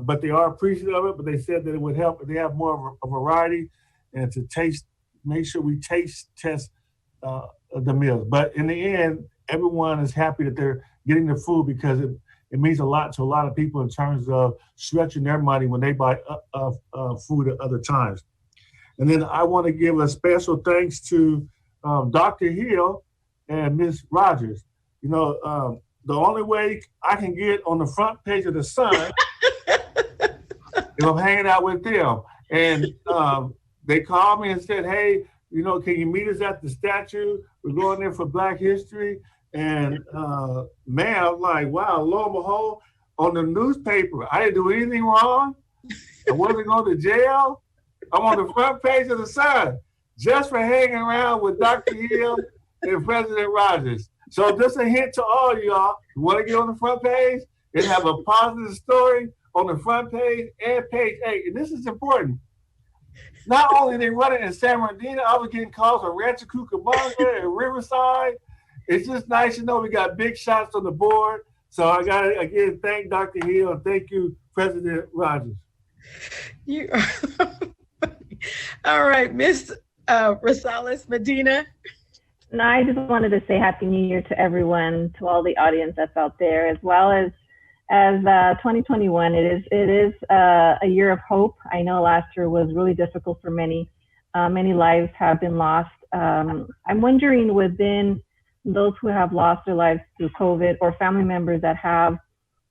but they are appreciative of it, but they said that it would help if they have more of a variety and to make sure we taste test the meals. But in the end, everyone is happy that they're getting the food because it means a lot to a lot of people in terms of stretching their money when they buy food at other times. And then I want to give a special thanks to Dr. Hill and Ms. Rogers. The only way I can get on the front page of the Sun is I'm hanging out with them. And they called me and said, hey, can you meet us at the statue? We're going there for Black History. And man, I was like, wow, lo and behold, on the newspaper, I didn't do anything wrong. I wasn't going to jail. I'm on the front page of the Sun just for hanging around with Dr. Hill and President Rogers. So just a hint to all y'all, you want to get on the front page and have a positive story on the front page and page 8. And this is important. Not only they run it in San Bernardino, I was getting calls from Rancho Cucamonga and Riverside. It's just nice to know we got big shots on the board. So I got to, again, thank Dr. Hill and thank you, President Rogers. You are all right, Miss Rosales Medina. No, I just wanted to say Happy New Year to everyone, to all the audience that's out there, as well as 2021. It is a year of hope. I know last year was really difficult for many. Many lives have been lost. I'm wondering, within those who have lost their lives through COVID, or family members that have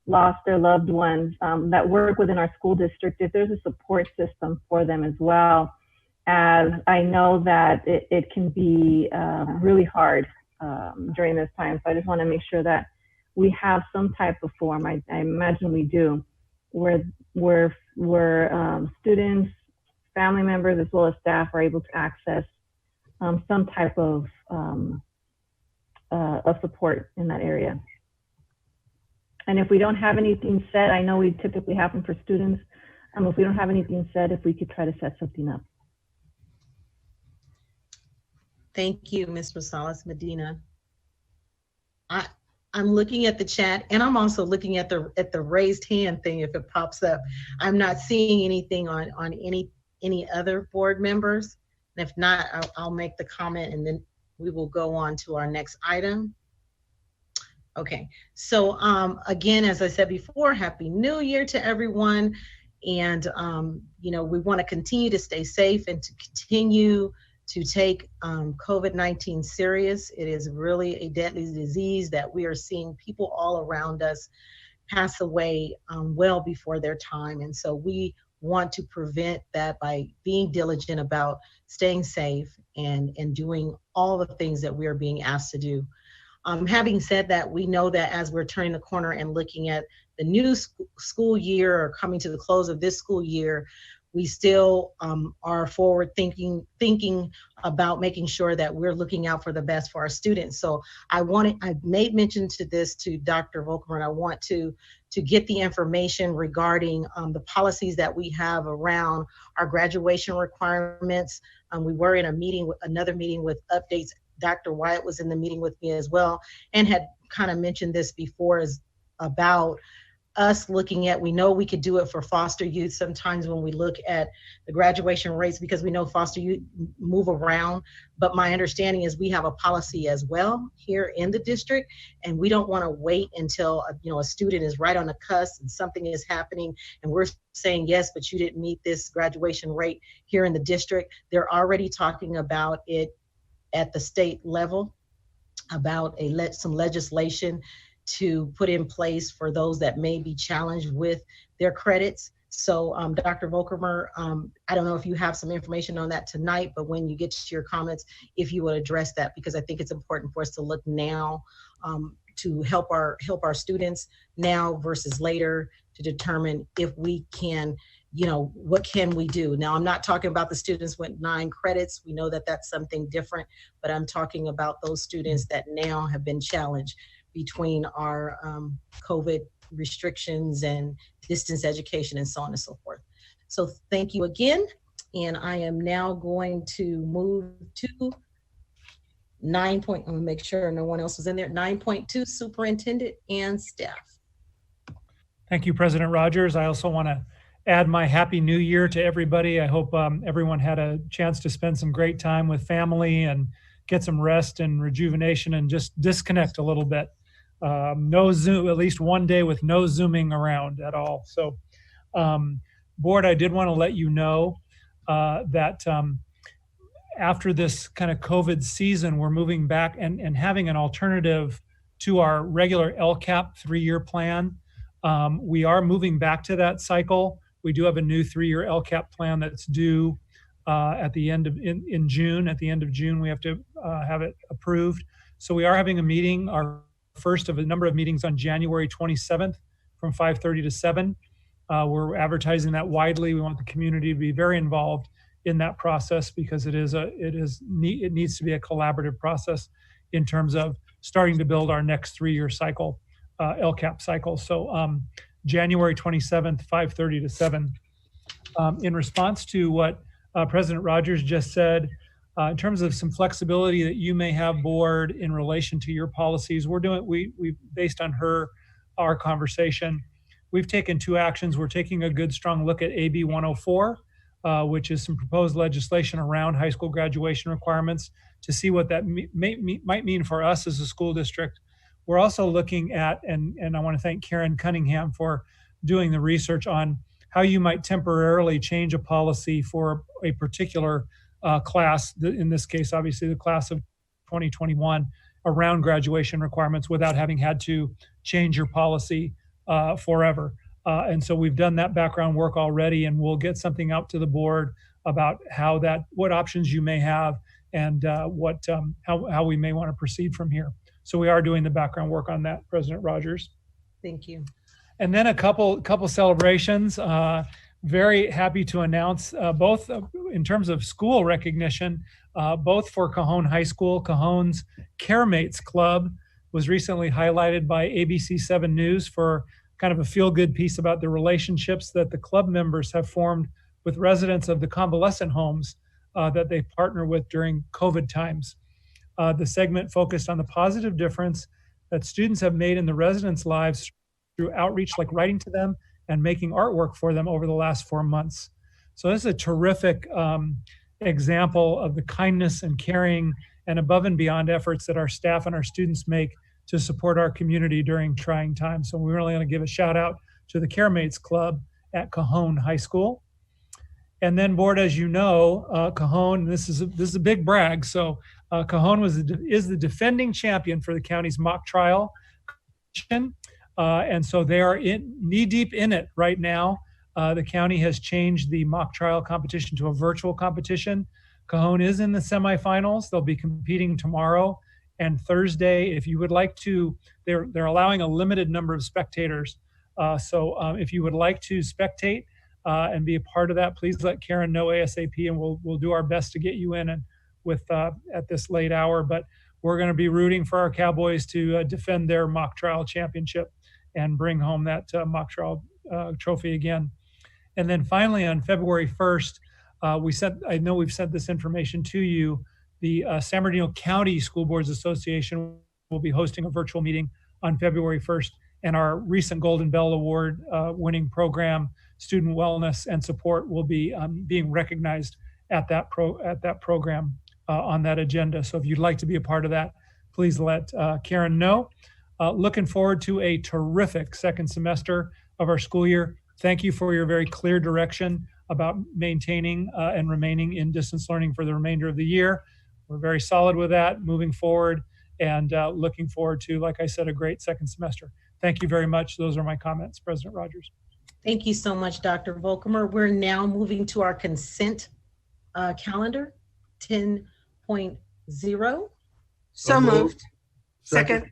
lost their loved ones that work within our school district, if there's a support system for them as well, as I know that it can be really hard during this time. So I just want to make sure that we have some type of form, I imagine we do, where students, family members, as well as staff are able to access some type of support in that area. And if we don't have anything set, I know we typically have them for students. If we don't have anything set, if we could try to set something up. Thank you, Ms. Rosales Medina. I'm looking at the chat, and I'm also looking at the raised hand thing if it pops up. I'm not seeing anything on any other board members. And if not, I'll make the comment and then we will go on to our next item. Okay, so again, as I said before, Happy New Year to everyone. And you know, we want to continue to stay safe and to continue to take COVID-19 serious. It is really a deadly disease that we are seeing people all around us pass away well before their time. And so we want to prevent that by being diligent about staying safe and doing all the things that we are being asked to do. Having said that, we know that as we're turning the corner and looking at the new school year, or coming to the close of this school year, we still are forward thinking about making sure that we're looking out for the best for our students. So I made mention to this to Dr. Volkmer, and I want to get the information regarding the policies that we have around our graduation requirements. We were in another meeting with updates. Dr. Wyatt was in the meeting with me as well, and had kind of mentioned this before, is about us looking at, we know we could do it for foster youth sometimes when we look at the graduation rates, because we know foster youth move around. But my understanding is we have a policy as well here in the district, and we don't want to wait until a student is right on the cusp and something is happening and we're saying, yes, but you didn't meet this graduation rate here in the district. They're already talking about it at the state level, about some legislation to put in place for those that may be challenged with their credits. So Dr. Volkmer, I don't know if you have some information on that tonight, but when you get to your comments, if you would address that, because I think it's important for us to look now to help our students now versus later, to determine if we can, what can we do? Now, I'm not talking about the students with 9 credits. We know that that's something different, but I'm talking about those students that now have been challenged between our COVID restrictions and distance education and so on and so forth. So thank you again. And I am now going to move to 9 point, I'm gonna make sure no one else is in there. 9.2, superintendent and staff. Thank you, President Rogers. I also want to add my Happy New Year to everybody. I hope everyone had a chance to spend some great time with family and get some rest and rejuvenation and just disconnect a little bit. No Zoom, at least one day with no Zooming around at all. So board, I did want to let you know that after this kind of COVID season, we're moving back and having an alternative to our regular LCAP 3-year plan. We are moving back to that cycle. We do have a new 3-year LCAP plan that's due at the end of in June. At the end of June, we have to have it approved. So we are having a meeting, our first of a number of meetings, on January 27th from 5:30 to 7. We're advertising that widely. We want the community to be very involved in that process, because it needs to be a collaborative process. in terms of starting to build our next 3-year cycle, LCAP cycle. So January 27th, 5:30 to 7. In response to what President Rogers just said, in terms of some flexibility that you may have, board, in relation to your policies, we based on our conversation, we've taken 2 actions. We're taking a good strong look at AB 104, which is some proposed legislation around high school graduation requirements, to see what that might mean for us as a school district. We're also looking at, and I want to thank Karen Cunningham for doing the research on how you might temporarily change a policy for a particular class, in this case, obviously the class of 2021, around graduation requirements without having had to change your policy forever. And so we've done that background work already, and we'll get something out to the board about what options you may have, and how we may want to proceed from here. So we are doing the background work on that, President Rogers. Thank you. And then a couple celebrations. Very happy to announce both in terms of school recognition, both for Cajon High School. Cajon's CareMates Club was recently highlighted by ABC 7 News for kind of a feel-good piece about the relationships that the club members have formed with residents of the convalescent homes that they partner with during COVID times. The segment focused on the positive difference that students have made in the residents' lives through outreach like writing to them and making artwork for them over the last 4 months. So this is a terrific example of the kindness and caring and above and beyond efforts that our staff and our students make to support our community during trying times. So we really want to give a shout out to the CareMates Club at Cajon High School. And then, board, as you know, Cajon, this is a big brag. So Cajon is the defending champion for the county's mock trial. And so they are knee deep in it right now. The county has changed the mock trial competition to a virtual competition. Cajon is in the semifinals. They'll be competing tomorrow and Thursday. If you would like to, they're allowing a limited number of spectators. So if you would like to spectate and be a part of that, please let Karen know ASAP, and we'll do our best to get you in and at this late hour. But we're going to be rooting for our Cowboys to defend their mock trial championship and bring home that mock trial trophy again. And then finally, on February 1st, I know we've sent this information to you. The San Bernardino County School Boards Association will be hosting a virtual meeting on February 1st, and our recent Golden Bell Award winning program, Student Wellness and Support, will be being recognized at that program on that agenda. So if you'd like to be a part of that, please let Karen know. Looking forward to a terrific second semester of our school year. Thank you for your very clear direction about maintaining and remaining in distance learning for the remainder of the year. We're very solid with that moving forward, and looking forward to, like I said, a great second semester. Thank you very much. Those are my comments, President Rogers. Thank you so much, Dr. Volkemer. We're now moving to our consent calendar, 10.0. So moved. Second.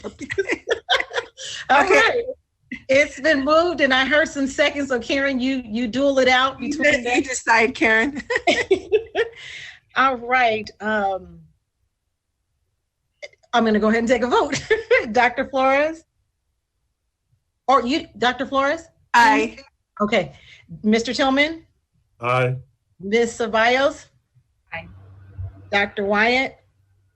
Okay. Right. It's been moved, and I heard some seconds. So Karen, you duel it out between you decide, Karen. All right. I'm going to go ahead and take a vote. Dr. Flores? Or you, Dr. Flores? Aye. Okay. Mr. Tillman? Aye. Ms. Ceballos? Aye. Dr. Wyatt?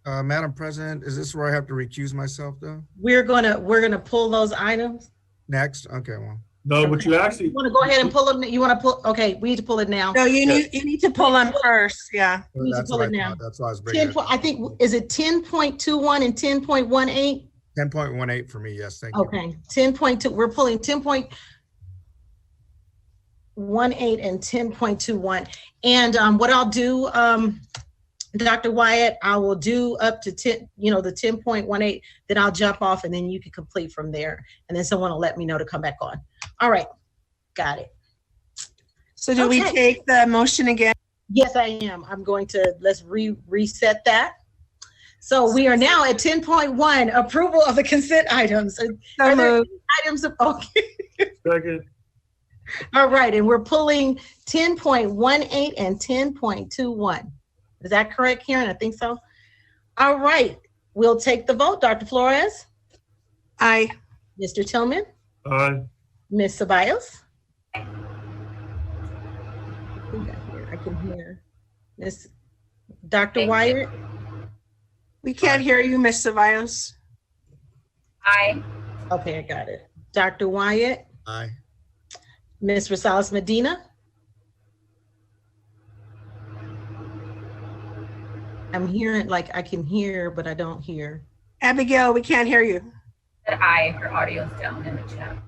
Madam President, is this where I have to recuse myself though? We're gonna pull those items. Next? Okay, well. No, but you actually. You want to go ahead and pull them? You want to pull? Okay, we need to pull it now. No, you need to pull them first. Yeah. You need to pull it now. That's why I was bringing it. I think, is it 10.21 and 10.18? 10.18 for me, yes, thank you. Okay, 10.2, we're pulling 10.18 and 10.21. And what I'll do, Dr. Wyatt, I will do up to 10, the 10.18, then I'll jump off and then you can complete from there. And then someone will let me know to come back on. All right, got it. So do we take the motion again? Yes, I am. I'm going to, let's reset that. So we are now at 10.1, approval of the consent items. Are there items of, okay. Second. All right, and we're pulling 10.18 and 10.21. Is that correct, Karen? I think so. All right, We'll take the vote. Dr. Flores? Aye. Mr. Tillman? Aye. Ms. Ceballos? I can hear. Miss Dr. Wyatt? We can't hear you, Miss Ceballos. Aye. Okay, I got it. Dr. Wyatt? Aye. Ms. Rosales Medina? I'm hearing, like I can hear, but I don't hear. Abigail, we can't hear you. Aye, her audio's down in the chat.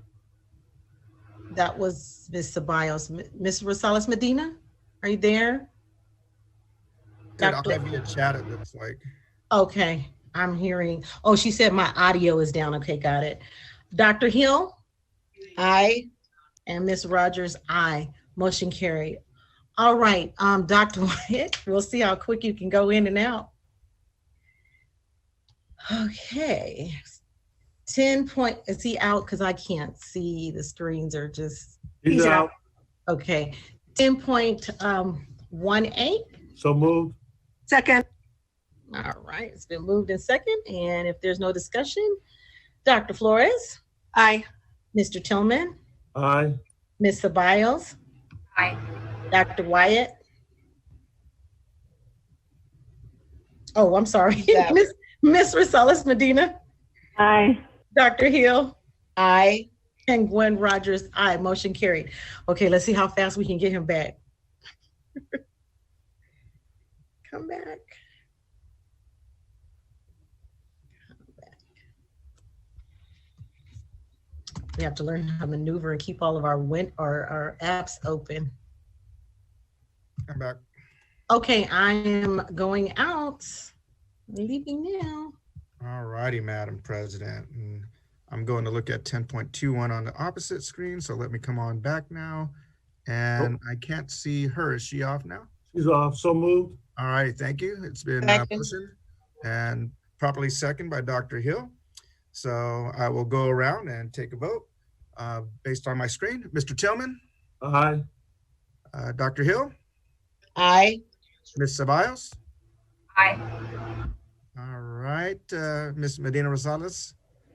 That was Ms. Ceballos. Ms. Rosales Medina, are you there? Good, I'll have you chat, it looks like. Okay, I'm hearing. Oh, she said my audio is down. Okay, got it. Dr. Hill? Aye. And Ms. Rogers, aye. Motion carried. All right, Dr. Wyatt, we'll see how quick you can go in and out. Okay. 10 point, is he out? Because I can't see, the screens are just. He's out. Okay, 10.18. So moved. Second. All right, it's been moved in second. And if there's no discussion, Dr. Flores? Aye. Mr. Tillman? Aye. Ms. Ceballos? Aye. Dr. Wyatt? Oh, I'm sorry. Ms. Rosales Medina? Aye. Dr. Hill? Aye. And Gwen Rogers, aye. Motion carried. Okay, let's see how fast we can get him back. Come back. We have to learn how to maneuver and keep all of our apps open. I'm back. Okay, I am going out. Leaving now. All righty, Madam President. And I'm going to look at 10.21 on the opposite screen. So let me come on back now. And I can't see her. Is she off now? She's off. So moved. All right, thank you. It's been motioned and properly seconded by Dr. Hill. So I will go around and take a vote based on my screen. Mr. Tillman? Aye. Dr. Hill? Aye. Ms. Ceballos? Aye. All right, Ms. Medina Rosales?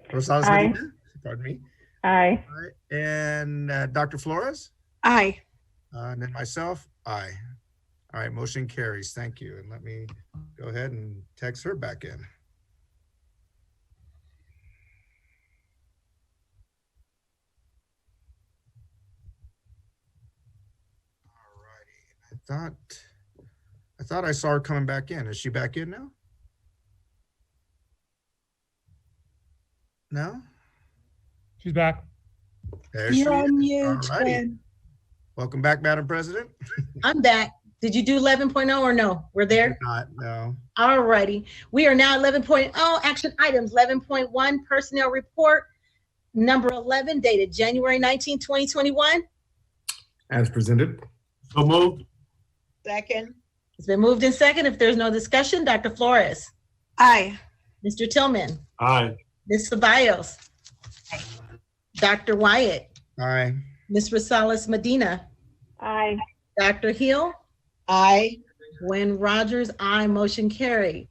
Aye. Medina? Pardon me. Aye. All right. And Dr. Flores? Aye. And then myself? Aye. All right, motion carries. Thank you. And let me go ahead and text her back in. I thought I saw her coming back in. Is she back in now? No? She's back. There she You're is. on mute, All righty. Gwen. Welcome back, Madam President. I'm back. Did you do 11.0 or no? We're there? Not, no. All righty. We are now 11.0 action items. 11.1 personnel report number 11 dated January 19, 2021. As presented. So moved. Second. It's been moved in second. If there's no discussion, Dr. Flores? Aye. Mr. Tillman? Aye. Ms. Ceballos? Dr. Wyatt? Aye. Ms. Rosales Medina? Aye. Dr. Hill? Aye. Gwen Rogers, aye. Motion carried.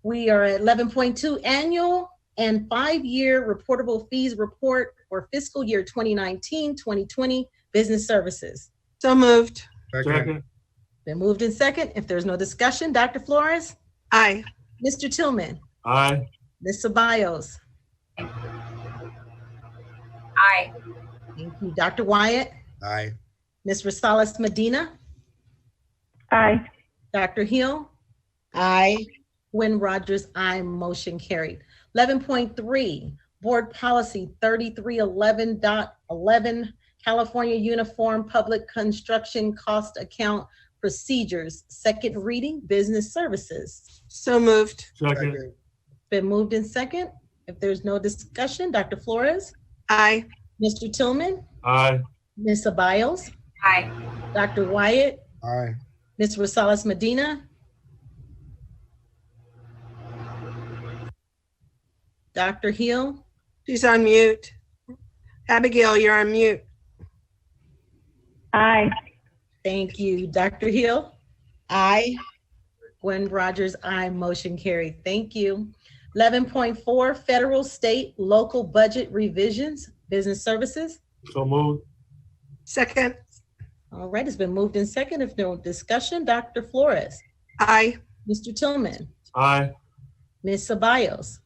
We are at 11.2 annual and 5-year reportable fees report for fiscal year 2019-2020 business services. So moved. Second. Been moved in second. If there's no discussion, Dr. Flores? Aye. Mr. Tillman? Aye. Ms. Ceballos? Aye. Thank you. Dr. Wyatt? Aye. Ms. Rosales Medina? Aye. Dr. Hill? Aye. Gwen Rogers, aye. Motion carried. 11.3, Board Policy 3311.11, California Uniform Public Construction Cost Account Procedures, second reading, business services. So moved. Second. Been moved in second. If there's no discussion, Dr. Flores? Aye. Mr. Tillman? Aye. Ms. Ceballos? Aye. Dr. Wyatt? Aye. Ms. Rosales Medina? Dr. Hill? She's on mute. Abigail, you're on mute. Aye. Thank you. Dr. Hill? Aye. Gwen Rogers, aye. Motion carried. Thank you. 11.4, federal, state, local budget revisions, business services. So moved. Second. All right, it's been moved in second. If no discussion, Dr. Flores. Aye. Mr. Tillman. Aye. Ms. Ceballos.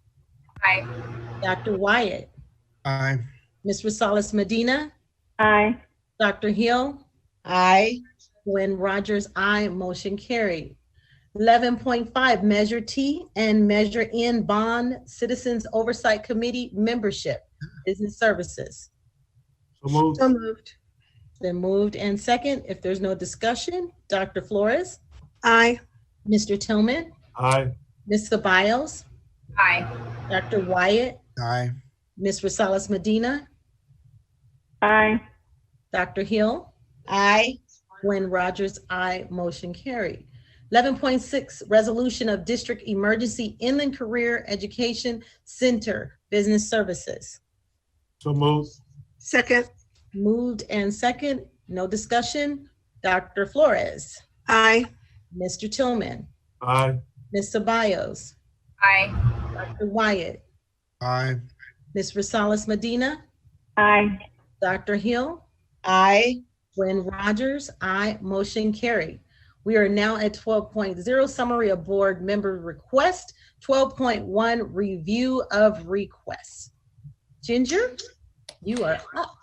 Aye. Dr. Wyatt. Aye. Ms. Rosales Medina. Aye. Dr. Hill. Aye. Gwen Rogers, aye. Motion carried. 11.5, Measure T and Measure N Bond Citizens Oversight Committee membership, business services. So moved. So moved. Been moved and second. If there's no discussion, Dr. Flores. Aye. Mr. Tillman. Aye. Ms. Ceballos. Aye. Dr. Wyatt. Aye. Ms. Rosales Medina. Aye. Dr. Hill. Aye. Gwen Rogers, aye. Motion carried. 11.6, Resolution of District Emergency Inland Career Education Center, Business Services. So moved. Second. Moved and second. No discussion. Dr. Flores. Aye. Mr. Tillman. Aye. Ms. Ceballos. Aye. Dr. Wyatt. Aye. Ms. Rosales Medina. Aye. Dr. Hill. Aye. Gwen Rogers, aye. Motion carried. We are now at 12.0, Summary of Board Member Request. 12.1, Review of Requests. Ginger, you are up.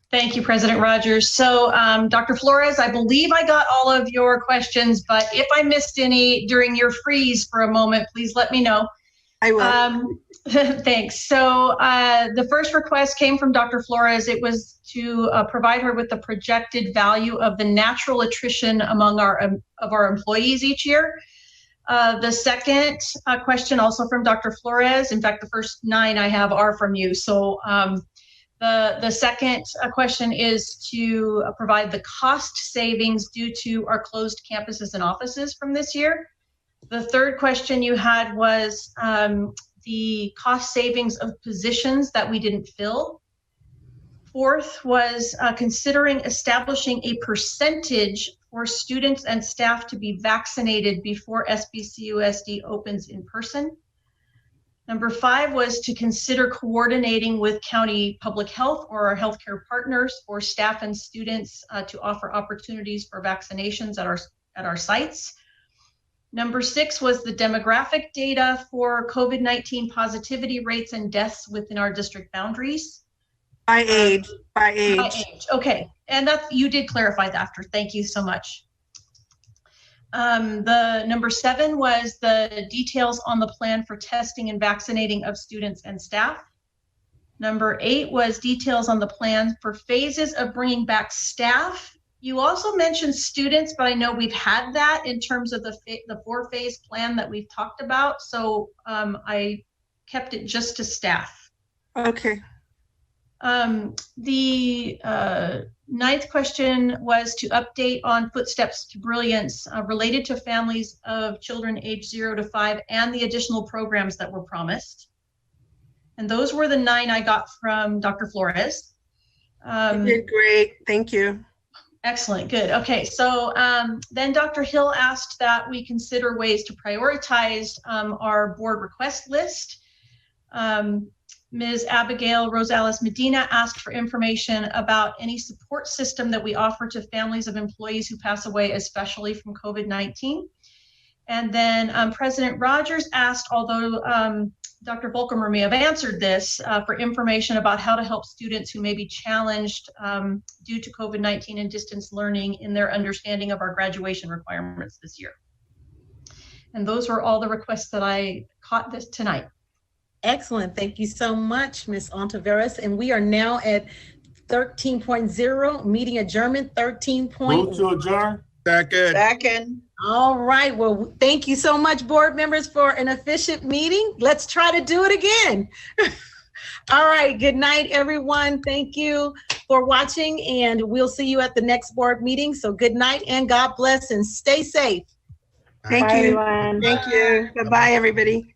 Thank you, President Rogers. So, Dr. Flores, I believe I got all of your questions, but if I missed any during your freeze for a moment, please let me know. I will. Thanks. So the first request came from Dr. Flores. It was to provide her with the projected value of the natural attrition among our employees each year. The second question, also from Dr. Flores. In fact, the first 9 I have are from you. So the second question is to provide the cost savings due to our closed campuses and offices from this year. The third question you had was the cost savings of positions that we didn't fill. Fourth was considering establishing a percentage for students and staff to be vaccinated before SBCUSD opens in person. Number 5 was to consider coordinating with county public health or our healthcare partners for staff and students to offer opportunities for vaccinations at our sites. Number 6 was the demographic data for COVID-19 positivity rates and deaths within our district boundaries. By age. By age. Okay, and you did clarify that after. Thank you so much. The number 7 was the details on the plan for testing and vaccinating of students and staff. Number 8 was details on the plan for phases of bringing back staff. You also mentioned students, but I know we've had that in terms of the 4-phase plan that we've talked about. So I kept it just to staff. Okay. The 9th question was to update on Footsteps to Brilliance related to families of children age 0 to 5 and the additional programs that were promised. And those were the 9 I got from Dr. Flores. You did great. Thank you. Excellent. Good. Okay. So then Dr. Hill asked that we consider ways to prioritize our board request list. Ms. Abigail Rosales Medina asked for information about any support system that we offer to families of employees who pass away, especially from COVID-19. And then President Rogers asked, although Dr. Volkemer may have answered this, for information about how to help students who may be challenged due to COVID-19 and distance learning in their understanding of our graduation requirements this year. And those were all the requests that I caught tonight. Excellent. Thank you so much, Ms. Ontiveros. And we are now at 13.0, meeting adjournment. 13.1. Move to adjourn. Second. All right. Well, thank you so much, board members, for an efficient meeting. Let's try to do it again. All right. Good night, everyone. Thank you for watching, and we'll see you at the next board meeting. So good night and God bless and stay safe. Thank you. Thank you. Bye-bye, everybody.